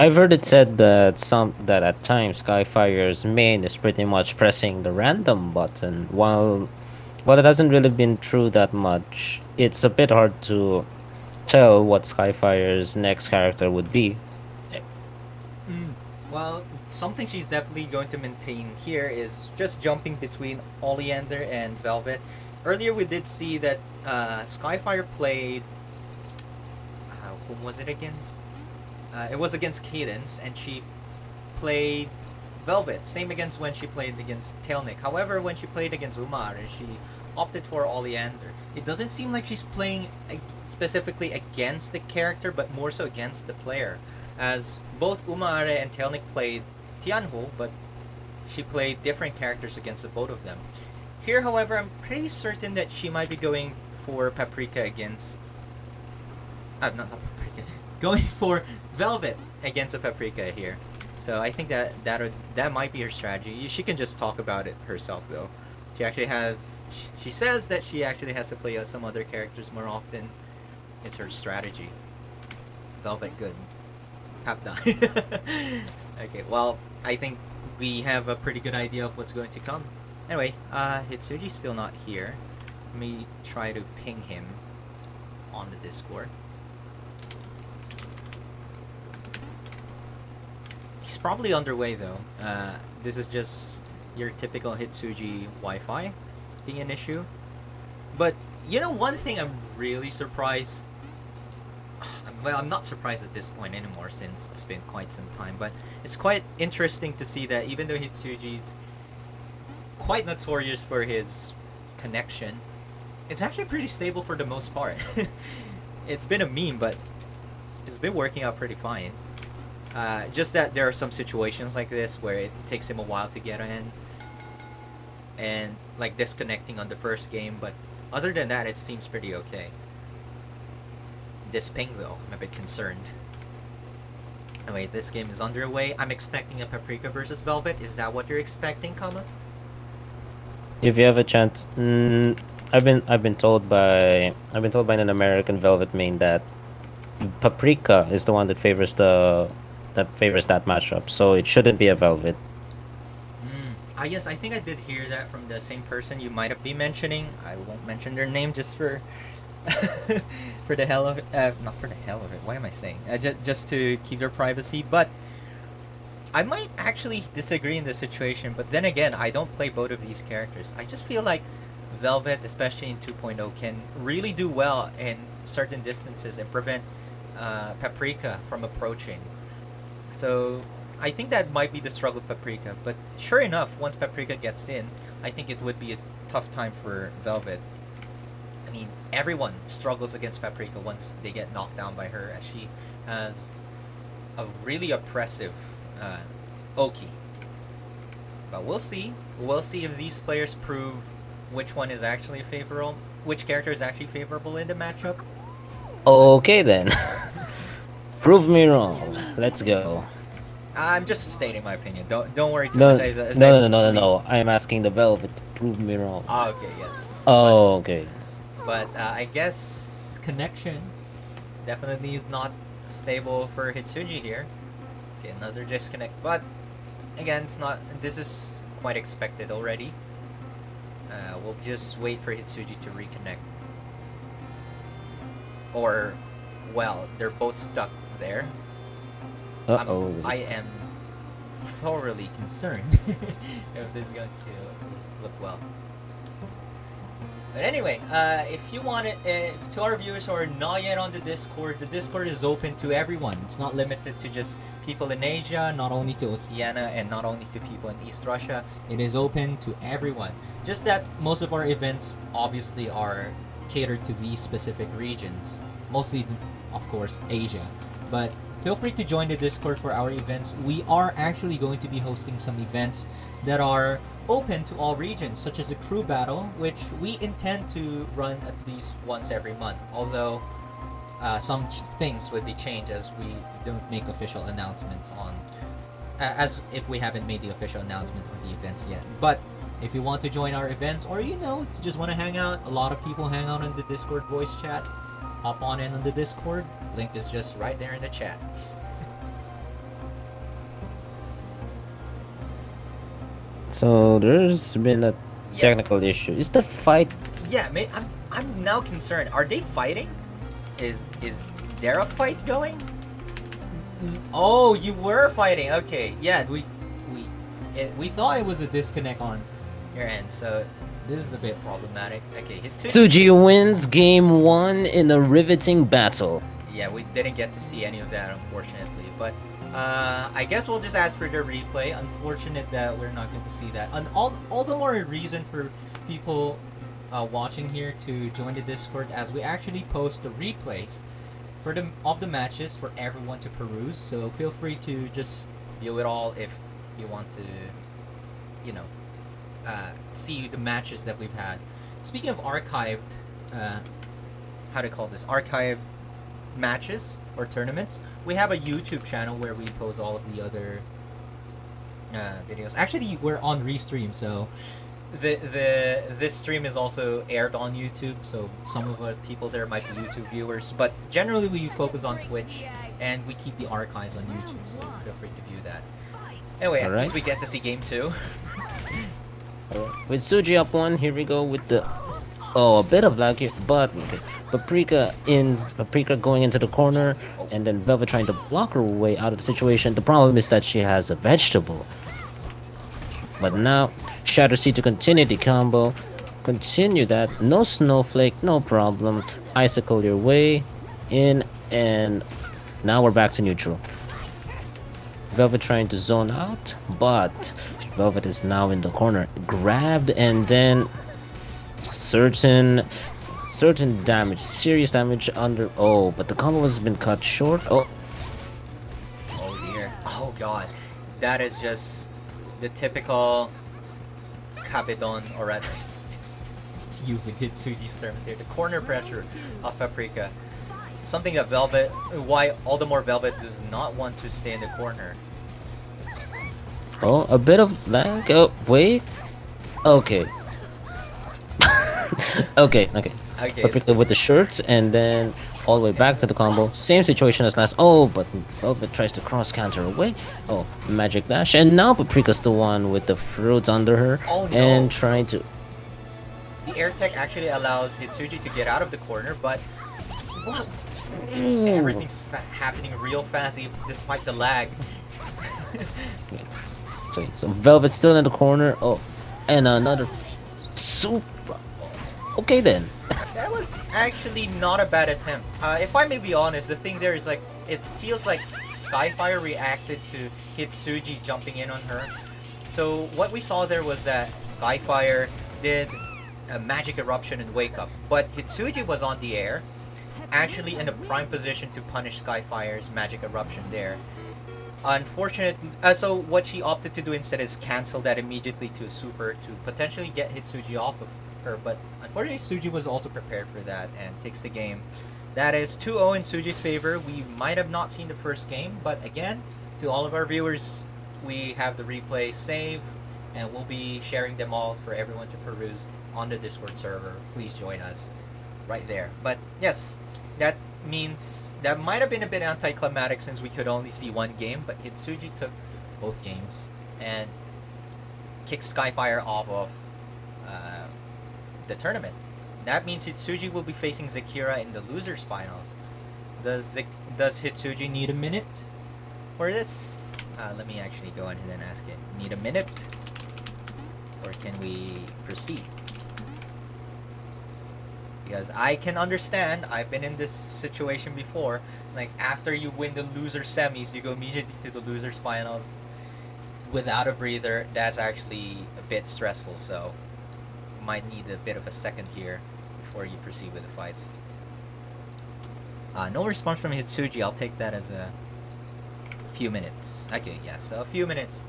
S2: I've heard it said that at times SKYIE-FYIRE's main is pretty much pressing the random button. While it hasn't really been true that much, it's a bit hard to tell what SKYIE-FYIRE's next character would be.
S1: Well, something she's definitely going to maintain here is just jumping between Oleander and Velvet. Earlier we did see that SKYIE-FYIRE played. Whom was it against? It was against Kheydinss, and she played Velvet. Same against when she played against Tailnic. However, when she played against UmaAare, she opted for Oleander. It doesn't seem like she's playing specifically against the character, but more so against the player. As both UmaAare and Tailnic played Tianhu, but she played different characters against the both of them. Here, however, I'm pretty certain that she might be going for Paprika against. Not Paprika. Going for Velvet against a Paprika here. So I think that might be her strategy. She can just talk about it herself, though. She says that she actually has to play some other characters more often. It's her strategy. Velvet, good. Have done. Okay, well, I think we have a pretty good idea of what's going to come. Anyway, Hitsuji's still not here. Let me try to ping him on the Discord. He's probably underway though. This is just your typical Hitsuji Wi-Fi being an issue. But you know, one thing I'm really surprised. Well, I'm not surprised at this point anymore since it's been quite some time. But it's quite interesting to see that even though Hitsuji's quite notorious for his connection, it's actually pretty stable for the most part. It's been a meme, but it's been working out pretty fine. Just that there are some situations like this where it takes him a while to get in, and like disconnecting on the first game, but other than that, it seems pretty okay. This ping though, I'm a bit concerned. Anyway, this game is underway. I'm expecting a Paprika versus Velvet. Is that what you're expecting, Kama?
S2: If you have a chance, I've been told by an American Velvet main that Paprika is the one that favors that matchup, so it shouldn't be a Velvet.
S1: Yes, I think I did hear that from the same person you might have been mentioning. I won't mention their name just for for the hell of it. Not for the hell of it. What am I saying? Just to keep their privacy. But I might actually disagree in this situation. But then again, I don't play both of these characters. I just feel like Velvet, especially in 2.0, can really do well in certain distances and prevent Paprika from approaching. So I think that might be the struggle with Paprika. But sure enough, once Paprika gets in, I think it would be a tough time for Velvet. I mean, everyone struggles against Paprika once they get knocked down by her, as she has a really oppressive Oki. But we'll see. We'll see if these players prove which one is actually favorable, which character is actually favorable in the matchup.
S2: Okay then. Prove me wrong. Let's go.
S1: I'm just stating my opinion. Don't worry too
S2: No,
S1: much.
S2: no. I'm asking the Velvet to prove me wrong.
S1: Okay, yes.
S2: Oh, okay.
S1: But I guess connection definitely is not stable for Hitsuji here. Okay, another disconnect. But again, it's not. This is quite expected already. We'll just wait for Hitsuji to reconnect. Or, well, they're both stuck there.
S2: Uh-oh.
S1: I am thoroughly concerned if this is going to look well. But anyway, if you want it, to our viewers who are not yet on the Discord is open to everyone. It's not limited to just people in Asia, not only to Oceania, and not only to people in East Russia. It is open to everyone. Just that most of our events obviously are catered to these specific regions. Mostly, of course, Asia. But feel free to join the Discord for our events. We are actually going to be hosting some events that are open to all regions, such as a crew battle, which we intend to run at least once every month. Although some things would be changed as we don't make official announcements on, as if we haven't made the official announcement of the events yet. But if you want to join our events, or you just want to hang out, a lot of people hang out in the Discord voice chat. Hop on in on the Discord. Link is just right there in the chat.
S2: So there's been a technical issue. Is the fight?
S1: Yeah, man, I'm now concerned. Are they fighting? Is there a fight going? Oh, you were fighting. Okay, yeah, we thought it was a disconnect on your end, so this is a bit problematic. Okay,
S2: Hitsuji wins game 1 in a riveting battle.
S1: Yeah, we didn't get to see any of that, unfortunately. But I guess we'll just ask for the replay. Unfortunate that we're not going to see that. And all the more reason for people watching here to join the Discord, as we actually post the replays of the matches for everyone to peruse. So feel free to just view it all if you want to, see the matches that we've had. Speaking of archived, how to call this, archived matches or tournaments, we have a YouTube channel where we post all of the other videos. Actually, we're on Restream, so this stream is also aired on YouTube, so some of the people there might be YouTube viewers, but generally we focus on Twitch and we keep the archives on YouTube, so feel free to view that. Anyway, at least we get to see game 2.
S2: With Suji up 1, here we go with the a bit of lag here, but Paprika going into the corner, and then Velvet trying to block her way out of the situation. The problem is that she has a vegetable. But now Shatter Seed to continue the combo. Continue that. No snowflake, no problem. Icicle your way in, and now we're back to neutral. Velvet trying to zone out, but Velvet is now in the corner. Grabbed and then certain damage, serious damage under. Oh, but the combo has been cut short. Oh,
S1: Oh dear. Oh god. That is just the typical Kabedon, or rather, using Hitsuji's terms here, the corner pressure of Paprika. Something that Velvet, why all the more Velvet does not want to stay in the corner.
S2: oh, a bit of lag. Oh, wait. Okay. Okay.
S1: Okay.
S2: Paprika with the shirts, and then all the way back to the combo. Same situation as last. Oh, but Velvet tries to cross counter away. Oh, magic dash, and now Paprika's the one with the fruits under her,
S1: Oh, no.
S2: and trying to.
S1: The air tech actually allows Hitsuji to get out of the corner, but what?
S2: Ooh.
S1: Everything's happening real fast despite the lag.
S2: So Velvet's still in the corner. Oh, and another super. Okay then.
S1: That was actually not a bad attempt. If I may be honest, the thing there is like, it feels like SKYIE-FYIRE reacted to Hitsuji jumping in on her. So what we saw there was that SKYIE-FYIRE did a magic eruption and wake up, but Hitsuji was on the air, actually in a prime position to punish SKYIE-FYIRE's magic eruption there. Unfortunately, so what she opted to do instead is cancel that immediately to a super to potentially get Hitsuji off of her, but unfortunately Suji was also prepared for that and takes the game. That is 2-0 in Suji's favor. We might have not seen the first game, but again, to all of our viewers, we have the replay saved and we'll be sharing them all for everyone to peruse on the Discord server. Please join us right there. But yes, that means that might have been a bit anticlimactic since we could only see one game, but Hitsuji took both games and kicked SKYIE-FYIRE off of the tournament. That means Hitsuji will be facing Zekira in the losers finals. Does Hitsuji need a minute for this? Let me actually go ahead and ask it. Need a minute? Or can we proceed? Because I can understand, I've been in this situation before, like after you win the loser semis, you go immediately to the losers finals without a breather. That's actually a bit stressful, so might need a bit of a second here before you proceed with the fights. No response from Hitsuji. I'll take that as a few minutes. Okay, yeah, so a few minutes.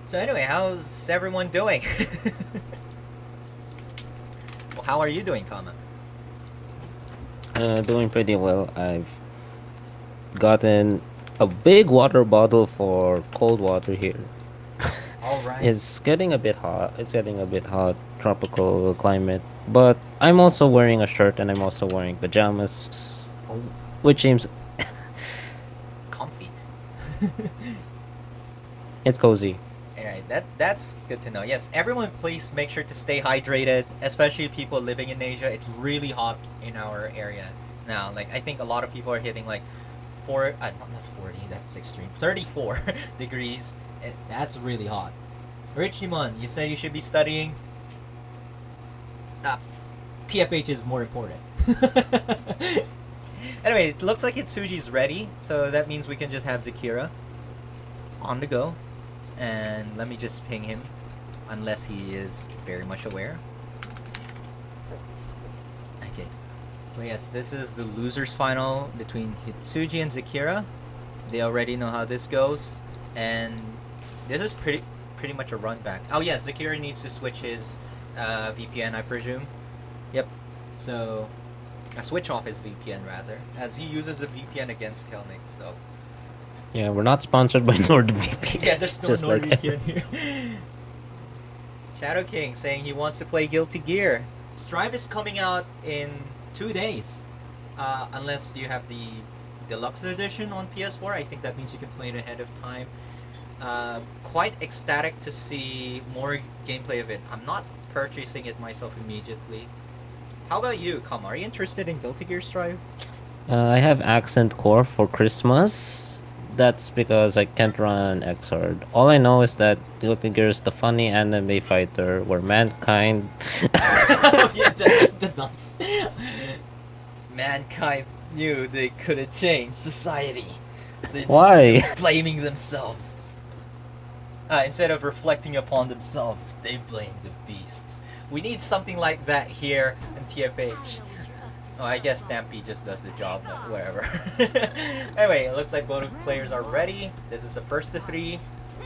S1: So anyway, how's everyone doing? Well, how are you doing, Kama?
S2: Doing pretty well. I've gotten a big water bottle for cold water here.
S1: Alright.
S2: It's getting a bit hot. It's getting a bit hot, tropical climate. But I'm also wearing a shirt and I'm also wearing pajamas,
S1: Oh,
S2: which seems
S1: comfy.
S2: it's cozy.
S1: Alright, that's good to know. Yes, everyone please make sure to stay hydrated, especially people living in Asia. It's really hot in our area now. Like, I think a lot of people are hitting like not 40, that's extreme, 34 degrees. That's really hot. Richimon, you said you should be studying. TFH is more important. Anyway, it looks like Hitsuji's ready, so that means we can just have Zekira on the go. And let me just ping him, unless he is very much aware. Okay. Well, yes, this is the losers final between Hitsuji and Zekira. They already know how this goes, and this is pretty much a run back. Oh yes, Zekira needs to switch his VPN, I presume. Yep. So, switch off his VPN rather, as he uses a VPN against Tailnic. So.
S2: Yeah, we're not sponsored by NordVPN.
S1: Yeah, there's no
S2: Just like-
S1: NordVPN here. Shadow King saying he wants to play Guilty Gear. Strive is coming out in 2 days. Unless you have the deluxe edition on PS4, I think that means you can play it ahead of time. Quite ecstatic to see more gameplay of it. I'm not purchasing it myself immediately. How about you, Kam? Are you interested in Guilty Gear Strive?
S2: I have Accent Core for Christmas. That's because I can't run Xrd. All I know is that Guilty Gear is the funny anime fighter where mankind.
S1: Yeah, the nuts. Mankind knew they couldn't change society. So instead
S2: Why?
S1: of blaming themselves. instead of reflecting upon themselves, they blame the beasts. We need something like that here in TFH. Oh, I guess Stampy just does the job, but whatever. Anyway, it looks like both players are ready. This is the first to 3.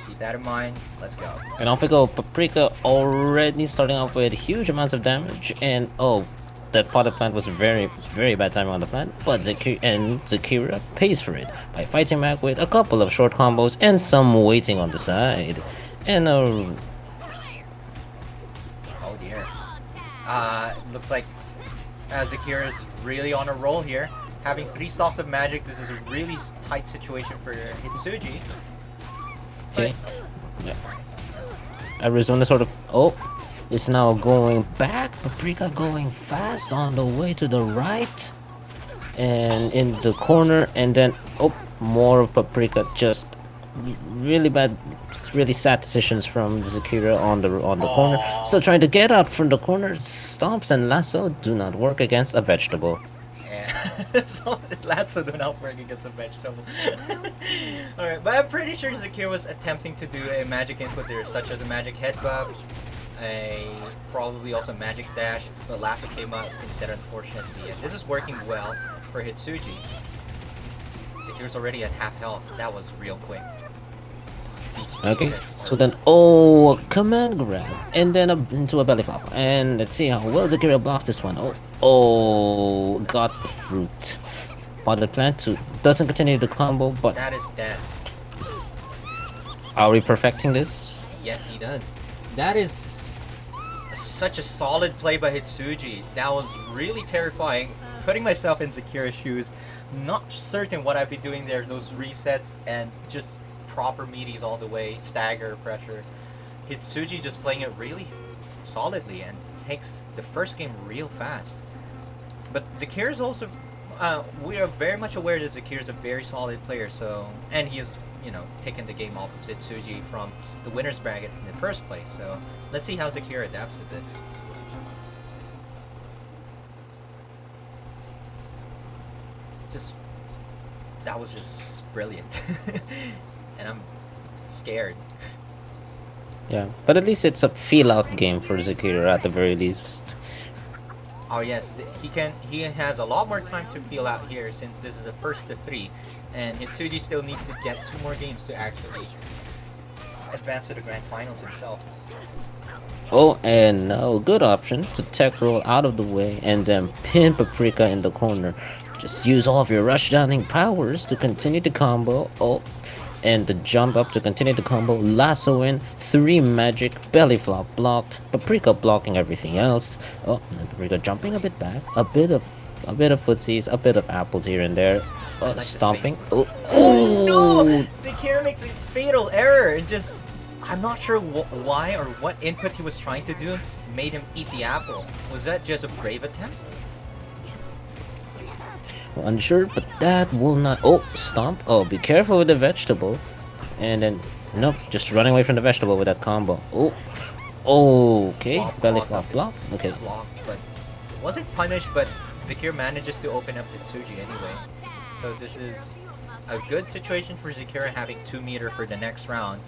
S1: Keep that in mind. Let's go.
S2: And off we go. Paprika already starting off with huge amounts of damage. And oh, that potted plant was very bad timing on the plant. But Zekira pays for it by fighting back with a couple of short combos and some waiting on the side. And
S1: oh dear. Looks like Zekira is really on a roll here. Having 3 stocks of magic, this is a really tight situation for Hitsuji.
S2: okay. Yeah. Arizona sort of is now going back. Paprika going fast on the way to the right. And in the corner, and then more of Paprika, just really bad, really sad decisions from Zekira on the corner. Still trying to get out from the corner. Stomps and lasso do not work against a vegetable.
S1: Yeah, so lasso do not work against a vegetable. Alright, but I'm pretty sure Zekira was attempting to do a magic input there, such as a magic headbutt, probably also magic dash, but lasso came up instead, unfortunately. And this is working well for Hitsuji. Zekira's already at half health. That was real quick.
S2: Okay,
S1: D6
S2: so then a command grab and then into a belly flop, and let's see how well Zekira blocks this one. Got the fruit. Potted plant doesn't continue the combo, but
S1: that is death.
S2: Are we perfecting this?
S1: Yes, he does. That is such a solid play by Hitsuji. That was really terrifying. Putting myself in Zekira's shoes, not certain what I'd be doing there. Those resets and just proper meaties all the way, stagger, pressure. Hitsuji just playing it really solidly and takes the first game real fast. But Zekira's also, we are very much aware that Zekira's a very solid player, so, and he has, taken the game off of Hitsuji from the winner's bracket in the first place, so let's see how Zekira adapts to this. That was just brilliant. And I'm scared.
S2: Yeah, but at least it's a feel-out game for Zekira at the very least.
S1: Oh yes, he has a lot more time to feel out here since this is a first to 3, and Hitsuji still needs to get 2 more games to actually advance to the grand finals himself.
S2: And no, good option to tech roll out of the way and then pin Paprika in the corner. Just use all of your rushdowning powers to continue the combo. And the jump up to continue the combo. Lasso in, 3 magic, belly flop blocked, Paprika blocking everything else. And then Paprika jumping a bit back, a bit of footsies, a bit of apples here and there.
S1: Like
S2: Stomping.
S1: Oh no! Zekira makes a fatal error. I'm not sure why or what input he was trying to do made him eat the apple. Was that just a brave attempt?
S2: Unsure, but that will not. Stomp. Be careful with the vegetable. And then, nope, just running away from the vegetable with that combo. Okay, belly flop block. Okay.
S1: Block, but wasn't punished, but Zekira manages to open up Hitsuji anyway. So this is a good situation for Zekira having 2 meter for the next round.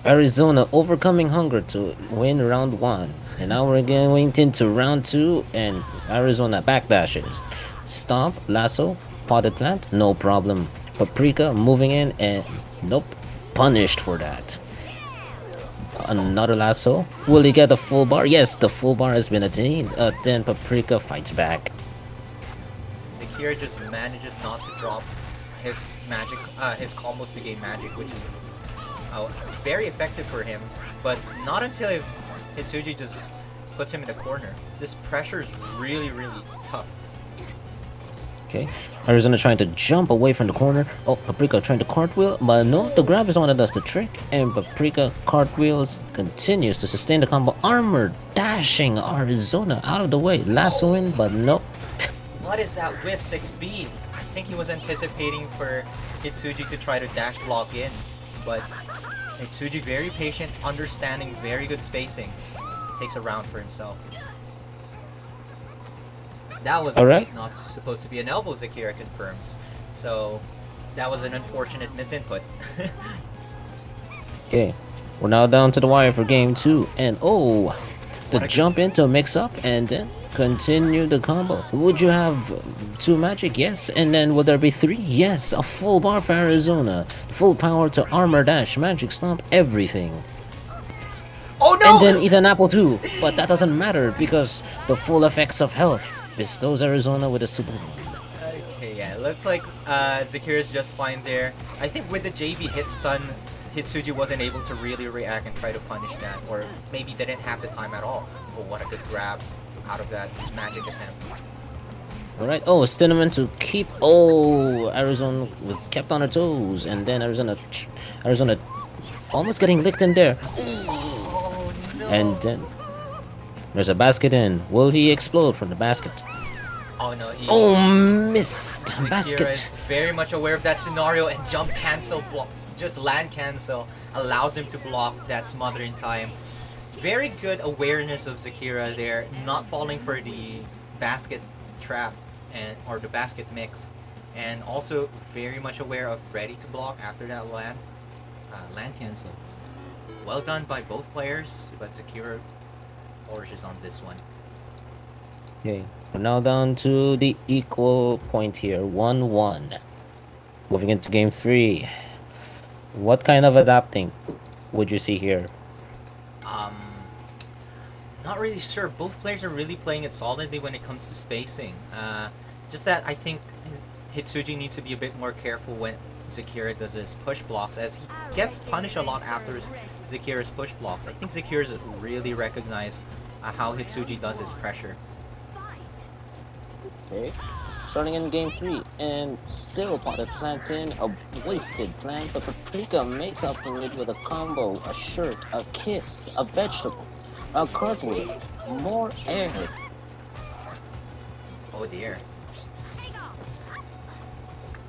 S2: Arizona overcoming hunger to win round 1. And now we're going into round 2, and Arizona backdashes. Stomp, lasso, potted plant, no problem. Paprika moving in, and nope, punished for that. Another lasso. Will he get the full bar? Yes, the full bar has been attained. Then Paprika fights back.
S1: Zekira just manages not to drop his magic, his combos to gain magic, which is very effective for him. But not until Hitsuji just puts him in the corner. This pressure is really, really tough.
S2: Okay, Arizona trying to jump away from the corner. Paprika trying to cartwheel, but no, the grab is the one that does the trick. And Paprika cartwheels, continues to sustain the combo. Armor dashing Arizona out of the way. Lassoing, but nope.
S1: What is that whiff 6B? I think he was anticipating for Hitsuji to try to dash block in, but Hitsuji very patient, understanding very good spacing. Takes a round for himself. That was not supposed to be an elbow, Zekira confirms. So that was an unfortunate misinput.
S2: Okay, we're now down to the wire for game 2, and oh, the
S1: What a-
S2: jump into mix up and then continue the combo. Would you have 2 magic? Yes. And then will there be 3? Yes. A full bar for Arizona, full power to armor dash, magic stomp, everything.
S1: Oh no!
S2: And then eat an apple too, but that doesn't matter because the full effects of health bestows Arizona with a super.
S1: Okay, yeah, looks like Zekira's just fine there. I think with the JB hit stun, Hitsuji wasn't able to really react and try to punish that, or maybe didn't have the time at all. Oh, what a good grab out of that magic attempt.
S2: Alright, oh, cinnamon to keep. Oh, Arizona was kept on her toes, and then Arizona almost getting licked in there.
S1: Oh no!
S2: And then there's a basket in. Will he explode from the basket?
S1: Oh no, he...
S2: Oh, missed
S1: Zekira
S2: basket.
S1: is very much aware of that scenario, and jump cancel block, just land cancel, allows him to block that smother in time. Very good awareness of Zekira there, not falling for the basket trap or the basket mix, and also very much aware of ready to block after that land cancel. Well done by both players, but Zekira flourishes on this one.
S2: Okay, we're now down to the equal point here, 1-1. Moving into game 3. What kind of adapting would you see here?
S1: Not really sure. Both players are really playing it solidly when it comes to spacing. Just that I think Hitsuji needs to be a bit more careful when Zekira does his push blocks, as he gets punished a lot after Zekira's push blocks. I think Zekira's really recognized how Hitsuji does his pressure.
S2: Okay, starting in game 3, and still Potter plants in a wasted plant, but Paprika makes up for it with a combo, a shirt, a kiss, a vegetable, a cartwheel, more air.
S1: Oh dear.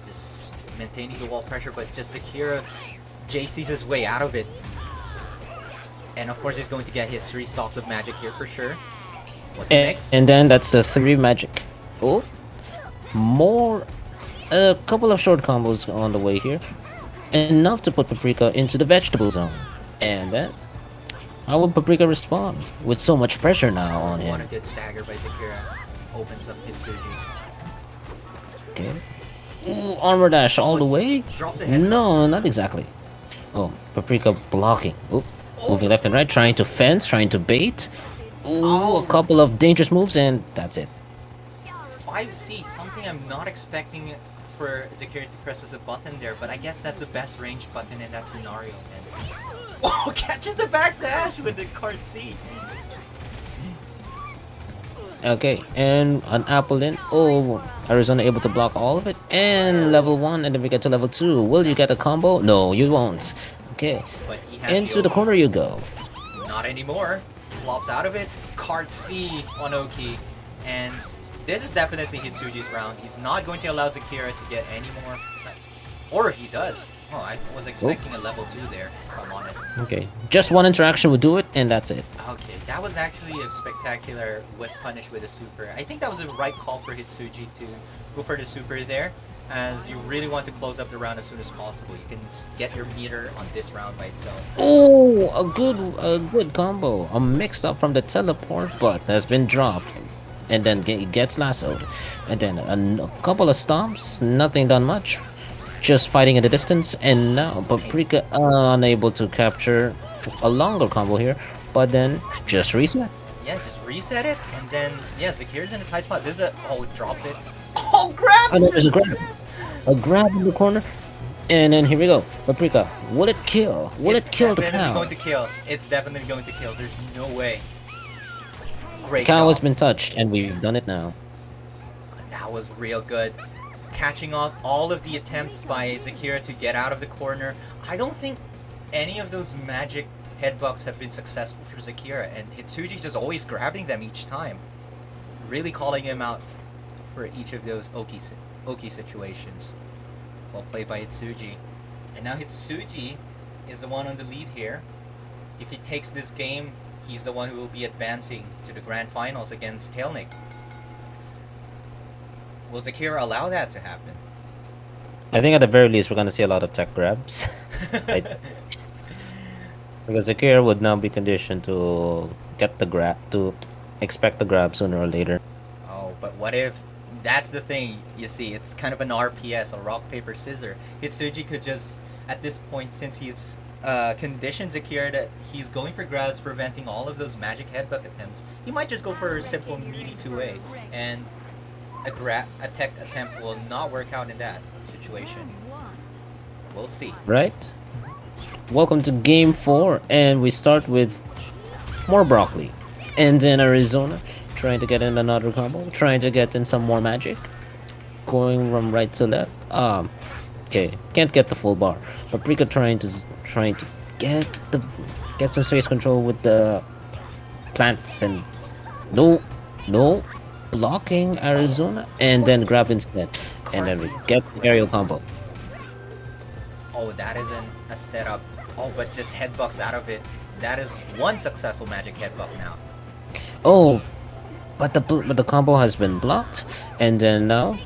S1: Just maintaining the wall pressure, but just Zekira JC's his way out of it. And of course he's going to get his 3 stocks of magic here for sure. What's the next?
S2: And then that's the 3 magic. Oh, more, a couple of short combos on the way here. Enough to put Paprika into the vegetable zone. And then, how will Paprika respond with so much pressure now on
S1: What a
S2: him?
S1: good stagger by Zekira. Opens up Hitsuji.
S2: Okay. Ooh, armor dash all the way?
S1: Drops a head.
S2: No, not exactly. Oh, Paprika blocking. Oop. Moving left and right, trying to fence, trying to bait. Ooh, a couple of dangerous moves, and that's it.
S1: 5C, something I'm not expecting for Zekira to press as a button there, but I guess that's the best range button in that scenario. And oh, catches the back dash with the card C.
S2: Okay, and an apple in. Oh, Arizona able to block all of it. And level 1, and then we get to level 2. Will you get a combo? No, you won't. Okay,
S1: But he has
S2: into the corner you go.
S1: Not anymore. Flops out of it. Card C on Oki. And this is definitely Hitsuji's round. He's not going to allow Zekira to get any more. Or he does. Oh, I was expecting a level 2 there, if I'm honest.
S2: Okay, just one interaction would do it, and that's it.
S1: Okay, that was actually a spectacular whip punish with a super. I think that was the right call for Hitsuji to go for the super there, as you really want to close up the round as soon as possible. You can just get your meter on this round by itself.
S2: Oh, a good combo. A mix up from the teleport, but has been dropped. And then gets lassoed. And then a couple of stomps, nothing done much. Just fighting in the distance, and now Paprika unable to capture a longer combo here, but then just reset.
S1: Yeah, just reset it, and then, yeah, Zekira's in a tight spot. There's a... Oh, it drops it. Oh, grabs
S2: And then
S1: it!
S2: there's a grab. A grab in the corner, and then here we go. Paprika, will it kill? Will it kill the
S1: It's definitely
S2: cow?
S1: going to kill. It's definitely going to kill. There's no way. Great
S2: Cow
S1: job.
S2: has been touched, and we've done it now.
S1: That was real good. Catching off all of the attempts by Zekira to get out of the corner. I don't think any of those magic headbucks have been successful for Zekira, and Hitsuji just always grabbing them each time. Really calling him out for each of those Oki situations. Well played by Hitsuji. And now Hitsuji is the one on the lead here. If he takes this game, he's the one who will be advancing to the grand finals against Tailnic. Will Zekira allow that to happen?
S2: I think at the very least we're gonna see a lot of tech grabs. Right. Because Zekira would now be conditioned to get the grab, to expect the grab sooner or later.
S1: Oh, but what if that's the thing? You see, it's kind of an RPS, a rock paper scissor. Hitsuji could just, at this point, since he's conditioned Zekira that he's going for grabs, preventing all of those magic headbutt attempts, he might just go for a simple meaty 2A, and a tech attempt will not work out in that situation. We'll see.
S2: Right? Welcome to game 4, and we start with more broccoli. And then Arizona, trying to get in another combo, trying to get in some more magic. Going from right to left. Okay, can't get the full bar. Paprika trying to get some space control with the plants and no blocking Arizona and then grab instead. And then we get the aerial combo.
S1: Oh, that isn't a setup. Oh, but just headbucks out of it. That is one successful magic headbuck now.
S2: Oh, but the combo has been blocked, and then now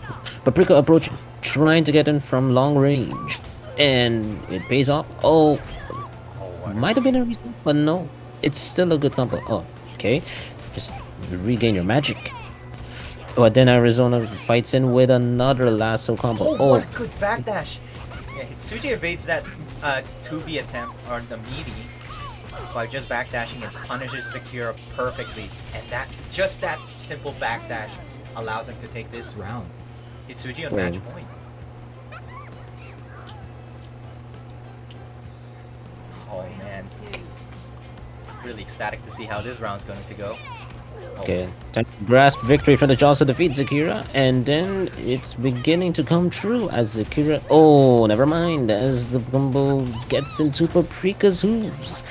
S2: Paprika approaching, trying to get in from long range, and it pays off. Oh, might have been a reason, but no, it's still a good combo. Oh, okay, just regain your magic. But then Arizona fights in with another lasso combo.
S1: Oh, what a good backdash! Yeah, Hitsuji evades that 2B attempt, or the meaty, by just backdashing and punishes Zekira perfectly. And that simple backdash allows him to take this round. Hitsuji on match point. Oh man. Really ecstatic to see how this round's going to go. Oh.
S2: Okay, time to grasp victory from the jaws to defeat Zekira, and then it's beginning to come true as Zekira. Oh, never mind, as the combo gets into Paprika's hooves.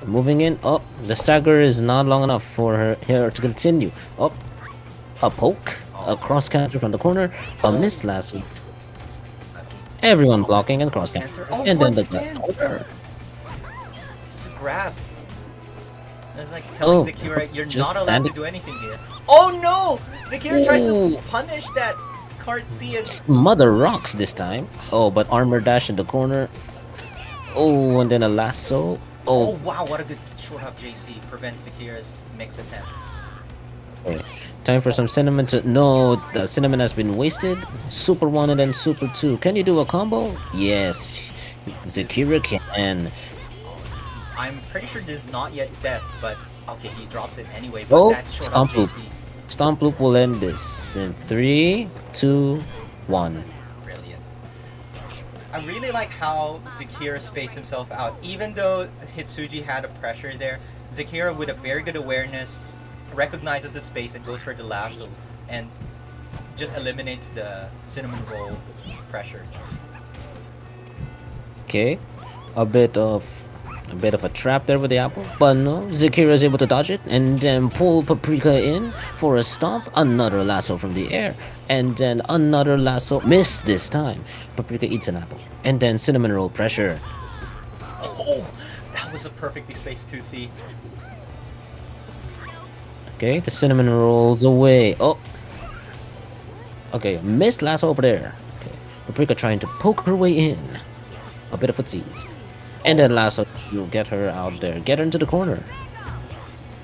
S2: Moving in. Oh, the stagger is not long enough for her to continue. Oh, a poke, a cross counter from the corner, a missed lasso. Everyone blocking and cross counter, and then the
S1: just a grab. It's like telling Zekira, you're not allowed to do anything here. Oh no! Zekira tries to punish that card C and
S2: Mother rocks this time. Oh, but armor dash in the corner. Oh, and then a lasso.
S1: Oh wow, what a good short hop JC prevents Zekira's mix attempt.
S2: Okay. Time for some cinnamon to... No, the cinnamon has been wasted. Super 1 and then Super 2. Can you do a combo? Yes. Zekira can.
S1: I'm pretty sure this is not yet death, but okay, he drops it anyway. But that short hop JC.
S2: Stomp loop will end this in 3, 2, 1.
S1: Brilliant. I really like how Zekira spaced himself out. Even though Hitsuji had a pressure there, Zekira with a very good awareness recognizes the space and goes for the lasso and just eliminates the cinnamon roll pressure.
S2: Okay, a bit of a trap there with the apple, but no, Zekira is able to dodge it and then pull Paprika in for a stomp. Another lasso from the air, and then another lasso. Missed this time. Paprika eats an apple, and then cinnamon roll pressure.
S1: Oh, that was a perfectly spaced 2C.
S2: Okay, the cinnamon rolls away. Oh, okay, missed lasso over there. Okay, Paprika trying to poke her way in. A bit of a tease. And then lasso, you get her out there. Get her into the corner.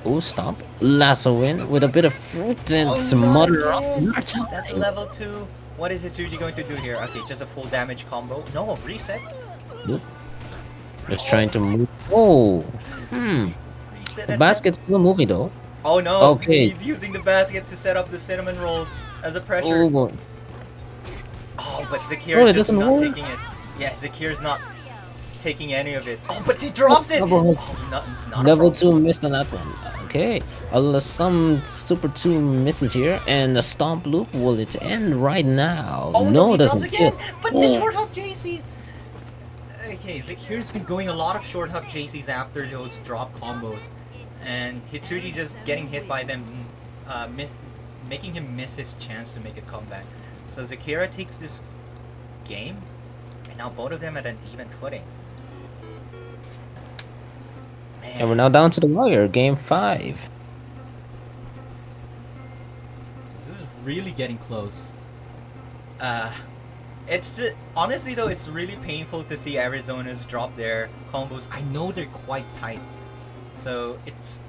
S2: Oh, stop. Lasso in with a bit of fruit and smother up.
S1: That's a level 2. What is Hitsuji going to do here? Okay, just a full damage combo. No, reset.
S2: Nope. Just trying to move. Oh.
S1: Reset
S2: The basket's still moving though.
S1: Oh no,
S2: okay.
S1: He's using the basket to set up the cinnamon rolls as a pressure.
S2: Oh, boy.
S1: Oh, but Zekira's just not
S2: work.
S1: taking it. Yeah, Zekira's not taking any of it. Oh, but he drops it! It's not
S2: Level 2 missed on that one. Okay. Some Super 2 misses here, and the stomp loop, will it end right now?
S1: Oh no, he
S2: doesn't
S1: drops again! But the short hop JCs! Okay, Zekira's been going a lot of short hop JCs after those drop combos. And Hitsuji just getting hit by them, making him miss his chance to make a comeback. So Zekira takes this game, and now both of them at an even footing. Man.
S2: And we're now down to the wire, game 5.
S1: This is really getting close. Honestly though, it's really painful to see Arizona's drop their combos. I know they're quite tight, so it's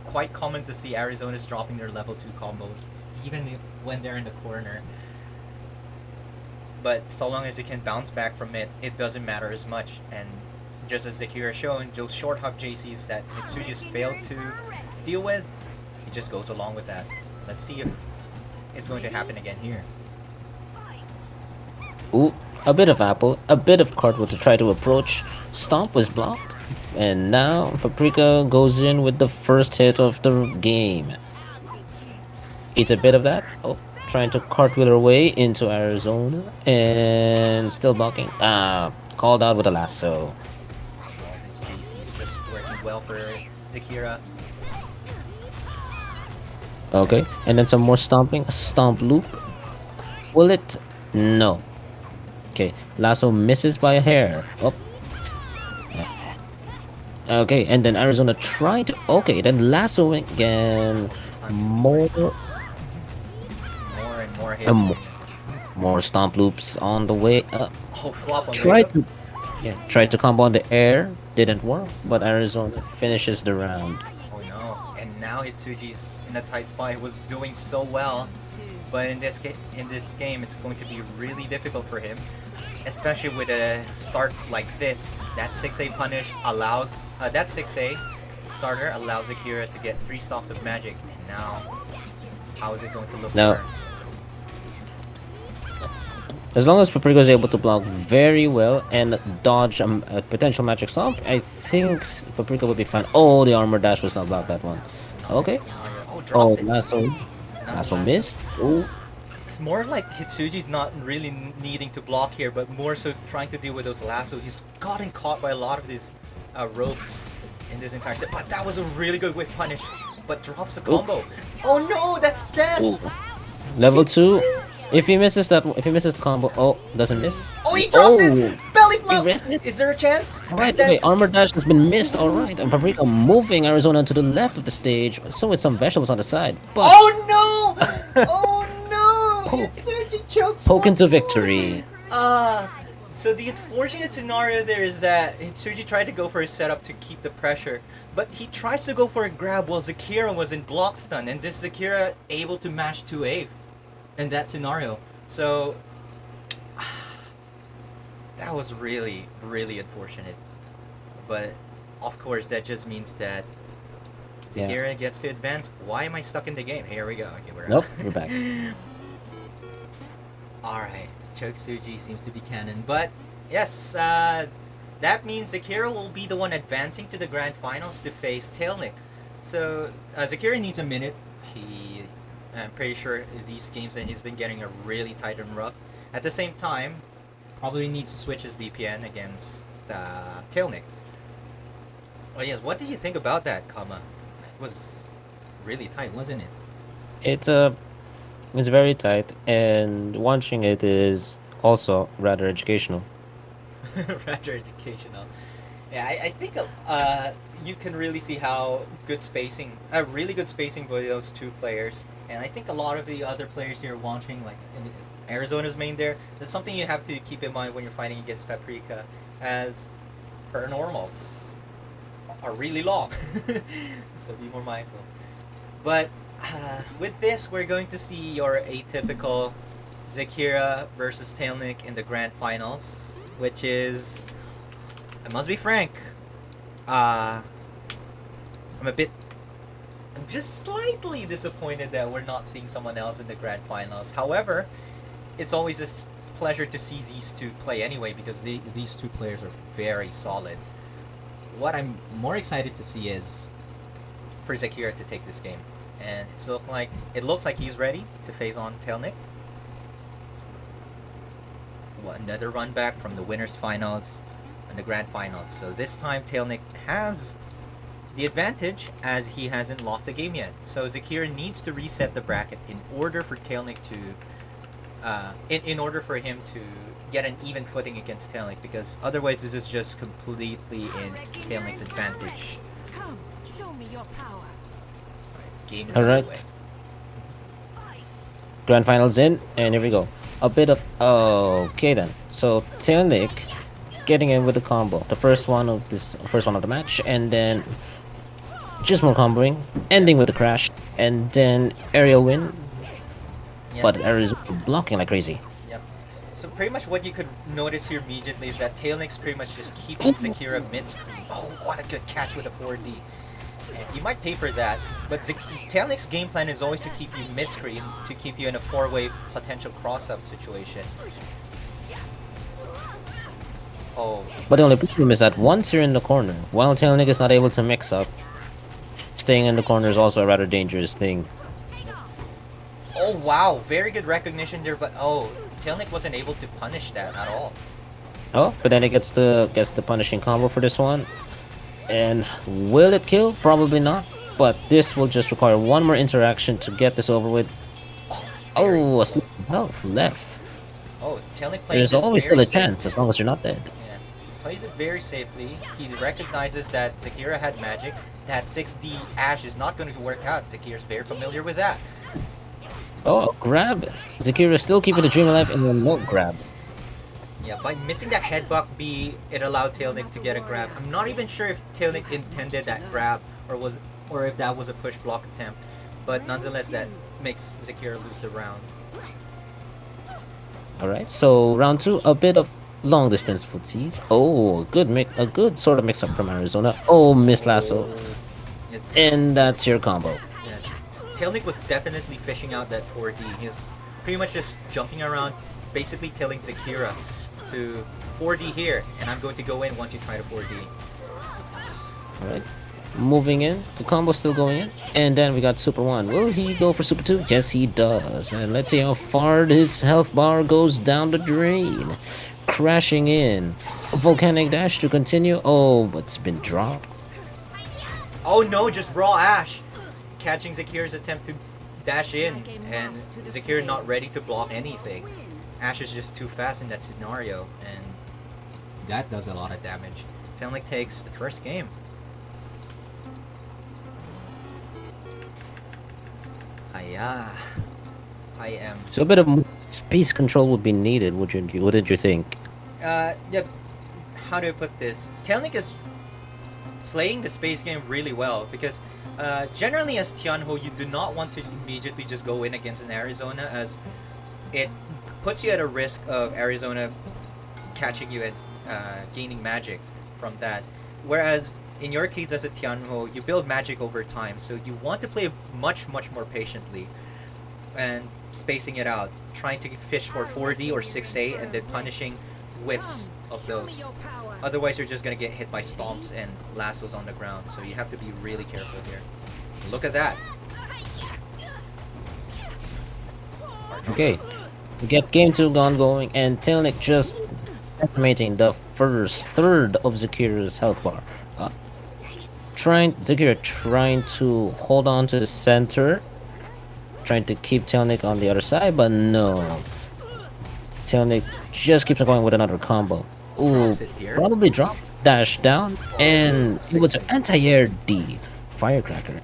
S1: quite common to see Arizona's dropping their level 2 combos, even when they're in the corner. But so long as you can bounce back from it, it doesn't matter as much. And just as Zekira shown, those short hop JCs that Hitsuji's failed to deal with, he just goes along with that. Let's see if it's going to happen again here.
S2: Ooh, a bit of apple, a bit of cartwheel to try to approach. Stomp was blocked. And now Paprika goes in with the first hit of the game. Eats a bit of that. Oh, trying to cartwheel her way into Arizona. And still blocking. Called out with a lasso.
S1: This JC's just working well for Zekira.
S2: Okay, and then some more stomping. A stomp loop. Will it? No. Okay, lasso misses by a hair. Oh. Okay, and then Arizona tried to... Okay, then lassoing again. More
S1: and more hits.
S2: More stomp loops on the way up.
S1: Oh, flop on
S2: Tried to combo on the air. Didn't work, but Arizona finishes the round.
S1: Oh no, and now Hitsuji's in a tight spot. He was doing so well, but in this game, it's going to be really difficult for him. Especially with a start like this, that 6A punish allows that 6A starter allows Zekira to get 3 stocks of magic. And now, how is it going to look
S2: now,
S1: for her?
S2: As long as Paprika is able to block very well and dodge a potential magic stomp, I think Paprika will be fine. Oh, the armor dash was not blocked that one. Okay.
S1: Oh, drops it.
S2: Lasso missed. Oh.
S1: It's more like Hitsuji's not really needing to block here, but more so trying to deal with those lasso. He's gotten caught by a lot of these ropes in this entire set. But that was a really good whiff punish. But drops a combo. Ooh. Oh no, that's death!
S2: Ooh. Level 2. If he misses the combo, oh, doesn't miss.
S1: Oh, he drops it! Belly flop! Is there a chance?
S2: Alright, okay, armor dash has been missed, alright. And Paprika moving Arizona to the left of the stage, so with some vegetables on the side. But
S1: oh no! Oh no! Hitsuji chokes
S2: poke into victory.
S1: So the unfortunate scenario there is that Hitsuji tried to go for a setup to keep the pressure, but he tries to go for a grab while Zekira was in block stun, and this Zekira able to mash 2A in that scenario. So that was really, really unfortunate. But of course, that just means that Zekira gets to advance. Why am I stuck in the game? Here we go. Okay, we're
S2: nope, you're back.
S1: Alright, Choksuji seems to be canon. But yes, that means Zekira will be the one advancing to the grand finals to face Tailnic. So Zekira needs a minute. I'm pretty sure these games that he's been getting are really tight and rough. At the same time, probably needs to switch his VPN against Tailnic. Oh yes, what did you think about that, Kama? It was really tight, wasn't it?
S2: It's very tight, and watching it is also rather educational.
S1: Rather educational. Yeah, I think you can really see how good spacing, really good spacing by those two players. And I think a lot of the other players here watching, like in Arizona's main there, that's something you have to keep in mind when you're fighting against Paprika, as her normals are really long. So be more mindful. But with this, we're going to see your atypical Zekira versus Tailnic in the grand finals, which is, I must be frank, I'm just slightly disappointed that we're not seeing someone else in the grand finals. However, it's always a pleasure to see these two play anyway, because these two players are very solid. What I'm more excited to see is for Zekira to take this game, and it looks like he's ready to face on Tailnic. Another run back from the winners finals and the grand finals. So this time Tailnic has the advantage, as he hasn't lost a game yet. So Zekira needs to reset the bracket in order for Tailnic to in order for him to get an even footing against Tailnic, because otherwise this is just completely in Tailnic's advantage.
S3: Come, show me your power.
S1: Game is underway.
S2: Grand finals in, and here we go. a bit of okay then. So Tailnic getting in with the combo, the first one of the match, and then just more comboing, ending with a crash, and then aerial win.
S1: Yeah.
S2: But Ares blocking like crazy.
S1: Yep. So pretty much what you could notice here immediately is that Tailnic's pretty much just keeping Zekira mid-screen. Oh, what a good catch with a 4D. And you might pay for that, but Tailnic's game plan is always to keep you mid-screen, to keep you in a 4-way potential cross-up situation. Oh.
S2: But the only problem is that once you're in the corner, while Tailnic is not able to mix up, staying in the corner is also a rather dangerous thing.
S1: Oh wow, very good recognition there, but oh, Tailnic wasn't able to punish that at all.
S2: Oh, but then it gets the punishing combo for this one. And will it kill? Probably not. But this will just require one more interaction to get this over with. Oh, a slip of health left.
S1: Oh, Tailnic plays
S2: There's always still a
S1: safely.
S2: chance as long as you're not dead.
S1: Yeah, plays it very safely. He recognizes that Zekira had magic. That 6D Ashe is not going to work out. Zekira's very familiar with that.
S2: Oh, grab. Zekira still keeping the dream alive and then won't grab.
S1: Yeah, by missing that headbutt B, it allowed Tailnic to get a grab. I'm not even sure if Tailnic intended that grab or if that was a push block attempt, but nonetheless, that makes Zekira lose the round.
S2: Alright, so round 2, a bit of long distance footsies. Oh, a good sort of mix up from Arizona. Oh, miss lasso. And that's your combo.
S1: Yeah, Tailnic was definitely fishing out that 4D. He was pretty much just jumping around, basically telling Zekira to 4D here, and I'm going to go in once you try to 4D.
S2: Alright, moving in, the combo's still going in, and then we got Super 1. Will he go for Super 2? Yes, he does. And let's see how far his health bar goes down the drain. Crashing in. A volcanic dash to continue. Oh, but it's been dropped.
S1: Oh no, just raw Ashe! Catching Zekira's attempt to dash in, and Zekira not ready to block anything. Ashe is just too fast in that scenario, and that does a lot of damage. Tailnic takes the first game. Hiya. I am.
S2: So a bit of space control would be needed, wouldn't you think?
S1: Yeah, how do I put this? Tailnic is playing the space game really well because generally as Tianho, you do not want to immediately just go in against an Arizona, as it puts you at a risk of Arizona catching you and gaining magic from that. Whereas in your case as a Tianho, you build magic over time, so you want to play much more patiently and spacing it out, trying to fish for 4D or 6A and then punishing whiffs of those. Otherwise you're just gonna get hit by stomps and lassos on the ground, so you have to be really careful here. Look at that.
S2: Okay, we get game 2 going, and Tailnic just estimating the first third of Zekira's health bar. Zekira trying to hold on to the center, trying to keep Tailnic on the other side, but no. Tailnic just keeps on going with another combo. Ooh, probably drop, dash down, and it was an anti-air D. Firecracker.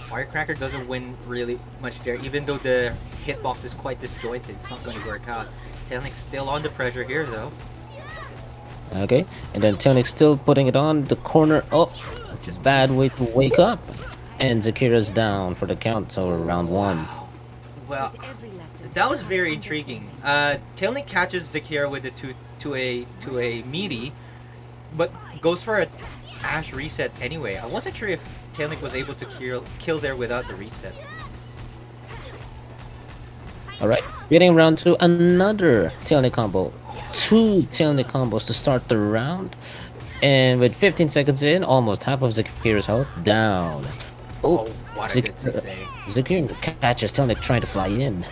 S1: Firecracker doesn't win really much there, even though the hitbox is quite disjointed. It's not going to work out. Tailnic's still under pressure here, though.
S2: Okay, and then Tailnic still putting it on the corner. Oh, which is bad way to wake up. And Zekira's down for the count, so round 1.
S1: Well, that was very intriguing. Tailnic catches Zekira with a to a meaty, but goes for a Ashe reset anyway. I wasn't sure if Tailnic was able to kill there without the reset.
S2: Alright, getting round 2, another Tailnic combo. 2 Tailnic combos to start the round. And with 15 seconds in, almost half of Zekira's health down.
S1: Oh, what a good 6A.
S2: Zekira catches Tailnic trying to fly in.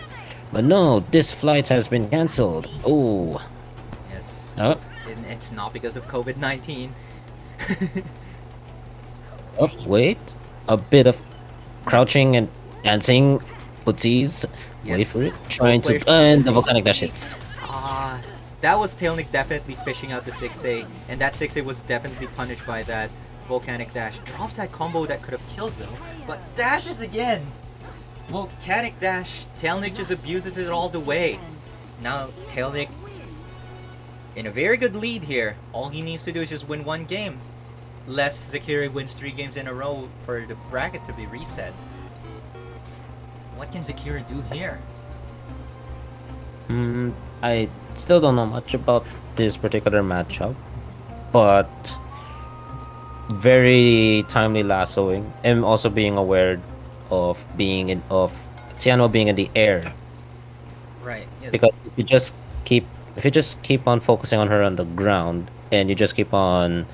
S2: But no, this flight has been cancelled. Oh.
S1: Yes.
S2: Oh.
S1: It's not because of COVID-19.
S2: Oh, wait. A bit of crouching and dancing footsies.
S1: Yes.
S2: Wait for it. Trying to... And the volcanic dash hits.
S1: That was Tailnic definitely fishing out the 6A, and that 6A was definitely punished by that volcanic dash. Drops that combo that could have killed though, but dashes again. Volcanic Dash. Tailnic just abuses it all the way. Now Tailnic in a very good lead here. All he needs to do is just win one game. Lest Zekira wins 3 games in a row for the bracket to be reset. What can Zekira do here?
S2: I still don't know much about this particular matchup, but very timely lassoing. And also being aware of Tiano being in the air.
S1: Right. Yes.
S2: Because if you just keep on focusing on her on the ground and you just keep on,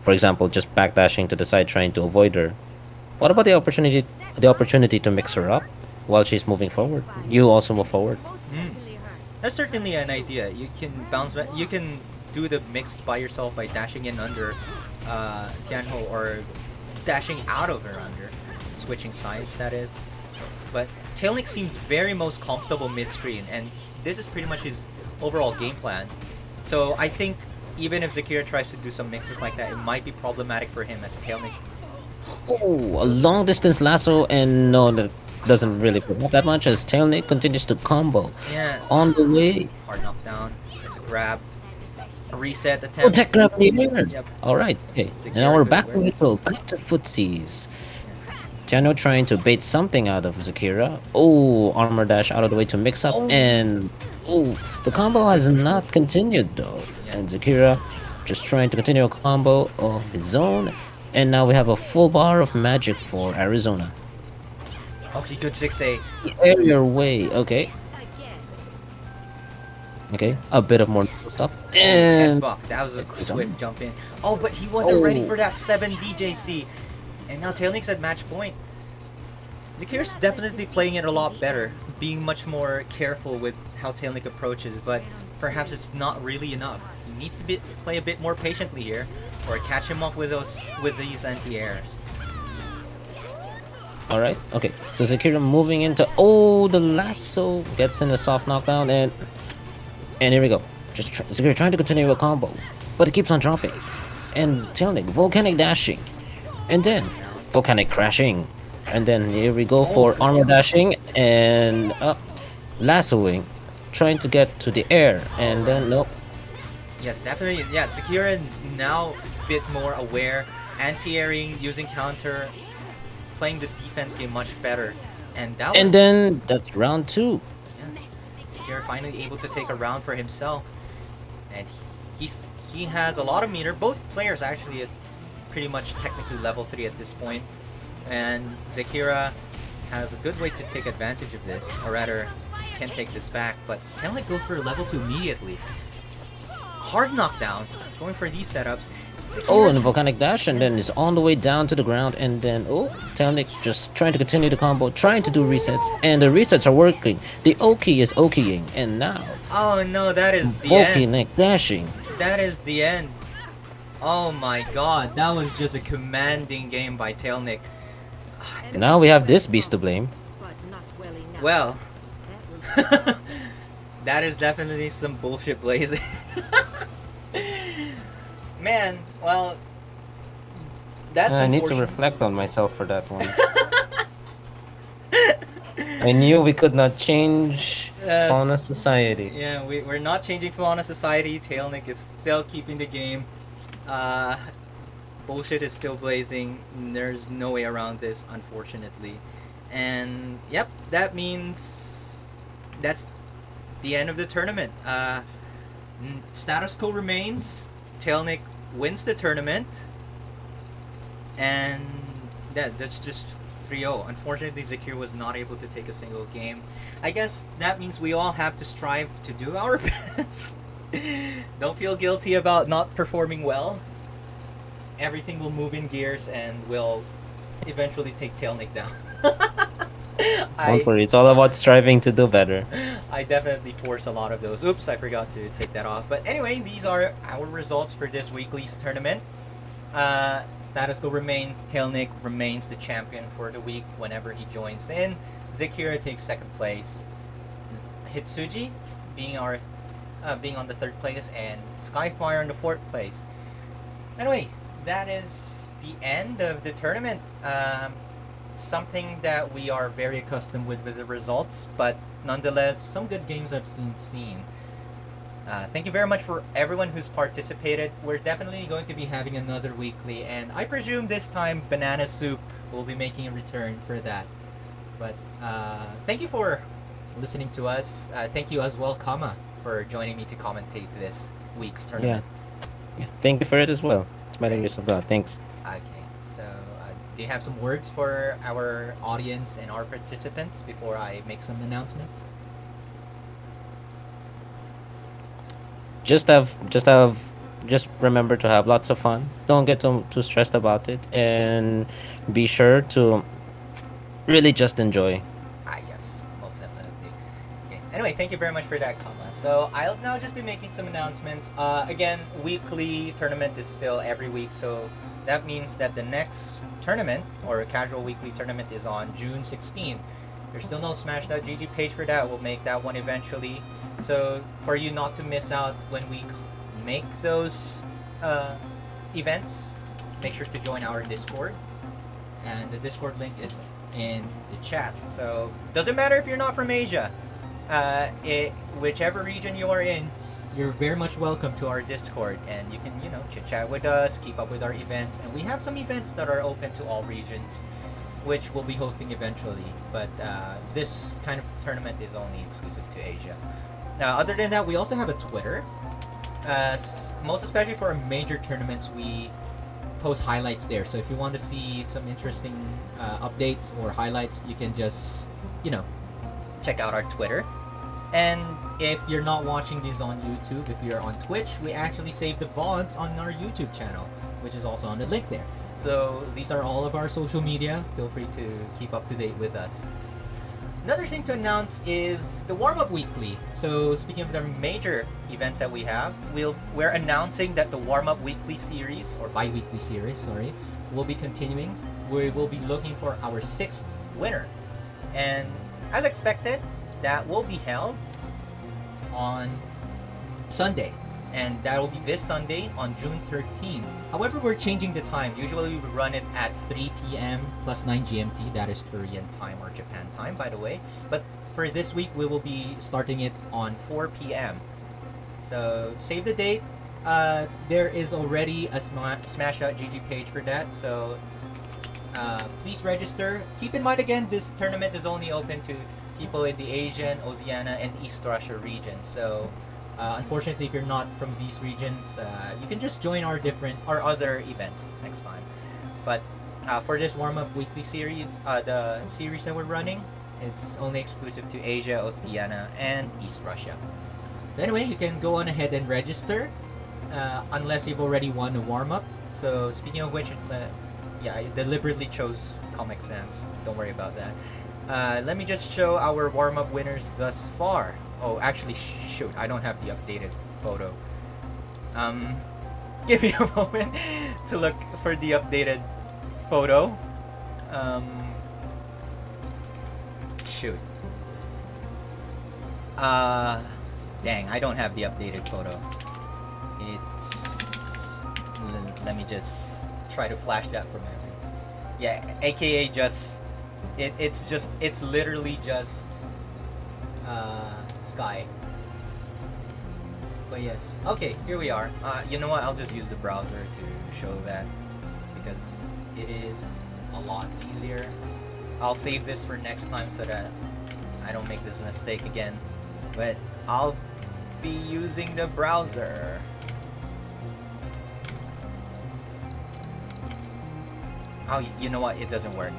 S2: for example, just backdashing to the side trying to avoid her, what about the opportunity to mix her up while she's moving forward? You also move forward.
S1: That's certainly an idea. You can bounce back. You can do the mix by yourself by dashing in under Tianho or dashing out of her under, switching sides. That is. But Tailnic seems very most comfortable mid-screen, and this is pretty much his overall game plan. So I think even if Zekira tries to do some mixes like that, it might be problematic for him as Tailnic.
S2: Oh, a long distance lasso, and no, that doesn't really put up that much as Tailnic continues to combo.
S1: Yeah.
S2: On the way.
S1: Hard knockdown. It's a grab. A reset
S2: Oh,
S1: attempt.
S2: tech grab in the air.
S1: Yep.
S2: Alright, okay.
S1: Zekira
S2: Now we're
S1: good
S2: back to
S1: awareness.
S2: neutral, back to footsies. Tiano trying to bait something out of Zekira. Oh, armor dash out of the way to mix up,
S1: Oh.
S2: and the combo has not continued though.
S1: Yeah.
S2: And Zekira just trying to continue a combo of his own, and now we have a full bar of magic for Arizona.
S1: Okay, good 6A.
S2: Air your way, okay. Okay, a bit of more stuff. And
S1: Headbuck. That was a swift jump in. Oh, but he wasn't ready
S2: Oh.
S1: for that 7 DJC. And now Tailnic's at match point. Zekira's definitely playing it a lot better, being much more careful with how Tailnic approaches, but perhaps it's not really enough. He needs to play a bit more patiently here, or catch him off with these anti-airs.
S2: alright, okay. So Zekira moving into the lasso gets in a soft knockdown, and here we go. Zekira trying to continue a combo, but it keeps on dropping. And Tailnic volcanic dashing, and then volcanic crashing, and then here we go for armor dashing and lassoing, trying to get to the air, and then nope.
S1: Yes, definitely. Yeah, Zekira is now a bit more aware, anti-airing, using counter, playing the defense game much better. And that was...
S2: And then that's round 2.
S1: Yes, Zekira finally able to take a round for himself. And he has a lot of meter. Both players actually at pretty much technically level 3 at this point. And Zekira has a good way to take advantage of this, or rather, can take this back. But Tailnic goes for level 2 immediately. Hard knockdown, going for these setups.
S2: And the volcanic dash, and then is on the way down to the ground, and then Tailnic just trying to continue the combo, trying to do resets, and the resets are working. The Oki is Okiing, and now
S1: Oh no, that is the end.
S2: volcanic dashing.
S1: That is the end. Oh my god, that was just a commanding game by Tailnic.
S2: Now we have this beast to blame.
S3: But not well enough.
S1: Well,
S3: That was
S1: that is definitely some bullshit blazing. Man, well, that's
S2: I need to
S1: unfortunate.
S2: reflect on myself for that one. I knew we could not change
S1: Yes.
S2: Fauna society.
S1: Yeah, we're not changing Fauna society. Tailnic is still keeping the game. Bullshit is still blazing. There's no way around this, unfortunately. And yep, that means that's the end of the tournament. Status quo remains. Tailnic wins the tournament. And yeah, that's just 3-0. Unfortunately, Zekira was not able to take a single game. I guess that means we all have to strive to do our best. Don't feel guilty about not performing well. Everything will move in gears and we'll eventually take Tailnic down.
S2: Don't worry, it's all about striving to do better.
S1: I definitely force a lot of those. Oops, I forgot to take that off. But anyway, these are our results for this weekly's tournament. Status quo remains. Tailnic remains the champion for the week whenever he joins in. Zekira takes second place. Hitsuji being on the third place, and SKYIE-FYIRE on the fourth place. Anyway, that is the end of the tournament. something that we are very accustomed with the results, but nonetheless, some good games I've seen. Thank you very much for everyone who's participated. We're definitely going to be having another weekly, and I presume this time Banana Soup will be making a return for that. But thank you for listening to us. Thank you as well, Kama, for joining me to commentate this week's tournament.
S2: Yeah. Thank you for it as well. My name is Abdullah. Thanks.
S1: Okay, so do you have some words for our audience and our participants before I make some announcements?
S2: Just remember to have lots of fun. Don't get too stressed about it, and be sure to really just enjoy.
S1: Yes, most definitely. Okay. Anyway, thank you very much for that, Kama. So I'll now just be making some announcements. Again, weekly tournament is still every week, so that means that the next tournament, or a casual weekly tournament, is on June 16. There's still no Smash.gg page for that. We'll make that one eventually. So for you not to miss out when we make those events, make sure to join our Discord. And the Discord link is in the chat. So doesn't matter if you're not from Asia. Whichever region you are in, you're very much welcome to our Discord, and you can, chit chat with us, keep up with our events, and we have some events that are open to all regions, which we'll be hosting eventually. But this kind of tournament is only exclusive to Asia. Now, other than that, we also have a Twitter. Most especially for our major tournaments, we post highlights there. So if you want to see some interesting updates or highlights, you can just, check out our Twitter. And if you're not watching these on YouTube, if you're on Twitch, we actually save the VODs on our YouTube channel, which is also on the link there. So these are all of our social media. Feel free to keep up to date with us. Another thing to announce is the warm-up weekly. So speaking of the major events that we have, we're announcing that the warm-up weekly series, or bi-weekly series, will be continuing. We will be looking for our 6th winner. And as expected, that will be held on Sunday. And that will be this Sunday on June 13. However, we're changing the time. Usually we run it at 3 p.m. plus 9 GMT. That is Korean time or Japan time, by the way. But for this week, we will be starting it on 4 p.m. So save the date. There is already a Smash.gg page for that. So please register. Keep in mind again, this tournament is only open to people in the Asian, Oceania, and East Russia region. So unfortunately, if you're not from these regions, you can just join our other events next time. But for this warm-up weekly series, the series that we're running, it's only exclusive to Asia, Oceania, and East Russia. So anyway, you can go on ahead and register, unless you've already won a warm-up. So speaking of which, I deliberately chose Comic Sans. Don't worry about that. Let me just show our warm-up winners thus far. Oh, actually, shoot, I don't have the updated photo. Give me a moment to look for the updated photo. Shoot. Dang, I don't have the updated photo. Let me just try to flash that from every. Yeah, aka just it's literally just Sky. But yes, okay, here we are. You know what? I'll just use the browser to show that because it is a lot easier. I'll save this for next time so that I don't make this mistake again. But I'll be using the browser. Oh, you know what? It doesn't work.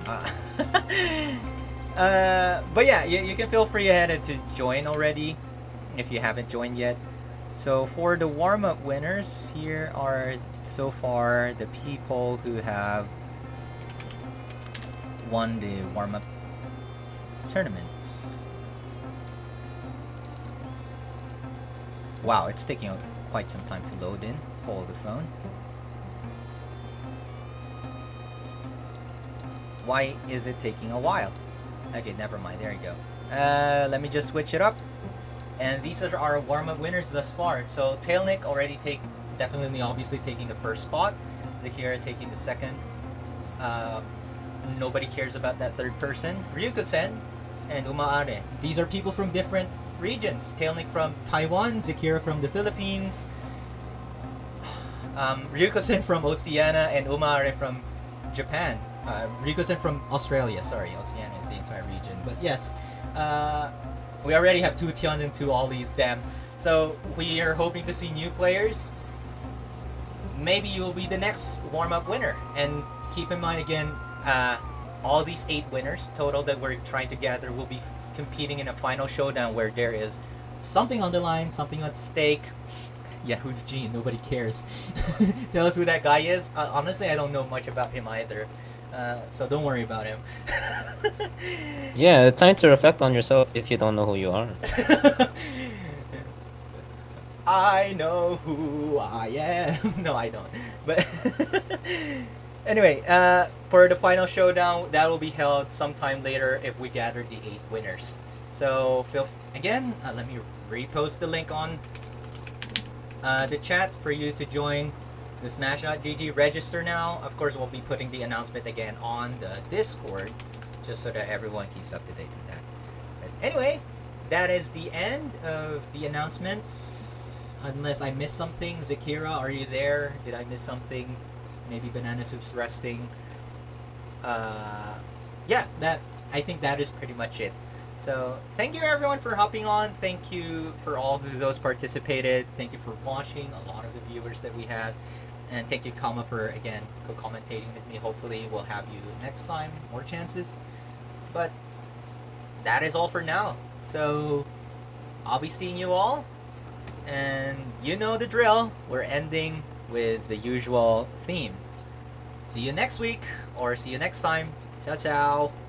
S1: But yeah, you can feel free ahead to join already if you haven't joined yet. So for the warm-up winners, here are so far the people who have won the warm-up tournaments. Wow, it's taking quite some time to load in. Hold the phone. Why is it taking a while? Okay, never mind. There you go. Let me just switch it up. And these are our warm-up winners thus far. So Tailnic already obviously taking the first spot. Zekira taking the second. nobody cares about that third person. Ryuko-sen and UmaAare. These are people from different regions. Tailnic from Taiwan, Zekira from the Philippines, Ryuko-sen from Oceania, and UmaAare from Japan. Ryuko-sen from Australia. Sorry, Oceania is the entire region. But yes, we already have 2 Tions and 2 Ollies, damn. So we are hoping to see new players. Maybe you will be the next warm-up winner. And keep in mind again, all these 8 winners total that we're trying to gather will be competing in a final showdown where there is something on the line, something at stake. Yeah, who's Gene? Nobody cares. Tell us who that guy is. Honestly, I don't know much about him either. So don't worry about him.
S2: Yeah, time to reflect on yourself if you don't know who you are.
S1: I know who I am. No, I don't. But anyway, for the final showdown, that will be held sometime later if we gather the 8 winners. So again, let me repost the link on the chat for you to join the Smash.gg. Register now. Of course, we'll be putting the announcement again on the Discord, just so that everyone keeps up to date with that. But anyway, that is the end of the announcements. Unless I missed something. Zekira, are you there? Did I miss something? Maybe Banana Soup's resting. Yeah, I think that is pretty much it. So thank you everyone for hopping on. Thank you for all those participated. Thank you for watching, a lot of the viewers that we had. And thank you, Kama, for again co-commentating with me. Hopefully we'll have you next time, more chances. But that is all for now. So I'll be seeing you all. And you know the drill. We're ending with the usual theme. See you next week, or see you next time. Ciao, ciao.